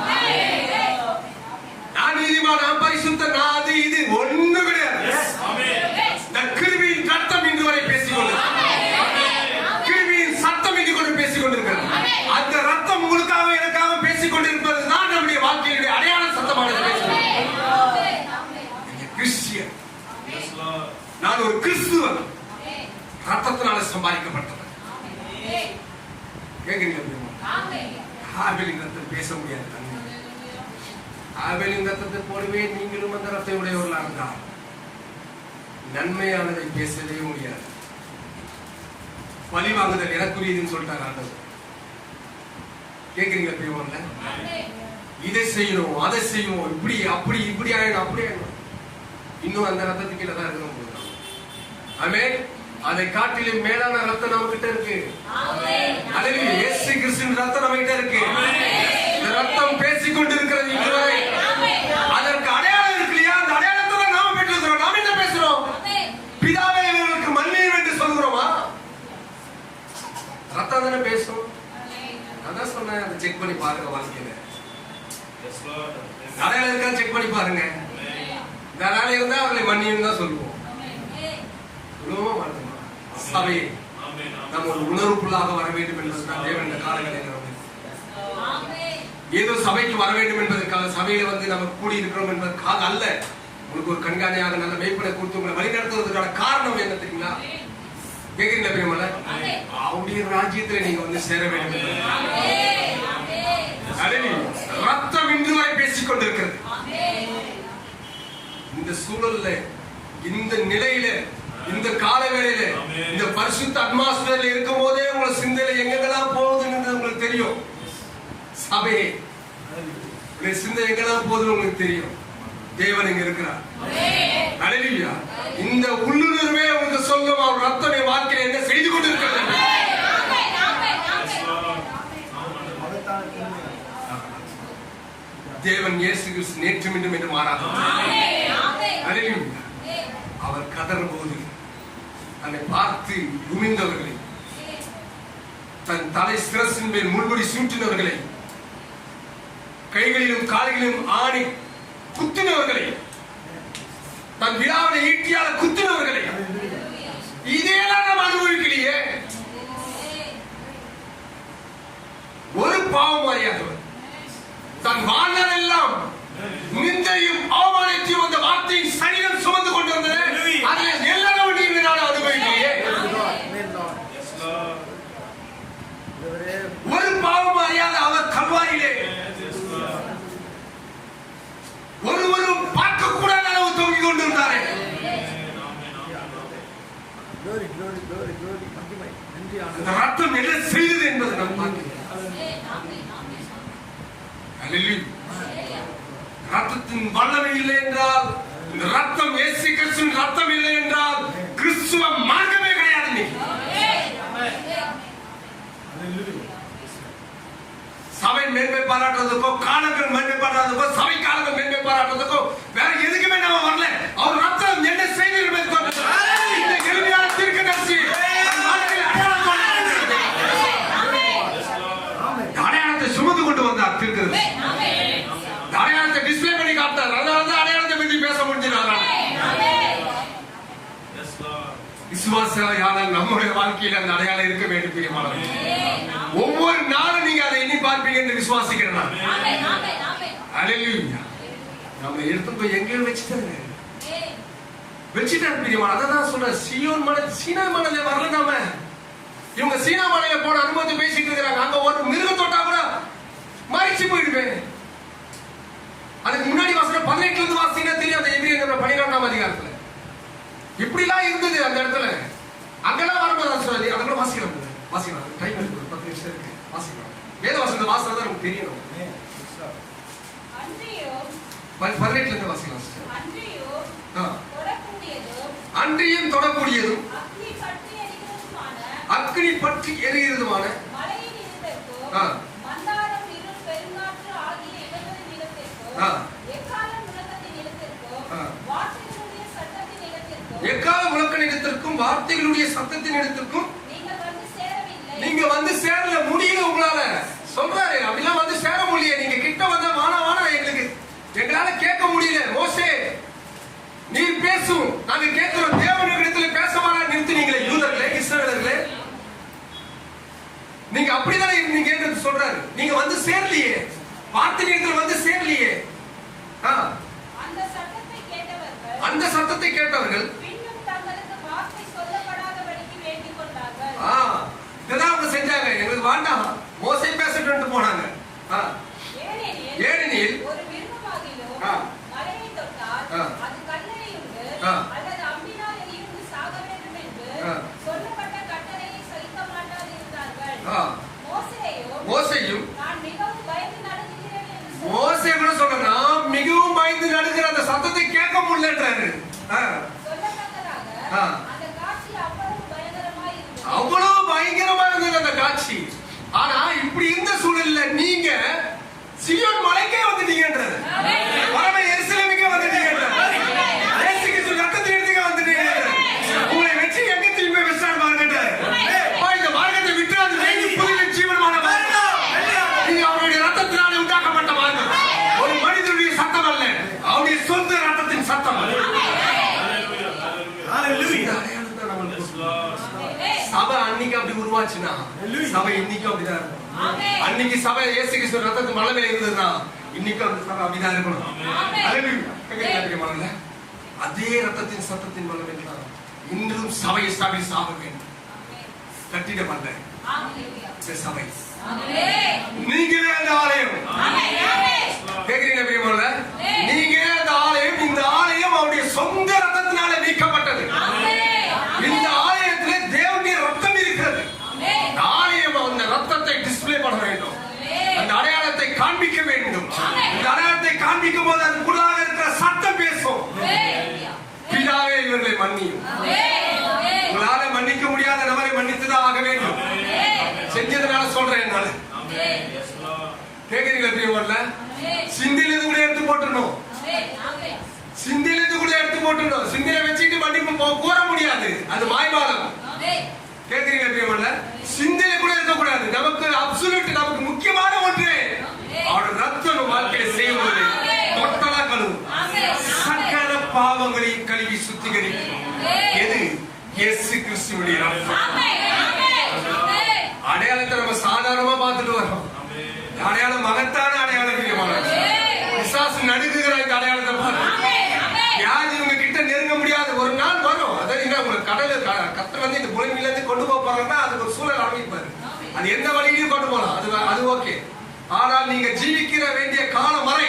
நான் நீதிமான், நான் பரிசுத்தன், நான் அது இது ஒண்ணு கிடையாது. கிருபியின் ரத்தம் இன்று வரை பேசிக் கொண்டிருக்கிறது. கிருபியின் சத்தம் இன்று கொண்டு பேசிக் கொண்டிருக்கிறது. அந்த ரத்தம் உங்களுக்காக எனக்காக பேசிக் கொண்டிருப்பது தான் நம்முடைய வாழ்க்கையுடைய அடையாள சத்தமானது. கிறிஸ்டியன், நான் ஒரு கிறிஸ்துவன், ரத்தத்தினால சம்பாதிக்கப்பட்டவன். ஆபேலின் ரத்தம் பேச முடியாது. ஆபேலின் ரத்தத்தை போலவே நீங்களும் அந்த ரத்தை உடையவர்களாக இருந்தால் நன்மையானதை பேசவே முடியாது. பழி வாங்குதல் எனக்குரியதுன்னு சொல்லிட்டாங்க ஆண்டவர். கேட்கிறீங்களா பெரியவங்கள? இதை செய்யணும், அதை செய்யணும், இப்படி அப்படி இப்படி ஆயிடும், அப்படி ஆயிடும். இன்னும் அந்த ரத்தத்துக்கு கீழே தான் இருக்கணும். ஆமென். அதை காட்டிலும் மேலான ரத்தம் நம்ம கிட்ட இருக்கு. அல்லேலூயா. இயேசு கிறிஸ்துவின் ரத்தம் நம்ம கிட்ட இருக்கு. இந்த ரத்தம் பேசிக் கொண்டிருக்கிறது இதுவரை. அதற்கு தானே பேசும். அதான் சொன்னேன், அதை செக் பண்ணி பாருங்க வாழ்க்கையில. அடையாளம் இருக்கா செக் பண்ணி பாருங்க. இந்த அடையாளம் இருந்தா அவர்களை மன்னியும் தான் சொல்லுவோம். சொல்லுவோம் மாட்டோமா? சபை நம்ம ஒரு உணர்வுக்குள்ளாக வர வேண்டும் என்பதுதான் தேவன் இந்த காலங்களில் ஏதோ சபைக்கு வர வேண்டும் என்பதற்காக, சபையில வந்து நம்ம கூடி இருக்கிறோம் என்பதற்காக அல்ல. உங்களுக்கு ஒரு கண்காணியாக நல்ல மெய்ப்பனை கொடுத்து உங்களை வழிநடத்துவதற்கான காரணம் என்ன தெரியுங்களா? கேக்குறீங்களா பிரியமல்ல? அவருடைய ராஜ்யத்துல நீங்க வந்து சேர வேண்டும். ரத்தம் இன்று வரை பேசிக் கொண்டிருக்கிறது. இந்த சூழல்ல, இந்த நிலையில, இந்த காலவேளையில, இந்த பரிசுத்த அட்மாஸ்பியர்ல இருக்கும் போதே உங்களை சிந்தையில எங்கெல்லாம் போகுதுன்னு உங்களுக்கு தெரியும். சபையே சிந்தை எங்கெல்லாம் போகுதுன்னு உங்களுக்கு தெரியும். தேவன் இங்க இருக்கிறார். ஹல்லேலூயா. இந்த உள்ளுணர்வே உங்களுக்கு சொல்லும் அவர் ரத்தம் என் வாழ்க்கையில என்ன செய்து கொண்டிருக்கிறது. தேவன் இயேசு கிறிஸ்து நேற்றும் இன்றும் என்று மாறாதவர். ஹல்லேலூயா. அவர் கதறும் போது தன்னை பார்த்து உமிழ்ந்தவர்களை, தன் தலை சிரசின் மேல் முள்முடி சூட்டினவர்களை, கைகளிலும் கால்களிலும் ஆணி குத்தினவர்களை, தன் விழாவில ஈட்டியால குத்தினவர்களை, இதெல்லாம் நாம் அனுபவிக்கலையே. ஒரு பாவம் அறியாதவர் தன் வாழ்நாள் எல்லாம் நிந்தையும் அவமானத்தையும் அந்த வார்த்தையின் சரீரம் சுமந்து கொண்டு வந்தது. அதில் எல்லாரும் நீங்கள் அனுபவிக்கலையே. ஒரு பாவம் அறியாத அவர் கல்வாரியிலே ஒருவரும் பார்க்க கூடாத அளவு தொங்கிக் கொண்டிருந்தாரே. அந்த ரத்தம் என்ன செய்தது என்பதை நாம் பார்க்கிறோம். ரத்தத்தின் வல்லமை இல்லை என்றால், இந்த ரத்தம் இயேசு கிறிஸ்துவின் ரத்தம் இல்லை என்றால் கிறிஸ்துவ மார்க்கமே கிடையாது. சபை மேன்மை பாராட்டுறதுக்கோ, காலங்கள் மேன்மை பாராட்டுறதுக்கோ, சபை காலங்கள் மேன்மை பாராட்டுறதுக்கோ வேற எதுக்குமே நம்ம வரல. அவர் ரத்தம் என்ன செய்து இந்த எளிமையான தீர்க்கதரிசி அடையாளத்தை சுமந்து கொண்டு வந்தார். தீர்க்கதரிசி அடையாளத்தை டிஸ்பிளே பண்ணி காட்டார். அதனால அடையாளத்தை பற்றி பேச முடிஞ்சாங்க. விசுவாசியால் நம்முடைய வாழ்க்கையில் அந்த அடையாளம் இருக்க வேண்டும். பிரியமானவர்களே, ஒவ்வொரு நாளும் நீங்க அதை எண்ணி பார்ப்பீங்க என்று விசுவாசிக்கிறேன். ஹல்லேலூயா. நம்ம எடுத்து போய் எங்கேயும் வச்சுட்டாரு. பிரியமான அதான் சொல்ற சியோன் மலை, சீனா மலையில வரல. நாம இவங்க சீனா மலையில போன அனுபவத்தை பேசிட்டு இருக்கிறாங்க. அங்க ஒரு மிருகம் தொட்டா கூட மறிச்சு போயிடுவேன். அதுக்கு முன்னாடி வாசனம் 18 இருந்து வாசிங்கன்னா தெரியும். அந்த எபிரேயர் 12ஆம் அதிகாரத்துல இப்படி எல்லாம் இருந்தது அந்த இடத்துல. அங்கெல்லாம் வரும்போது சொல்லி அதெல்லாம் வாசிக்கலாம். டைம் இருக்கு, 10 நிமிஷம் இருக்கு. வாசிக்கலாம். வேத வசனத்தை வாசிச்சா தான் நமக்கு தெரியணும். 18 இருந்து வாசிக்கலாம். அன்றியும் தொடக்கூடியதும் அக்னி பற்றி எரிகிறதுமான எக்கால முழக்க நிலத்திற்கும் வார்த்தைகளுடைய சத்தத்தின் இடத்திற்கும் நீங்க வந்து சேரல, முடியல. உங்களால சொல்றாரு அப்படிலாம் வந்து சேர முடியல. நீங்க கிட்ட வந்தா வானா எங்களால கேட்க முடியல. மோசே நீர் பேசும், நாங்க கேட்கிறோம். தேவனிடத்துல பேசவானா நிறுத்தினீங்களே யூதர்களே, இஸ்ரவேலர்களே. நீங்க அப்படிதான் இருந்தீங்க சொல்றாரு. நீங்க வந்து சேரலையே, வார்த்தை நேரத்தில் வந்து சேரலையே. அந்த சத்தத்தை கேட்டவர்கள் இதுதான் அவங்க செஞ்சாங்க. எங்களுக்கு வேண்டாம், மோசே பேசட்டு போனாங்க. ஏனெனில் மோசேயும் மோசே கூட சொல்ற, நான் மிகவும் பயந்து நடுங்கிற அந்த சத்தத்தை கேட்க முடியலன்றாரு. அவ்வளவு பயங்கரமா இருந்தது அந்த காட்சி. ஆனா இப்படி இருந்த சூழல்ல நீங்க சீயோன் மலைக்கே வந்துட்டீங்கன்றாரு. பரம எருசலேமுக்கே வந்துட்டீங்கன்றாரு. இயேசுக்கு ரத்தத்தின் இடத்துக்கு வந்துட்டீங்கன்றாரு. உங்களை வெற்றி எங்க திரும்பி விசாரணை பாருங்கன்றாரு. இந்த மார்க்கத்தை விட்டு அது சபை அன்னைக்கு அப்படி உருவாச்சுன்னா சபை இன்னைக்கு அப்படிதான் இருக்கும். அன்னைக்கு சபை இயேசு கிறிஸ்து ரத்தத்து மலமே இருந்ததுன்னா இன்னைக்கு அந்த சபை அப்படிதான் இருக்கணும். அதே ரத்தத்தின் சத்தத்தின் மலமே தான் இன்றும் சபை ஸ்தாபித்து ஆக வேண்டும். கட்டிடமல்ல சபை. நீங்களே அந்த ஆலயம். கேக்குறீங்க பிரியமானவர்களே? நீங்களே அந்த ஆலயம். இந்த ஆலயம் அவருடைய சொந்த ரத்தத்தினால மீட்கப்பட்டது. இந்த ஆலயத்திலே தேவனுடைய ரத்தம் இருக்கிறது. இந்த ஆலயம் அந்த ரத்தத்தை டிஸ்ப்ளே பண்ண வேண்டும். அந்த அடையாளத்தை காண்பிக்க வேண்டும். இந்த அடையாளத்தை காண்பிக்கும் போது அதுக்குள்ளாக இருக்கிற சத்தம் பேசும். பிதாவே இவர்களை மன்னியும். உங்களால மன்னிக்க முடியாத நபரை மன்னித்துதான் ஆக வேண்டும். செஞ்சதுனால சொல்றேன். என்னால கேக்குறீங்களா பிரியமானவர்களே? சிந்திலிருந்து கூட எடுத்து போட்டுறணும். சிந்திலிருந்து கூட எடுத்து போட்டுறணும். சிந்தில வச்சுட்டு மன்னிப்பு கூற முடியாது. அது மாய்மாலம். கேக்குறீங்களா பிரியமானவர்களே? சிந்தில கூட இருக்க கூடாது. நமக்கு அப்சல்யூட், நமக்கு முக்கியமான ஒன்று அவருடைய ரத்தம் வாழ்க்கையை செய்வது தொட்டலா கழுவும். சகல பாவங்களையும் கழுவி சுத்திகரிக்கும். எது? இயேசு கிறிஸ்துவினுடைய ரத்தம். அடையாளத்தை நம்ம சாதாரணமா பார்த்துட்டு வரோம். அடையாளம் மகத்தான அடையாளம். பிசாசு நடுங்குகிற இந்த அடையாளத்தை பாருங்க. யாரும் இவங்க கிட்ட நெருங்க முடியாது. ஒரு நாள் வரும். அதாவது உங்களுக்கு கடல கத்தர் வந்து இந்த பூமியில இருந்து கொண்டு போறாங்கன்னா அதுக்கு ஒரு சூழல் அமைப்பாரு. அது எந்த வழியிலையும் கொண்டு போகலாம். அது ஓகே. ஆனால் நீங்க ஜீவிக்கிற வேண்டிய காலம் வரை,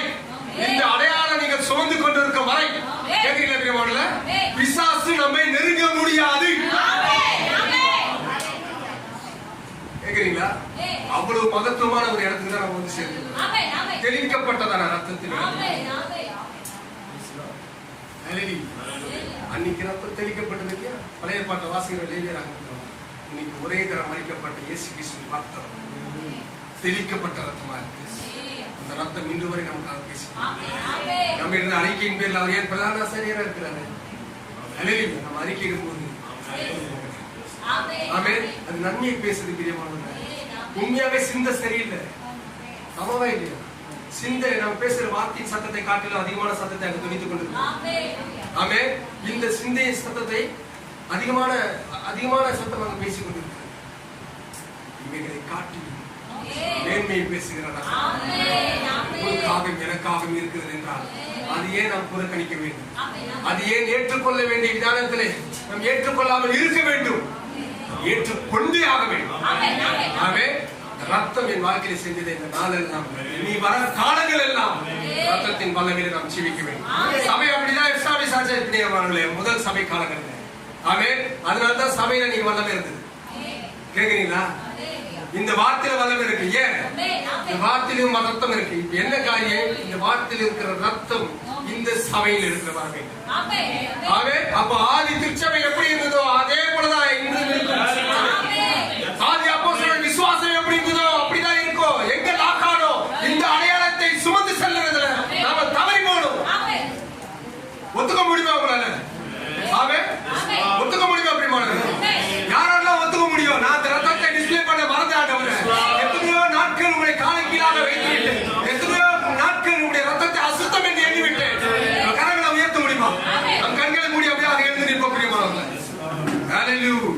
இந்த அடையாளம் நீங்க சுமந்து கொண்டு இருக்க வரை, கேட்கிறீங்களா பிரியமானவர்களே? பிசாசு நம்மை நெருங்க முடியாது. கேக்குறீங்களா? அவ்வளவு மகத்துவமான ஒரு இடத்துக்கு தான் நம்ம வந்து சேர்க்கிறோம். தெளிக்கப்பட்டதான ரத்தத்தில் அன்னைக்கு ரத்தம் தெளிக்கப்பட்டது இல்லையா? பழைய பாட்டை வாசிக்கிற லேவியராக இன்னைக்கு ஒரே தரம் மறிக்கப்பட்ட இயேசு கிறிஸ்துவின் ரத்தம் தெளிக்கப்பட்ட ரத்தமா இருக்கு. அந்த ரத்தம் இன்று வரை நமக்காக பேசுகிறோம். நம்ம இருந்த அறிக்கையின் பேர்ல அவர் ஏன் பிரதான ஆசிரியரா இருக்கிறாரு. நம்ம அறிக்கையிடும் போது அது நன்மையை பேசுது. பிரியமானவர்களே, உண்மையாவே சிந்தை சரியில்லை. ஆமாவா இல்லையா? சிந்தை நம்ம பேசுற வார்த்தையின் சத்தத்தை காட்டிலும் அதிகமான சத்தத்தை அங்கு துணித்துக் கொண்டிருக்கிறோம். ஆமே. இந்த சிந்தையின் சத்தத்தை அதிகமான சத்தம் அங்கு பேசிக் கொண்டிருக்கிறது. இவைகளை காட்டிலும் மேன்மையை பேசுகிறார். எனக்காகவும் இருக்கிறது என்றால் அது ஏன் நாம் புறக்கணிக்க வேண்டும்? அது ஏன் ஏற்றுக்கொள்ள வேண்டிய விதானத்திலே நாம் ஏற்றுக்கொள்ளாமல் இருக்க வேண்டும்? ஏற்றுக்கொண்டே ஆக வேண்டும். ஆமே. ரத்தம் என் வாழ்க்கையில் செஞ்சது இந்த நாளெல்லாம், நீ வர காலங்கள் எல்லாம் ரத்தத்தின் வல்லமையில நாம் ஜீவிக்க வேண்டும். சபை அப்படிதான் எஸ்டாபிஷ் ஆச்சு முதல் சபை காலங்கள். ஆமே. அதனால்தான் சபையில நீங்க வல்லமை இருந்தது. கேக்குறீங்களா? இந்த வார்த்தையில வல்லமை இருக்கு. ஏன்? இந்த வார்த்தையிலும் ரத்தம் இருக்கு. இப்ப என்ன காரியம்? இந்த வார்த்தையில் இருக்கிற ரத்தம் இந்த சபையில் இருக்கிற வல்லமை. ஆமே. அப்ப ஆதி திருச்சபை எப்படி இருந்ததோ அதே போலதான் இன்றும் இருக்கும். ஆதி அப்போஸ்தலர் விசுவாசம் எப்படி இருந்ததோ அப்படிதான் இருக்கும். எங்க லாக்கானோ இந்த அடையாளத்தை சுமந்து செல்லுறதுல நாம தவறி போகணும். ஒத்துக்க முடியுமா உங்களால? ஆமே. ஒத்துக்க முடியுமா? அப்படி யாரெல்லாம் ஒத்துக்க முடியும்? நான் அந்த ரத்தத்தை டிஸ்ப்ளே பண்ண மறந்தாண்டவரே. எத்தனையோ நாட்கள் உங்களை காலக்கீழாக வைத்துவிட்டு, எத்தனையோ நாட்கள் உங்களுடைய ரத்தத்தை அசுத்தம் என்று எண்ணிவிட்டு கரங்களை உயர்த்த முடியுமா? நம் கண்களை மூடி அப்படியாக எழுந்து நிற்போம் பிரியமானவர்களே. ஹல்லேலூயா.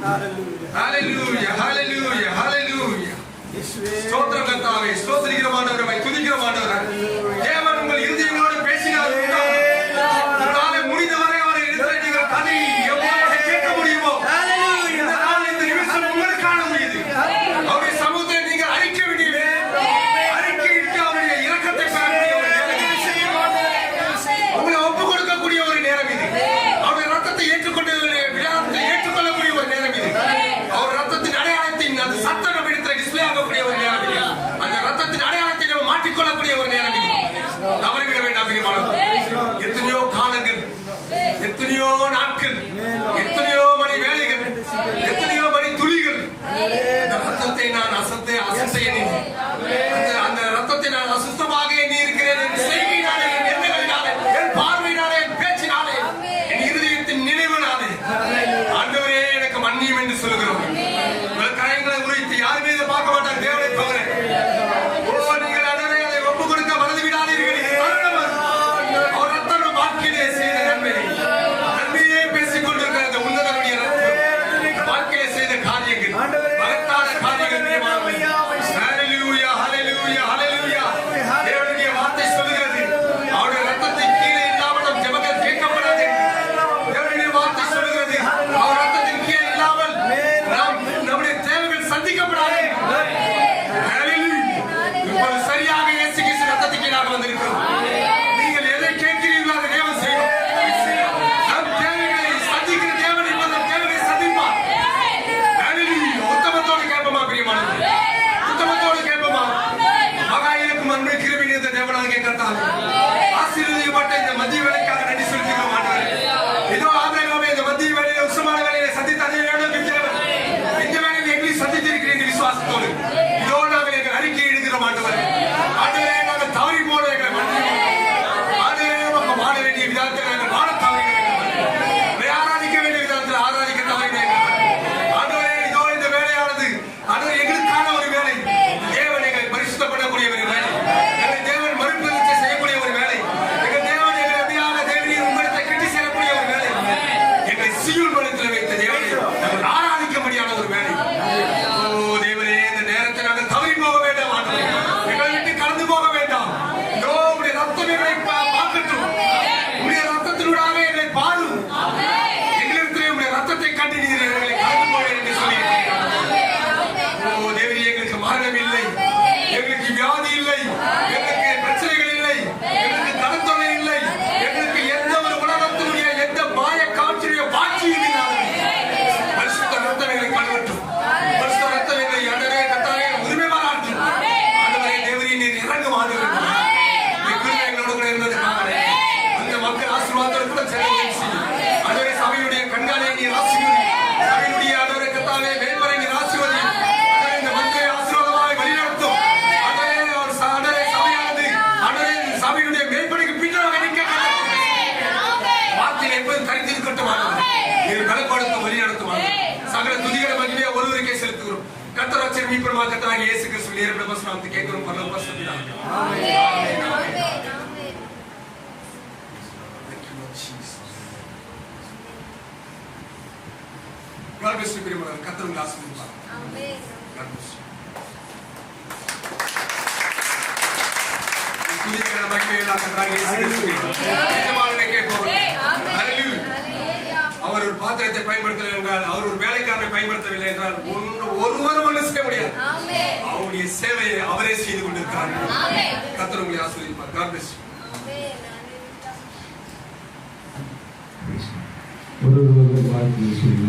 மீட்பருமாக கர்த்தராகிய இயேசு கிறிஸ்துவின் நேரப்பட்ட பரிசுத்தத்தை கேட்கிறோம் பரலோக பரிசுத்த பிதாவே. God bless you, பிரியமானவர்களே. கர்த்தர் உங்களை ஆசீர்வதிப்பார். ஆமென். God bless you. துதிக்கிற மகிமையெல்லாம் கர்த்தராகிய இயேசு கிறிஸ்துவின் எஜமானனை கேட்போம். ஹல்லேலூயா. அவர் ஒரு பாத்திரத்தை பயன்படுத்தவில்லை என்றால், அவர் ஒரு வேலைக்காரனை பயன்படுத்தவில்லை என்றால் ஒருவரும் ஒன்றும் செய்ய முடியாது. அவருடைய சேவையை அவரே செய்து கொண்டிருக்கிறார். கர்த்தர் உங்களை ஆசீர்வதிப்பார். God bless you. ஒரு வாழ்க்கையை சொல்லி